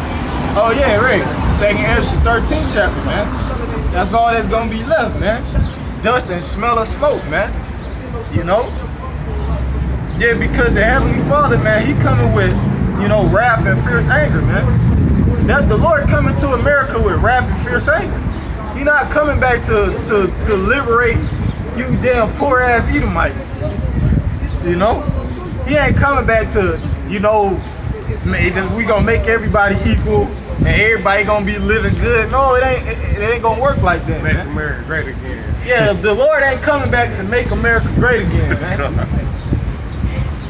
[SPEAKER 8] Oh yeah, right. 2nd Ezra 13th chapter, man. That's all that's gonna be left, man. Dust and smell of smoke, man. You know? Yeah, because the Heavenly Father, man, He coming with, you know, wrath and fierce anger, man. That's the Lord coming to America with wrath and fierce anger. He not coming back to liberate you damn poor ass Edomites. You know? He ain't coming back to, you know, we gonna make everybody equal and everybody gonna be living good. No, it ain't gonna work like that,
[SPEAKER 3] Make
[SPEAKER 8] man.
[SPEAKER 3] America great again.
[SPEAKER 8] Yeah, the Lord ain't coming back to make America great again, man.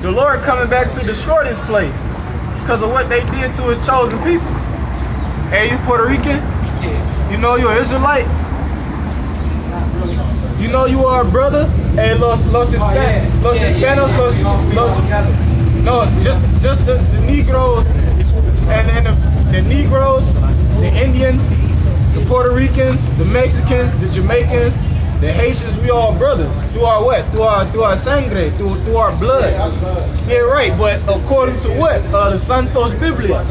[SPEAKER 8] The Lord coming back to destroy this place because of what they did to His chosen people. Hey, you Puerto Rican? You know you're Israelite? You know you are a brother? Hey, los Hispanos, no, just the Negroes, and then the Negroes, the Indians, the Puerto Ricans, the Mexicans, the Jamaicans, the Haitians. We all brothers. Through our what? Through our sangre, through our blood. Yeah, right. But according to what? The Santos Biblias.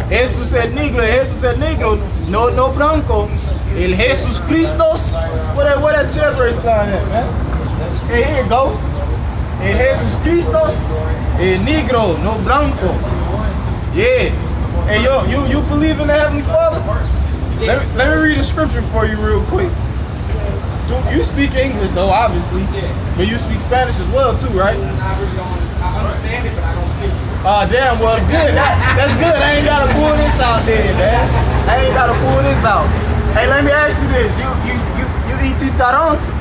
[SPEAKER 8] Jesus es negro, no blanco. El Jesus Christos. What that chest verse on there, man? Hey, here you go. El Jesus Christos, el negro, no blanco. Yeah. Hey, you believe in the Heavenly Father? Let me read a scripture for you real quick. You speak English though, obviously. But you speak Spanish as well too, right?
[SPEAKER 9] I understand it, but I don't speak it.
[SPEAKER 8] Damn, well, good. That's good. I ain't gotta pull this out there, man. I ain't gotta pull this out. Hey, let me ask you this. You eat chicharrones?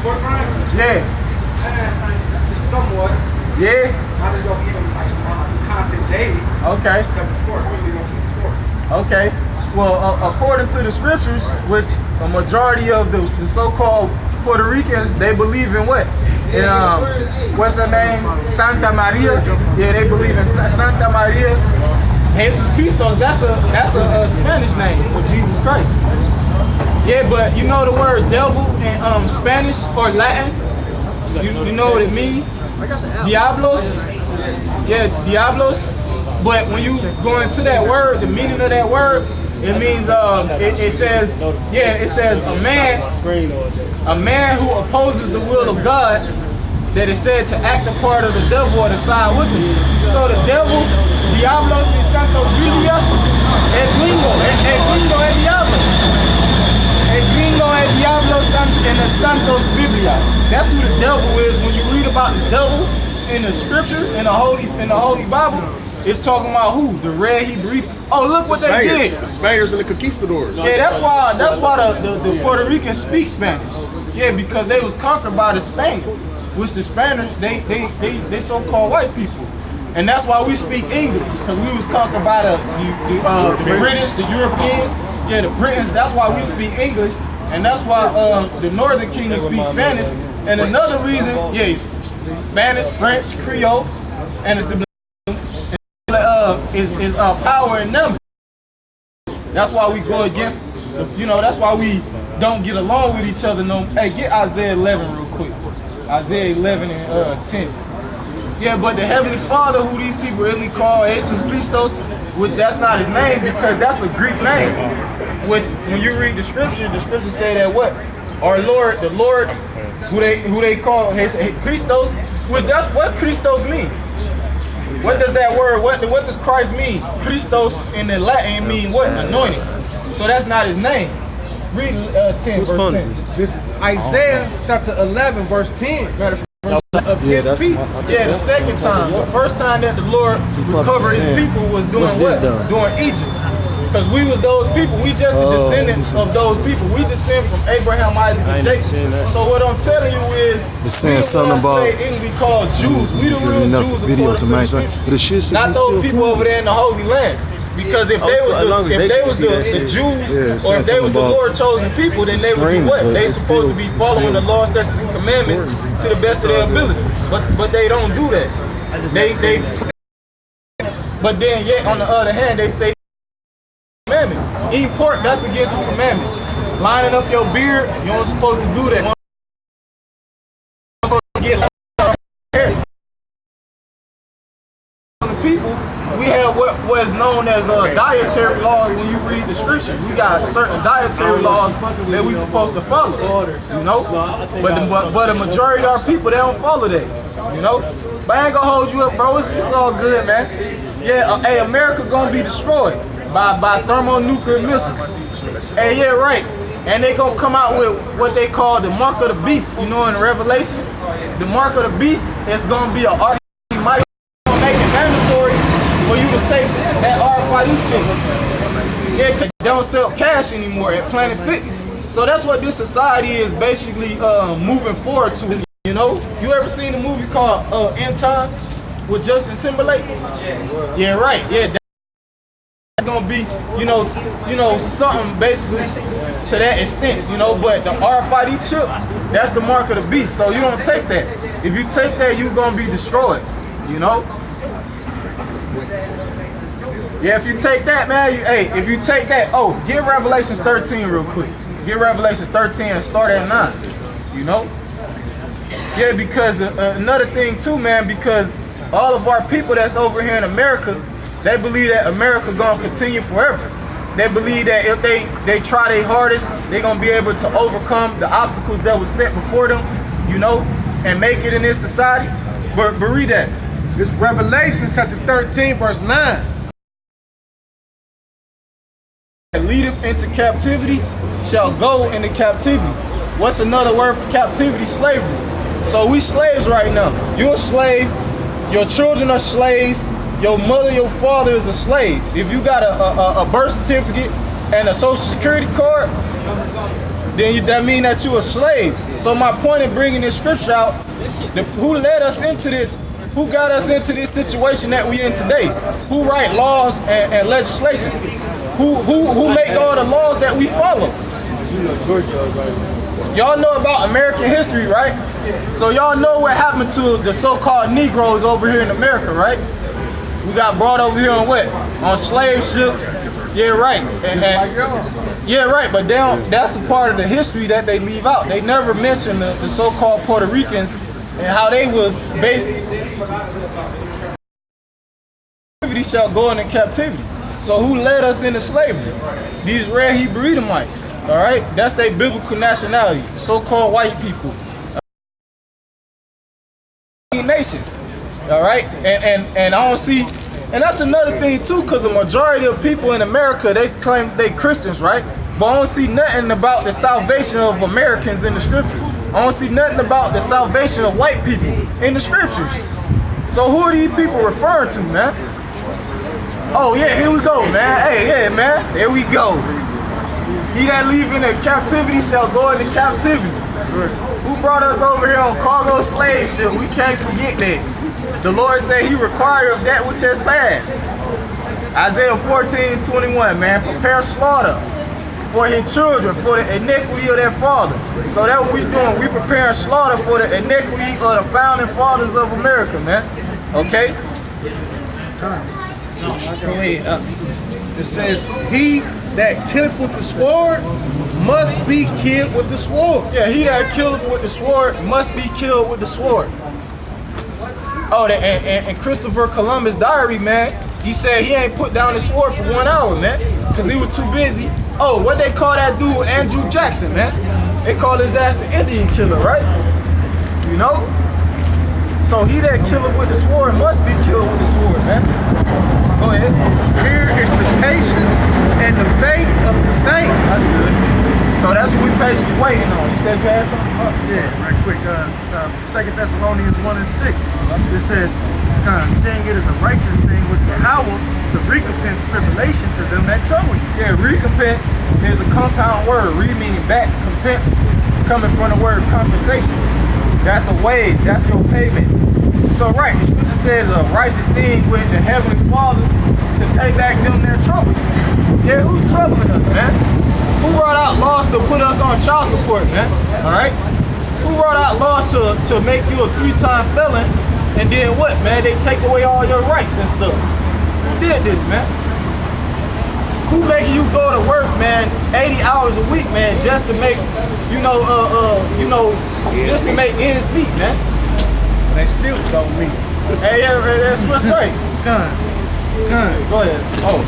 [SPEAKER 9] Pork rinds?
[SPEAKER 8] Yeah.
[SPEAKER 9] Somewhat.
[SPEAKER 8] Yeah?
[SPEAKER 9] I just don't eat them like constant daily.
[SPEAKER 8] Okay.
[SPEAKER 9] Because it's pork. We really don't eat pork.
[SPEAKER 8] Okay. Well, according to the scriptures, which a majority of the so-called Puerto Ricans, they believe in what? In, what's her name? Santa Maria. Yeah, they believe in Santa Maria. Jesus Christos, that's a Spanish name for Jesus Christ. Yeah, but you know the word devil in Spanish or Latin? You know what it means? Diablos. Yeah, diablos. But when you go into that word, the meaning of that word, it means it says a man who opposes the will of God, that is said to act the part of the devil or to side with him. So the devil, diablos y santos biblias, el gringo es diablos. El gringo es diablos and the santos biblias. That's who the devil is. When you read about the devil in the scripture, in the holy Bible, it's talking about who? The red Hebrew. Oh, look what they did.
[SPEAKER 3] The Spaniards and the conquistadors.
[SPEAKER 8] Yeah, that's why the Puerto Ricans speak Spanish. Yeah, because they was conquered by the Spaniards. which the Spaniards, they so-called white people. And that's why we speak English, because we was conquered by the British, the Europeans, the Britons. That's why we speak English, and that's why the Northern Kingdom speaks Spanish. And another reason, Spanish, French, Creole, and it's the is power in numbers. That's why we go against, that's why we don't get along with each other. No, hey, get Isaiah 11 real quick. Isaiah 11 and 10. Yeah, but the Heavenly Father, who these people really call Jesus Christos, which that's not his name because that's a Greek name. Which when you read the scripture say that what? Our Lord, the Lord, who they call Christos, which that's what Christos means. What does that word, what does Christ mean? Christos in the Latin mean what? Anointed. So that's not his name. Read 10 verse 10.
[SPEAKER 6] This Isaiah chapter 11 verse 10. Of his people. The second time. The first time that the Lord recovered his people was doing what? During Egypt. Because we was those people. We just the descendants of those people. We descend from Abraham, Isaac, and Jacob. So what I'm telling you is,
[SPEAKER 10] it's saying something about
[SPEAKER 8] we called Jews. We the real Jews according to the scripture. Not those people over there in the Holy Land. Because if they was the Jews, or if they was the Lord chosen people, then they would do what? They supposed to be following the law, statutes, and commandments to the best of their ability. But they don't do that. But then yet on the other hand, they say commandment. Eating pork, that's against the commandment. Lining up your beard, you ain't supposed to do that. You're supposed to get hair. People, we have what is known as dietary laws. When you read the scriptures, we got certain dietary laws that we supposed to follow. But the majority of our people, they don't follow that. But I ain't gonna hold you up, bro. It's all good, man. Hey, America gonna be destroyed by thermonuclear missiles. Hey, right. And they gonna come out with what they call the mark of the beast. In Revelation, the mark of the beast is gonna be an might make it mandatory for you to take that RFID chip. Cause they don't sell cash anymore at Planet Fitness. So that's what this society is basically moving forward to. You ever seen a movie called End Time with Justin Timberlake? Yeah, right. Yeah. Gonna be, something basically to that extent, but the RFID chip, that's the mark of the beast, so you don't take that. If you take that, you're gonna be destroyed, if you take that, man, if you take that, get Revelation 13 real quick. Get Revelation 13 and start at 9, Yeah, because another thing too, man, because all of our people that's over here in America, they believe that America gonna continue forever. They believe that if they try their hardest, they gonna be able to overcome the obstacles that was set before them, and make it in this society. But read that.
[SPEAKER 6] This Revelation chapter 13 verse 9.
[SPEAKER 8] That leadeth into captivity shall go into captivity. What's another word for captivity? Slavery. So we slaves right now. You're a slave. Your children are slaves. Your mother, your father is a slave. If you got a birth certificate and a social security card, then that means that you're a slave. So my point in bringing this scripture out, who led us into this? Who got us into this situation that we in today? Who write laws and legislation? Who make all the laws that we follow? Y'all know about American history, right? So y'all know what happened to the so-called Negroes over here in America, right? We got brought over here on what? On slave ships. Yeah, right. Yeah, right. But that's a part of the history that they leave out. They never mention the so-called Puerto Ricans and how they was basically shall go into captivity. So who led us into slavery? These red Hebrew Edomites. All right, that's their biblical nationality. So-called white people. Nations. All right, and I don't see, and that's another thing too, because the majority of people in America, they claim they Christians, right? But I don't see nothing about the salvation of Americans in the scriptures. I don't see nothing about the salvation of white people in the scriptures. So who are these people referring to, man? Oh yeah, here we go, man. Hey, yeah, man, here we go. He that leave in captivity shall go into captivity. Who who brought us over here on cargo slave ship. We can't forget that. The Lord said he required of that which has passed. Isaiah 14:21, man, prepare slaughter for his children, for the iniquity of their father. So that's what we doing. We prepare slaughter for the iniquity of the founding fathers of America, man. Okay?
[SPEAKER 6] Go ahead. It says, he that killeth with the sword must be killed with the sword.
[SPEAKER 8] Yeah, he that killeth with the sword must be killed with the sword. Oh, and Christopher Columbus' diary, man, he said he ain't put down his sword for 1 hour, man, because he was too busy. Oh, what they call that dude, Andrew Jackson, man? They call his ass the Indian killer, right? You know? So he that killeth with the sword must be killed with the sword, man. Go ahead.
[SPEAKER 6] Here is the patience and the faith of the saints.
[SPEAKER 8] That's good. So that's what we patiently waiting on. You said you had something?
[SPEAKER 7] Yeah, right quick. 2 Thessalonians 1:6. It says, seeing it is a righteous thing with Yahweh to recompense tribulation to them that trouble you.
[SPEAKER 8] Yeah, recompense is a compound word. Re meaning back, compense coming from the word compensation. That's a wage. That's your payment. So right, the scripture says a righteous thing with the heavenly Father to pay back them that trouble you. Yeah, who's troubling us, man? Who brought out laws to put us on child support, man? All right? Who brought out laws to make you a 3-time felon, and then what, man? They take away all your rights and stuff. Who did this, man? Who making you go to work, man, 80 hours a week, man, just to make, just to make ends meet, man?
[SPEAKER 6] They still don't meet.
[SPEAKER 8] Hey, yeah, that's what's right.
[SPEAKER 7] Go
[SPEAKER 8] ahead. Oh.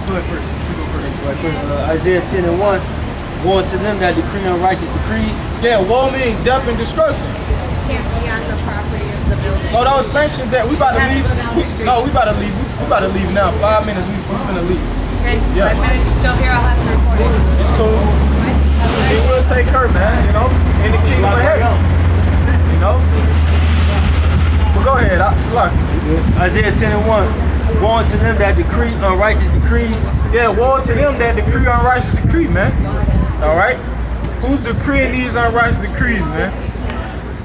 [SPEAKER 7] Go ahead first. You go first.
[SPEAKER 2] Right quick, Isaiah 10:1. Woe unto them that decree unrighteous decrees.
[SPEAKER 8] Yeah, woe means death and destruction.
[SPEAKER 10] Can't be on the property of the building.
[SPEAKER 8] So those sanctions that we about to leave, we about to leave. We about to leave now. 5 minutes, we finna leave.
[SPEAKER 10] Okay,
[SPEAKER 8] Yeah.
[SPEAKER 10] 5 minutes still here, I'll have to record it.
[SPEAKER 8] It's cool. See, we'll take her, man, you know, in the kingdom of heaven. You know? But go ahead, Salaki.
[SPEAKER 2] Isaiah 10:1. Woe unto them that decree unrighteous decrees.
[SPEAKER 8] Yeah, woe to them that decree unrighteous decree, man. All right? Who's decreeing these unrighteous decrees, man?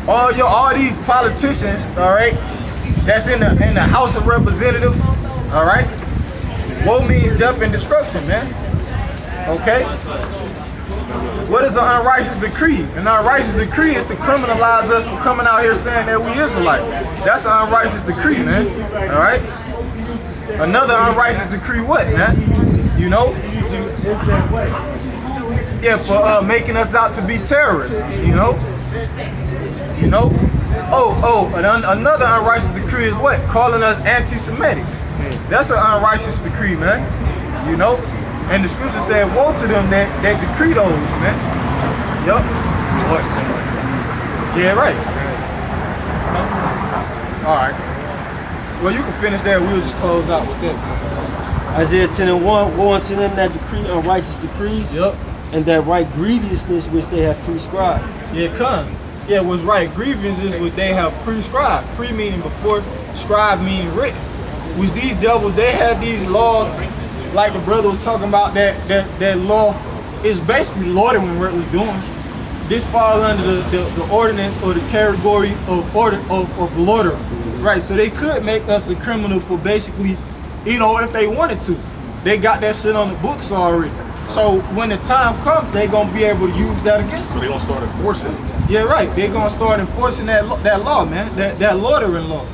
[SPEAKER 8] All these politicians, all right, that's in the House of Representatives, all right? Woe means death and destruction, man. Okay? What is an unrighteous decree? An unrighteous decree is to criminalize us for coming out here saying that we Israelites. That's an unrighteous decree, man. All right? Another unrighteous decree, what, man? You know? Yeah, for making us out to be terrorists, you know? You know? Another unrighteous decree is what? Calling us anti-Semitic. That's an unrighteous decree, man. You know? And the scripture said, woe to them that decree those, man. Yup. Yeah, right. All right. Well, you can finish that. We'll just close out with that.
[SPEAKER 2] Isaiah 10:1. Woe unto them that decree unrighteous decrees.
[SPEAKER 8] Yep.
[SPEAKER 2] And that right grievousness which they have prescribed.
[SPEAKER 8] Yeah, come. Yeah, what's right. Grievance is what they have prescribed. Pre meaning before, scribe meaning written. With these devils, they have these laws, like the brother was talking about, that law is basically loitering what we're doing. This falls under the ordinance or the category of loitering. Right, so they could make us a criminal for basically, if they wanted to. They got that shit on the books already. So when the time comes, they're going to be able to use that against us.
[SPEAKER 5] So they're going to start enforcing it.
[SPEAKER 8] Yeah, right. They're going to start enforcing that law, man. That loitering law.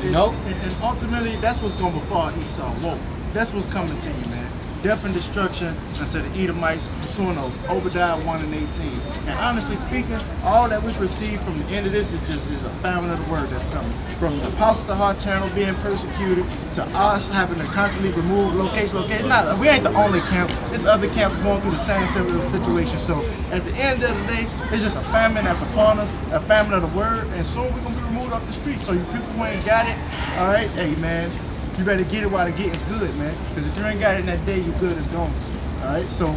[SPEAKER 8] You know?
[SPEAKER 7] And ultimately, that's what's going to befall Esau. Whoa. That's what's coming to you, man. Death and destruction unto the Edomites, pursuing Obadiah 1:18. And honestly speaking, all that we've received from the end of this is a famine of the word that's coming. From the Apostle Heart channel being persecuted to us having to constantly remove location. Nah, we ain't the only camp. There's other camps going through the same similar situation. So at the end of the day, it's just a famine that's upon us, a famine of the word, and soon we're gonna be removed off the street. So you people who ain't got it, all right, hey man. You better get it while the getting's good, man. Because if you ain't got it in that day, your good is gone. Alright, so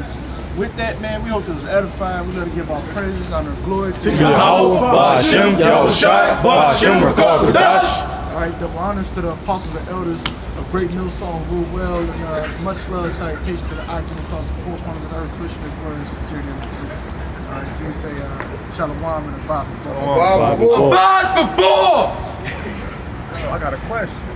[SPEAKER 7] with that, man, we hope it was edifying. We're going to give our praises, honor, glory to
[SPEAKER 5] Yahweh, Ba'ashem, Yahushai, Ba'ashem, Rakakadash.
[SPEAKER 7] Alright, double honors to the apostles and elders of Great Millstone, rule well, and much love, salutations to the icon across the four corners of the earth, pushing his word, sincerity, and the truth. right, so you say Shalom and the Bible.
[SPEAKER 3] Bob,
[SPEAKER 5] Bob,
[SPEAKER 3] boy.
[SPEAKER 7] So I got a question.